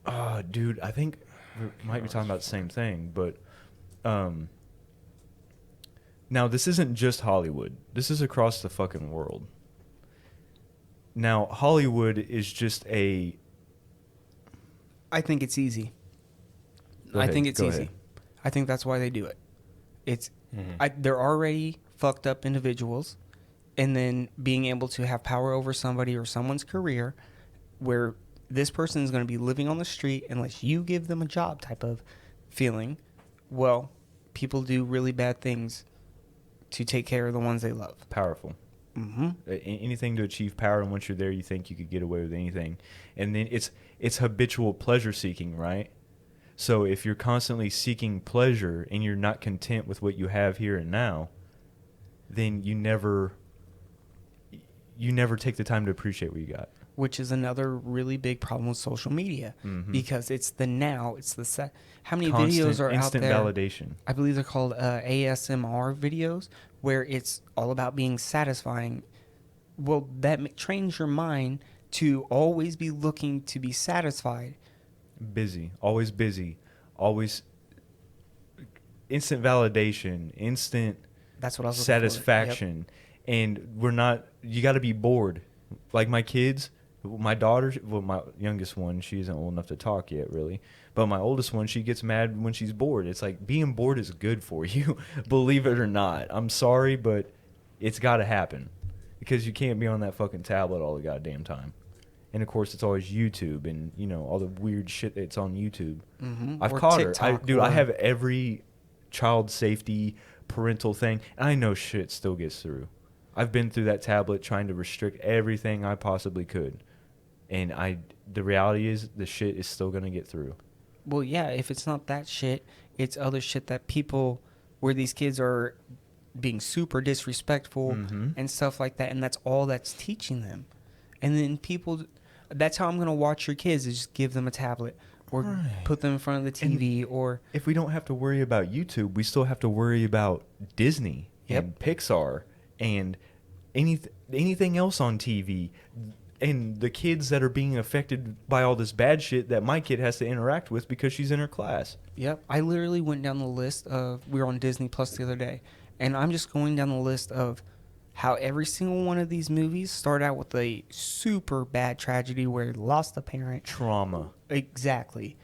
now. Dude, I think we might be talking about the same thing, but now this isn't just Hollywood. This is across the fucking world. Now, Hollywood is just I think it's easy. Go ahead. Go ahead. I think that's why they do it. It's they're already fucked up individuals, and then being able to have power over somebody or someone's career where this person is going to be living on the street unless you give them a job type of feeling. Well, people do really bad things to take care of the ones they love. Powerful. Anything to achieve power, and once you're there, you think you could get away with anything. And then it's habitual pleasure seeking, right? So if you're constantly seeking pleasure and you're not content with what you have here and now, then you never take the time to appreciate what you got. Which is another really big problem with social media, because it's the now, it's the how many videos are out there? Instant validation. I believe they're called ASMR videos, where it's all about being satisfying. Well, that trains your mind to always be looking to be satisfied. Busy, always instant validation, instant That's what I was satisfaction. And you got to be bored. Like my kids, my daughter, well, my youngest one, she isn't old enough to talk yet, really. But my oldest one, she gets mad when she's bored. It's like being bored is good for you, believe it or not. I'm sorry, but it's got to happen because you can't be on that fucking tablet all the goddamn time. And of course, it's always YouTube and all the weird shit that's on YouTube. Mm-hmm. I've Or caught TikTok, her. I or- have every child safety parental thing, and I know shit still gets through. I've been through that tablet trying to restrict everything I possibly could, and the reality is the shit is still gonna get through. Well, yeah, if it's not that shit, it's other shit that people, where these kids are being super disrespectful and stuff like that, and that's all that's teaching them. And then people, that's how I'm going to watch your kids, is just give them a tablet or put them in front of the TV. Or if we don't have to worry about YouTube, we still have to worry about Disney and Pixar and anything else on TV. And the kids that are being affected by all this bad shit that my kid has to interact with because she's in her class. Yep. I literally went down the list of, we were on Disney Plus the other day, and I'm just going down the list of how every single one of these movies start out with a super bad tragedy where they lost a parent. Trauma. Exactly.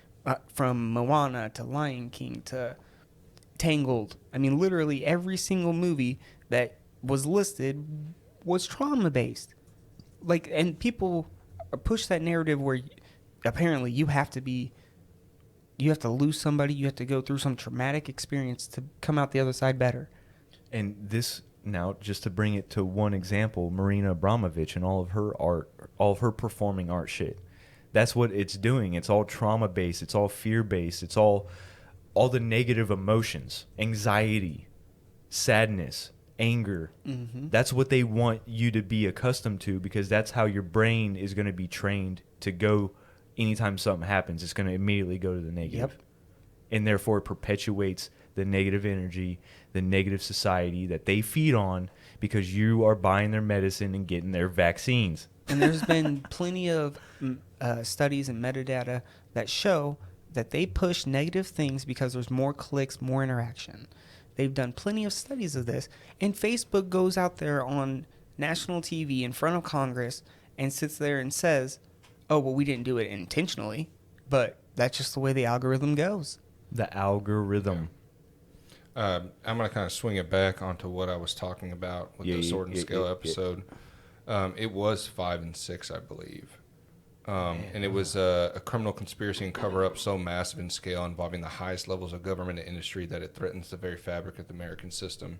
From Moana to Lion King to Tangled. I mean, literally every single movie that was listed was trauma-based. Like, and people push that narrative where apparently you have to lose somebody, you have to go through some traumatic experience to come out the other side better. And this, now, just to bring it to one example, Marina Abramovich and all of her art, all of her performing art shit. That's what it's doing. It's all trauma-based. It's all fear-based. It's all the negative emotions, anxiety, sadness, anger. Mm-hmm. That's what they want you to be accustomed to, because that's how your brain is going to be trained to go. Anytime something happens, it's going to immediately go to the negative. Yep. And therefore it perpetuates the negative energy, the negative society that they feed on, because you are buying their medicine and getting their vaccines. And there's been plenty of studies and metadata that show that they push negative things because there's more clicks, more interaction. They've done plenty of studies of this. And Facebook goes out there on national TV in front of Congress and sits there and says, oh, well, we didn't do it intentionally, but that's just the way the algorithm goes. The algorithm. I'm going to kind of swing it back onto what I was talking about with the Sword and Scale episode. It was 5 and 6, I believe. And it was a criminal conspiracy and cover-up so massive in scale, involving the highest levels of government and industry, that it threatens the very fabric of the American system.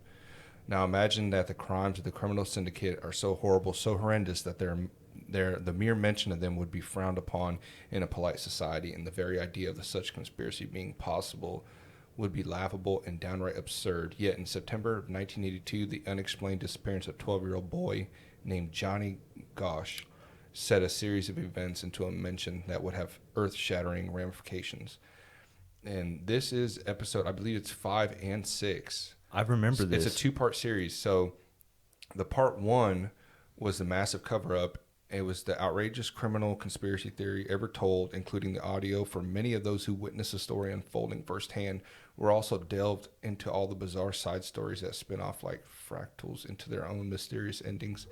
Now imagine that the crimes of the criminal syndicate are so horrible, so horrendous, that the mere mention of them would be frowned upon in a polite society, and the very idea of such conspiracy being possible would be laughable and downright absurd. Yet in September of 1982, the unexplained disappearance of a 12-year-old boy named Johnny Gosch set a series of events into a mention that would have earth-shattering ramifications. And this is episode, I believe it's 5 and 6. I remember this. It's a 2-part series. So the part 1 was the massive cover-up. It was the outrageous criminal conspiracy theory ever told, including the audio for many of those who witnessed the story unfolding firsthand. We're also delved into all the bizarre side stories that spin off like fractals into their own mysterious endings.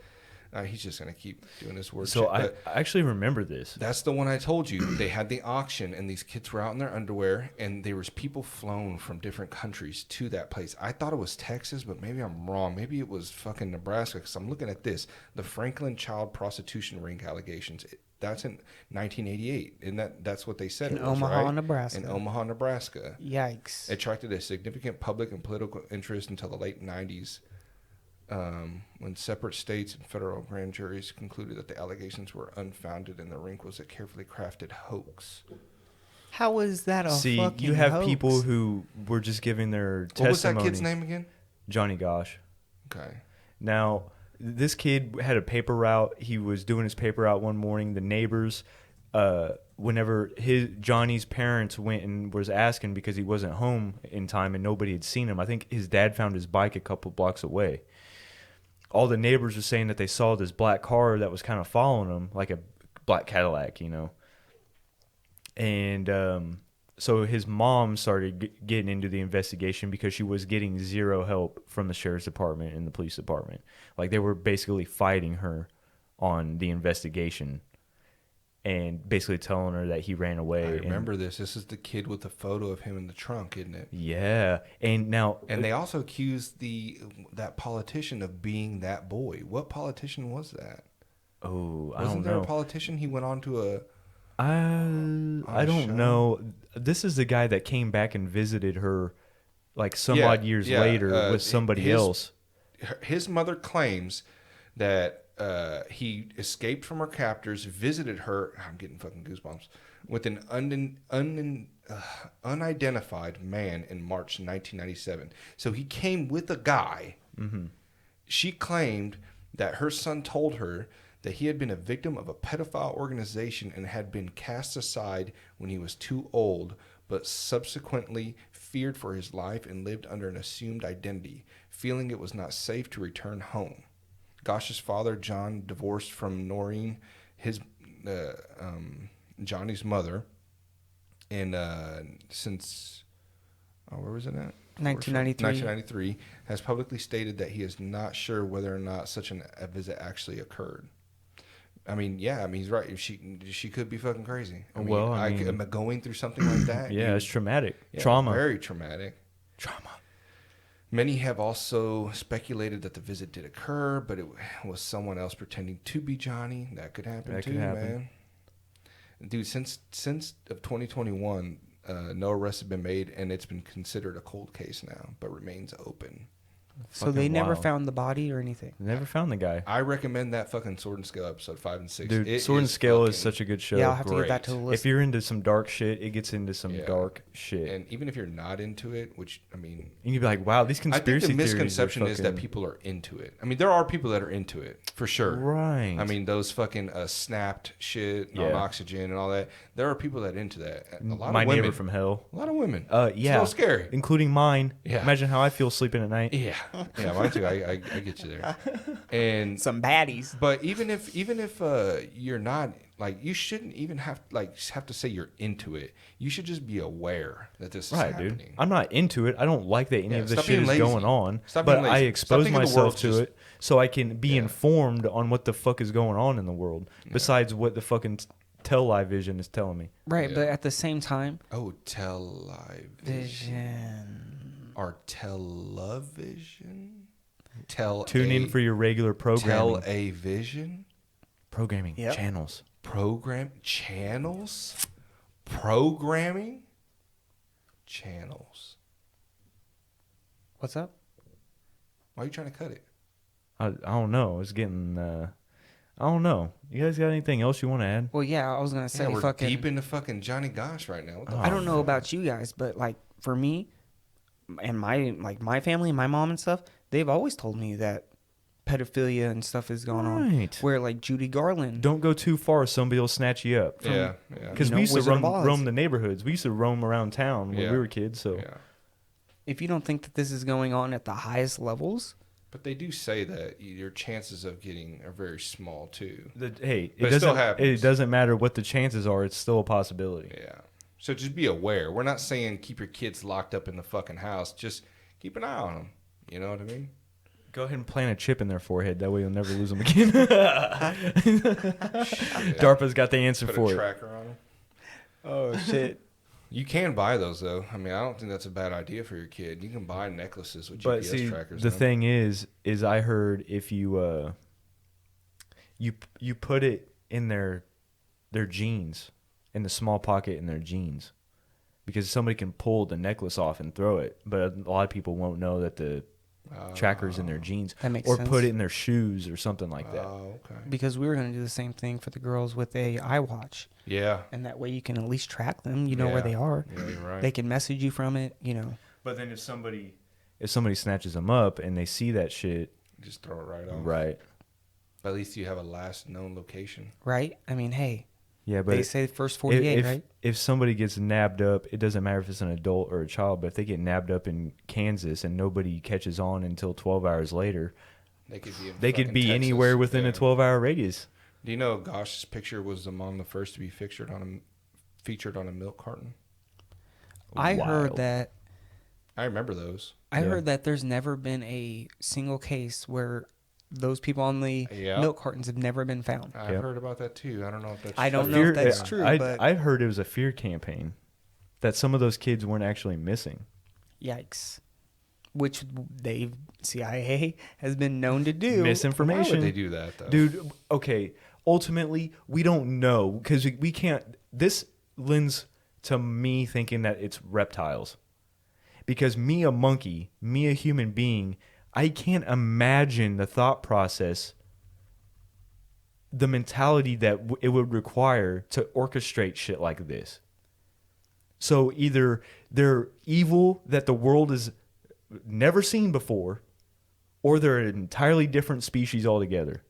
He's just going to keep doing his word. So I actually remember this. That's the one I told you. They had the auction, and these kids were out in their underwear, and there was people flown from different countries to that place. I thought it was Texas, but maybe I'm wrong. Maybe it was fucking Nebraska, because I'm looking at this. The Franklin child prostitution ring allegations. That's in 1988, and that's what they said. In it was, Omaha, right? Nebraska. In Omaha, Nebraska. Yikes. It attracted a significant public and political interest until the late 90s. When separate states and federal grand juries concluded that the allegations were unfounded and the rink was a carefully crafted hoax. How is that a fucking you have hoax? people who were just giving their What was that testimony. kid's name again? Johnny Gosch. Okay. Now, this kid had a paper route. He was doing his paper route one morning. The neighbors, whenever Johnny's parents went and was asking because he wasn't home in time and nobody had seen him, I think his dad found his bike a couple blocks away. All the neighbors were saying that they saw this black car that was kind of following them, like a black Cadillac, And So his mom started getting into the investigation because she was getting zero help from the sheriff's department and the police department. Like they were basically fighting her on the investigation and basically telling her that he ran away. I remember this. This is the kid with the photo of him in the trunk, isn't it? Yeah. And now... And they also accused that politician of being that boy. What politician was that? Oh, I don't know. Wasn't there a politician? He went on to a... I don't know. This is the guy that came back and visited her like some odd years later with somebody else. His mother claims that he escaped from her captors, visited her. I'm getting fucking goosebumps. With an unidentified man in March 1997. So he came with a guy. Mm-hmm. She claimed that her son told her that he had been a victim of a pedophile organization and had been cast aside when he was too old, but subsequently feared for his life and lived under an assumed identity, feeling it was not safe to return home. Gosch's father, John, divorced from Noreen, Johnny's mother, and since, where was it at? 1993, has publicly stated that he is not sure whether or not such a visit actually occurred. I mean, he's right. She could be fucking crazy. I mean, going through something like that. Yeah, it's traumatic. Trauma. Very traumatic. Trauma. Many have also speculated that the visit did occur, but it was someone else pretending to be Johnny. That could happen too, man. Dude, since of 2021, no arrests have been made, and it's been considered a cold case now, but remains open. So they never found the body or anything? Never found the guy. I recommend that fucking Sword and Scale episode 5 and 6. Dude, Sword and Scale is such a good show. Yeah, I'll have to get that to the list. If you're into some dark shit, it gets into some dark shit. And even if you're not into it, which, I mean... You can be like, wow, these conspiracy theories I think the misconception is that people are into it. I mean, there are people that are into it, for sure. Right. I mean, those fucking snapped shit on oxygen and all that. There are people that are into that. A lot My of women. neighbor from hell. A lot of women. Yeah. It's a little scary. Including mine. Yeah. Imagine how I feel sleeping at night. Yeah. Yeah, mine too. I get you there. And some baddies. But even if you're not, like, you shouldn't even have to say you're into it. You should just be aware that this is happening. Dude. I'm not into it. I don't like that any of this shit is lazy. going on. But I expose myself to it so I can be informed on what the fuck is going on in the world. Besides what the fucking television is telling me. Right, but at the same time. Oh, television. Or television. Tune in for your regular programming. Television. Programming channels. Channels. Programming channels. What's up? Why are you trying to cut it? I don't know. It's getting. I don't know. You guys got anything else you want to add? Well, yeah, I was gonna say we're deep into fucking Johnny Gosch right now. What the I don't know about you guys, but like for me and my family, my mom and stuff, they've always told me that pedophilia and stuff is going on. Where like Judy Garland. Don't go too far, somebody will snatch you up. Because we used to roam the neighborhoods. We used to roam around town when we were kids. So if you don't think that this is going on at the highest levels. But they do say that your chances of getting are very small too. It doesn't matter what the chances are. It's still a possibility. Yeah. So just be aware. We're not saying keep your kids locked up in the fucking house. Just keep an eye on them. You know what I mean? Go ahead and plant a chip in their forehead. That way you'll never lose them again. DARPA's got the answer for it. Put a tracker on them. Oh, shit. You can buy those, though. I mean, I don't think that's a bad idea for your kid. You can buy necklaces with GPS trackers. The thing is I heard if you you put it in their jeans, in the small pocket in their jeans, because somebody can pull the necklace off and throw it, but a lot of people won't know that the tracker's in their jeans. That makes or sense. Put it in their shoes or something like that. Oh, okay. Because we were going to do the same thing for the girls with a iWatch. Yeah. And that way you can at least track them. You know where they are. Yeah, you're right. They can message you from it, you know. But then if somebody snatches them up and they see that shit, just throw it right off. Right. But at least you have a last known location. Right? I mean, hey. Yeah, but they say first 48, right? If somebody gets nabbed up, it doesn't matter if it's an adult or a child, but if they get nabbed up in Kansas and nobody catches on until 12 hours later, they could be anywhere within a 12-hour radius. Do you know Gosch's picture was among the first to be featured on a milk carton? I heard Wild. that. I remember those. I Yeah. heard that there's never been a single case where those people on the Yep. milk cartons have never been found. I've Yep. heard about that too. I don't know if that's I don't true. know if that's true, but- I heard it was a fear campaign that some of those kids weren't actually missing. Yikes. Which CIA has been known to do. Why Misinformation. would they do that though? Dude, okay. Ultimately, we don't know because we can't. This lends to me thinking that it's reptiles. Because me, a monkey, me, a human being, I can't imagine the thought process, the mentality that it would require to orchestrate shit like this. So either they're evil that the world has never seen before, or they're an entirely different species altogether.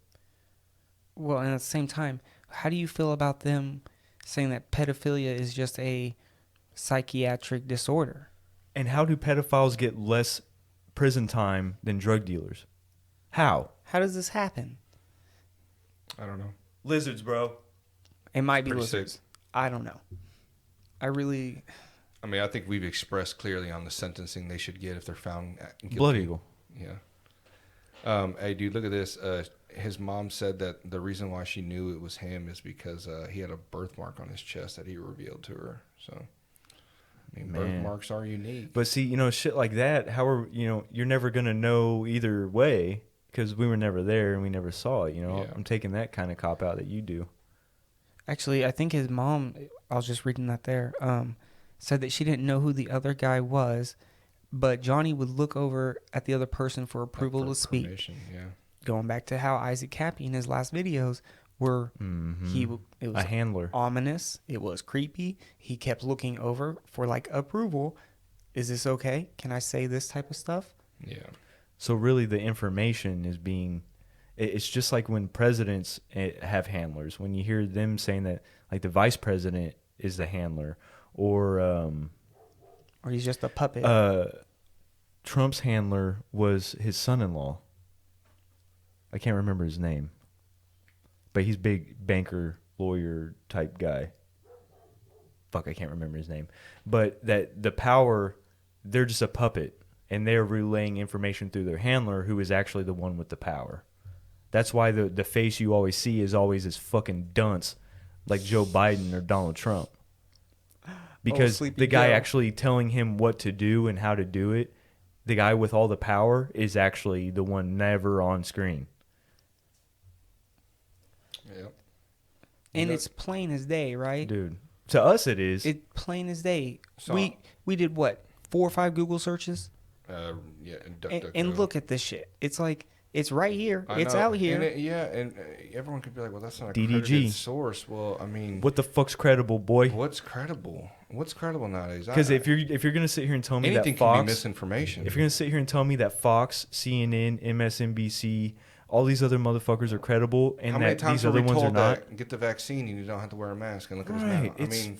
Well, and at the same time, how do you feel about them saying that pedophilia is just a psychiatric disorder? And how do pedophiles get less prison time than drug dealers? How? How does this happen? I don't know. Lizards, bro. It might be Pretty lizards. sick. I don't know. I I mean, I think we've expressed clearly on the sentencing they should get if they're found guilty. Blood eagle. Yeah. Hey, dude, look at this. His mom said that the reason why she knew it was him is because he had a birthmark on his chest that he revealed to her. So, I mean, Man. birthmarks are unique. But see, shit like that, you're never going to know either way because we were never there and we never saw it, Yeah. I'm taking that kind of cop out that you do. actually, I think his mom, I was just reading that there, said that she didn't know who the other guy was, but Johnny would look over at the other person for approval For to speak. permission, yeah. Going back to how Isaac Kappy in his last videos were, Mhm. it A was handler. ominous, it was creepy. He kept looking over for like approval. Is this okay? Can I say this type of stuff? Yeah. So really the information is being, it's just like when presidents have handlers. When you hear them saying that, like the vice president is the handler, or Or he's just a puppet? Trump's handler was his son-in-law. I can't remember his name, but he's big banker, lawyer type guy. Fuck, I can't remember his name. But that the power, they're just a puppet, and they're relaying information through their handler, who is actually the one with the power. That's why the face you always see is always this fucking dunce, like Joe Biden or Donald Trump. Because Sleepy the guy Joe. actually telling him what to do and how to do it, the guy with all the power is actually the one never on screen. Yep. and Yeah. it's plain as day, right? Dude, to us it is. It plain as day. So- we did what, 4 or 5 Google searches, Yeah. And, and look at this shit. It's like it's right here. I It's know. out here. And everyone could be like, well, that's not a DDG. credited source. Well, I mean, What the fuck's credible, boy? what's credible? What's credible nowadays? Because if you're gonna sit here and tell me anything that can be Fox, misinformation. if you're gonna sit here and tell me that Fox, CNN, MSNBC, all these other motherfuckers are credible, and How many that times these are other we ones are told not, that get the vaccine and you don't have to wear a mask and look at us right? now? It's I mean,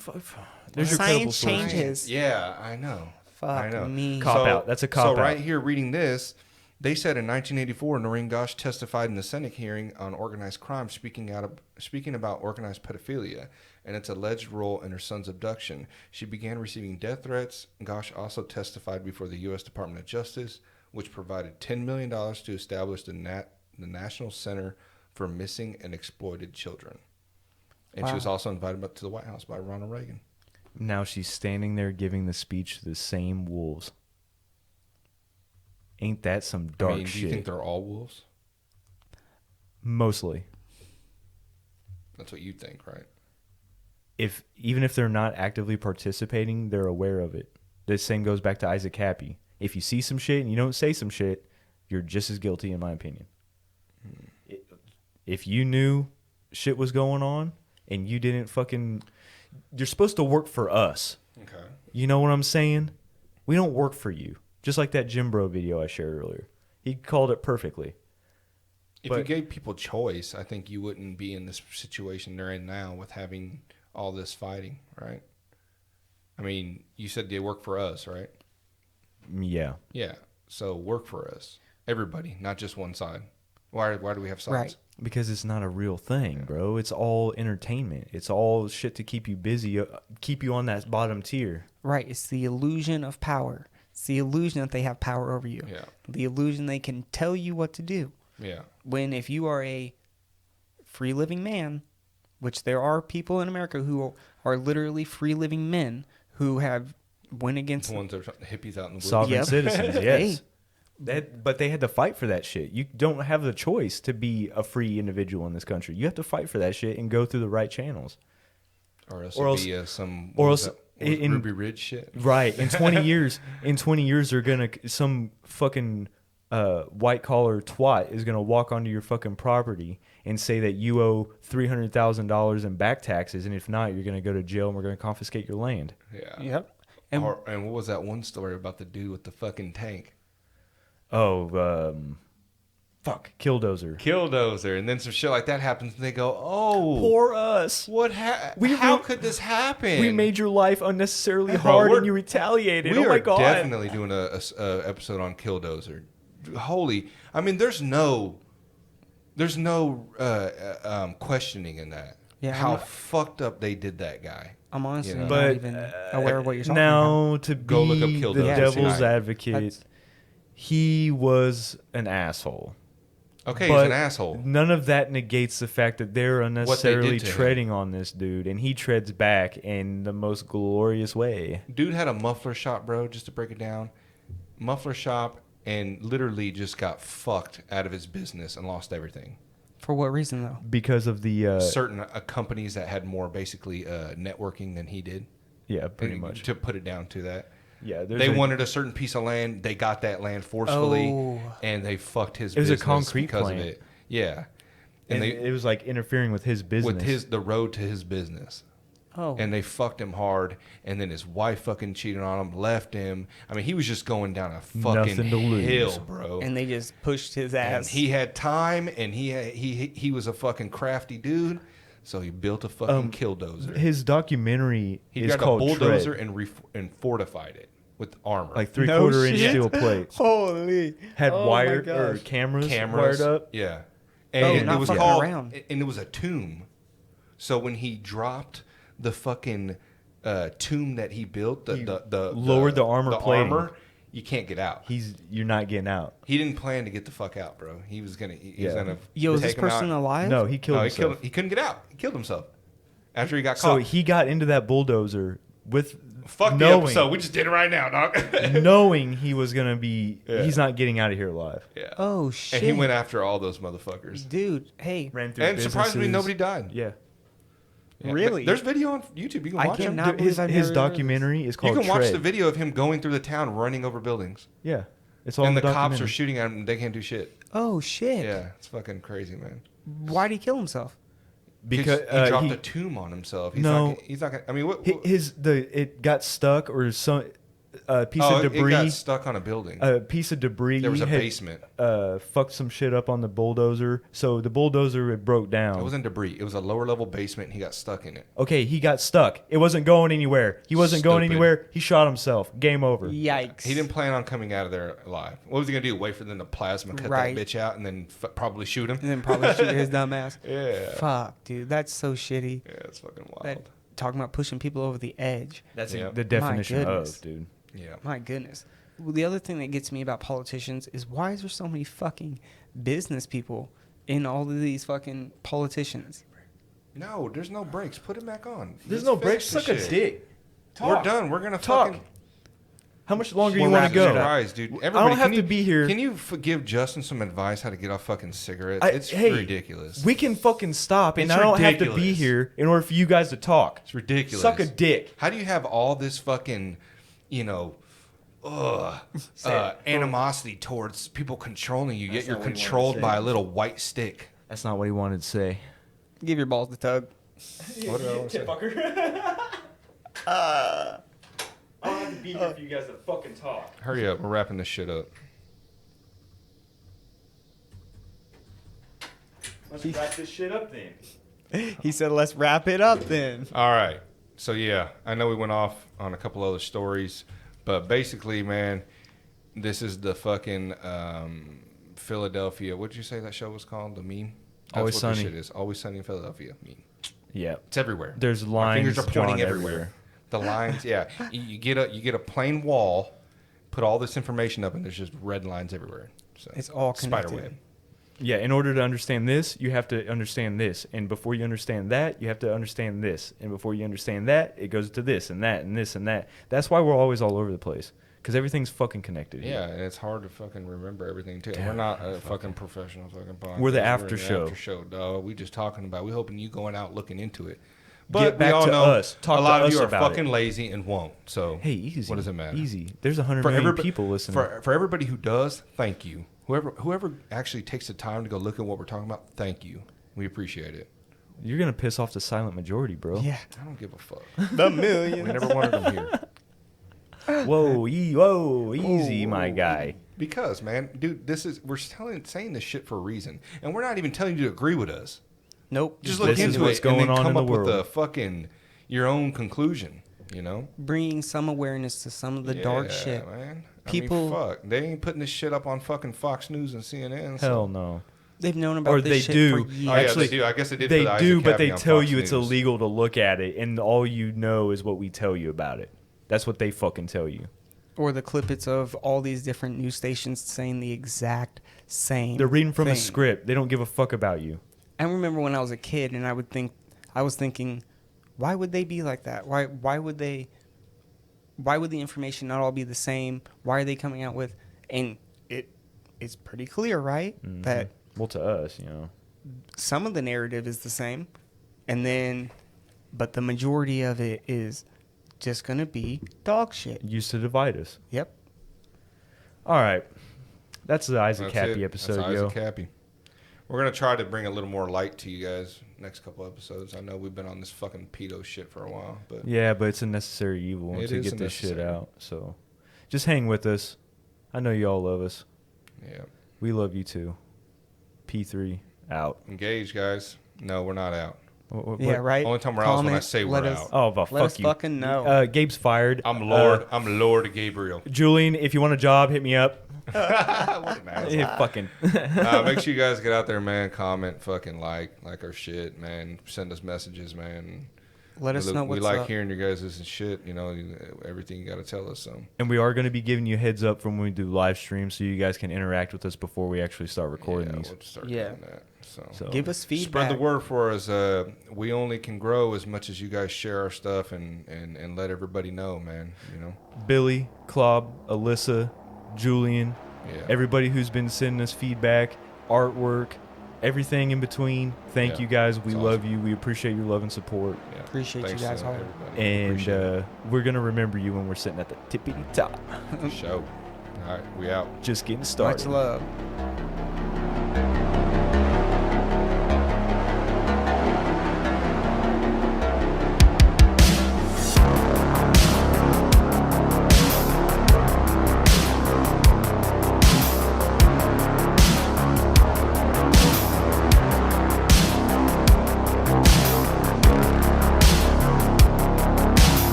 there's your credible Science sources. changes. yeah, I know. Fuck I know. me. Cop out. That's a cop So out. right here, reading this, they said in 1984, Noreen Gosch testified in the Senate hearing on organized crime, speaking about organized pedophilia and its alleged role in her son's abduction. She began receiving death threats. Gosch also testified before the U.S. Department of Justice, which provided $10 million to establish the National Center for Missing and Exploited Children. And she was also invited to the White House by Ronald Reagan. Now she's standing there giving the speech to the same wolves. Ain't that some dark I mean, do shit? you think they're all wolves? Mostly. That's what you think, right? Even if they're not actively participating, they're aware of it. The same goes back to Isaac Kappy. If you see some shit and you don't say some shit, you're just as guilty, in my opinion. If you knew shit was going on and you didn't fucking... You're supposed to work for us. Okay. You know what I'm saying? We don't work for you. Just like that Jim Bro video I shared earlier. He called it perfectly. If you But- gave people choice, I think you wouldn't be in this situation they're in now with having all this fighting, right? I mean, you said they work for us, right? Yeah. Yeah. So work for us. Everybody, not just one side. Why do we have signs? Right. Because it's not a real thing, bro. It's all entertainment. It's all shit to keep you busy, keep you on that bottom tier. Right. It's the illusion of power. It's the illusion that they have power over you. Yeah. The illusion they can tell you what to do. Yeah. When if you are a free living man, which there are people in America who are literally free living men who have went against The ones that are hippies out in the woods. Sovereign Yep. citizens, yes. Hey. But they had to fight for that shit. You don't have the choice to be a free individual in this country. You have to fight for that shit and go through the right channels. Or else Or it'll else- be some or what was else that? What was in- Ruby Ridge shit. Right. In 20 years, they're gonna some fucking white collar twat is gonna walk onto your fucking property and say that you owe $300,000 in back taxes, and if not, you're gonna go to jail and we're gonna confiscate your land. Yeah. Yep. And And what was that one story about the dude with the fucking tank? Oh, Killdozer. Killdozer, and then some shit like that happens, and they go, "Oh, Poor us. what? We How re- could this happen? We made your life unnecessarily Bro, hard, we're- and you retaliated. We Oh my are god! definitely doing a episode on Killdozer. Holy, I mean, there's no questioning in that. Yeah, how I'm not- fucked up they did that guy. I'm honestly You know. not But even aware of what you're talking about. now to Go look up be the Killdozer devil's tonight. advocate, That's- he was an asshole. Okay, he's But an asshole. None of that negates the fact that they're unnecessarily to him. treading on this dude, and he treads back in the most glorious way. Dude had a muffler shop, bro. Just to break it down, muffler shop, and literally just got fucked out of his business and lost everything. For what reason, though? Because of the Certain companies that had more basically networking than he did. yeah, pretty And much. to put it down to that. Yeah, They wanted a certain piece of land. They got that land forcefully, Oh. and they fucked his It was a business concrete because plant. of it. Yeah, and they it was like interfering with his business. with the road to his business. Oh, And they fucked him hard, and then his wife fucking cheated on him, left him. I mean, he was just going down a fucking Nothing to lose. hill, bro. and they just pushed his And ass. he had time, and he was a fucking crafty dude, so he built a fucking Killdozer. His documentary He is got a called bulldozer Tread, and fortified it with armor, like 3/4 inch shit. steel plates. Holy. Had Oh my wired or gosh. cameras cameras wired up. Yeah, Oh, and not it was fucking called, around. and it was a tomb. So when he dropped the fucking tomb that he built, the lowered the armor plating. you can't get out. You're not getting out. He didn't plan to get the fuck out, bro. He was gonna Yo, is take this him person out. alive? No, he killed No, himself. he couldn't get out. He killed himself after he got So caught. he got into that bulldozer with Fuck the knowing, episode. We just did it right now, dog. knowing he was gonna be. Yeah. He's not getting out of here alive. Yeah. Oh shit. And he went after all those motherfuckers. Dude, hey, Ran through And surprisingly, businesses. nobody died. Yeah. Yeah. Really? There's video on YouTube. You can I watch it. cannot- His, believe I've his never heard of documentary is You called can watch Tread. the video of him going through the town, running over buildings, Yeah, it's all and in the cops documentary. are shooting at him. And they can't do shit. oh shit. Yeah, it's fucking crazy, man. Why'd he kill himself? because he dropped a tomb on himself. He's No. not. He's not. Gonna, I mean, what? it got stuck or some piece oh, of it debris. got stuck on a building. A piece of debris. There was a had, basement. Fucked some shit up on the bulldozer. So the bulldozer it broke down. It wasn't debris. It was a lower level basement. And he got stuck in it. Okay, he got stuck. It wasn't going anywhere. He wasn't going Stupid. anywhere. He shot himself. Game over. Yikes. He didn't plan on coming out of there alive. What was he gonna do? Wait for them to plasma cut Right. that bitch out and then probably shoot him? And then probably shoot his dumb ass. Yeah. Fuck, dude. That's so shitty. Yeah, it's fucking wild. That, talking about pushing people over the edge. That's Yeah. the definition goodness. of, dude. Yeah. My goodness. Well, the other thing that gets me about politicians is why is there so many fucking business people in all of these fucking politicians? No, there's no breaks. Put it back on. There's Let's no finish breaks. this Suck a shit. dick. We're done. We're gonna Talk. fucking. How much longer We're you want to wrapping go? it up. Guys, dude. I Everybody, don't have can to you- be here. Can you give Justin some advice how to get off fucking cigarettes? It's Hey, ridiculous. We can fucking stop, and It's I don't have to be ridiculous. here in order for you guys to talk. It's ridiculous. Suck a dick. How do you have all this fucking, animosity towards people controlling you, yet That's you're not what he wanted to controlled say. by a little white stick? That's not what he wanted to say. Give your balls the tug. What did I want to say? I don't have to be here for you guys to fucking talk. Hurry up. We're wrapping this shit up. Let's wrap this shit up then. He said, let's wrap it up then. All right. So, yeah, I know we went off on a couple other stories, but basically, man, this is the fucking Philadelphia. What did you say that show was called? The meme? That's Always what Sunny. this shit is. Always Sunny in Philadelphia. Meme. Yeah. It's everywhere. There's My lines fingers are pointing drawn everywhere. The lines, yeah. You get a plain wall, put all this information up, and there's just red lines everywhere. So It's all connected. spiderweb. Yeah, in order to understand this, you have to understand this. And before you understand that, you have to understand this. And before you understand that, it goes to this and that and this and that. That's why we're always all over the place. Because everything's fucking connected here. Yeah, and it's hard to fucking remember everything, too. We're not a fucking professional fucking podcast. We're the after show. After show, dog. We just talking about. We hoping you going out looking into it. Get But back we all to know us. Talk a lot to of us you are about fucking it. lazy and won't. So Hey, easy. What does it matter? Easy. There's 100 million people listening. For everybody who does, thank you. Whoever actually takes the time to go look at what we're talking about, thank you. We appreciate it. You're going to piss off the silent majority, bro. Yeah. I don't give a fuck. The We millions. never wanted them here. Whoa, easy, my guy. Because, man, dude, we're saying this shit for a reason, and we're not even telling you to agree with us. Nope. Just This look is into what's it going and then on come in the up with world. the fucking your own conclusion. You know, Bringing some awareness to some of the dark Yeah, shit. man. People- fuck, they ain't putting this shit up on fucking Fox News and CNN. so- Hell no. They've known about Or this they shit do. for Oh, years. yeah, Actually, they do. I guess they did. They for the do, Isaac but Kappy they on tell Fox you it's News. illegal to look at it, and all you know is what we tell you about it. That's what they fucking tell you. Or the clippets of all these different news stations saying the exact same. They're reading from a thing. script. They don't give a fuck about you. I remember when I was a kid, and I was thinking, why would they be like that? Why would the information not all be the same? Why are they coming out with? And it's pretty clear, right? Mhm. That Well, to us, you know. some of the narrative is the same, but the majority of it is just gonna be dog shit. Used to divide us. Yep. All right. That's the Isaac That's Kappy it. episode, That's yo. Isaac Kappy. We're gonna try to bring a little more light to you guys next couple episodes. I know we've been on this fucking pedo shit for a while, but Yeah, but it's a necessary evil It to is get this shit necessary. out. So just hang with us. I know you all love us. yeah, We love you too. P3 out. engage, guys. No, we're not out. Yeah, right. Only time we're out is when I Comment, say let we're us- out. Oh, well, Let fuck us you. fucking know. Gabe's fired. I'm Lord Gabriel. Julian, if you want a job, hit me up. What an asshole. Yeah, fucking. Make sure you guys get out there, man. Comment, fucking like our shit, man. Send us messages, man. Let us know We what's like up. hearing your guys' shit. You know, everything you got to tell us. So And we are going to be giving you heads up from when we do live streams so you guys can interact with us before we actually start recording yeah, these. we'll start Yeah. doing that. So Give us feedback. Spread the word for us. We only can grow as much as you guys share our stuff and let everybody know, man. You know. Billy, Klob, Alyssa, Julian, Yeah. everybody who's been sending us feedback, artwork, everything in between. Thank Yeah, you guys. We it's love awesome. you. We appreciate your love and support. Yeah. Appreciate you Thanks guys to hard. everybody. And Appreciate it. we're going to remember you when we're sitting at the tippity top. For sure. All right, we out. Just getting started. Much love.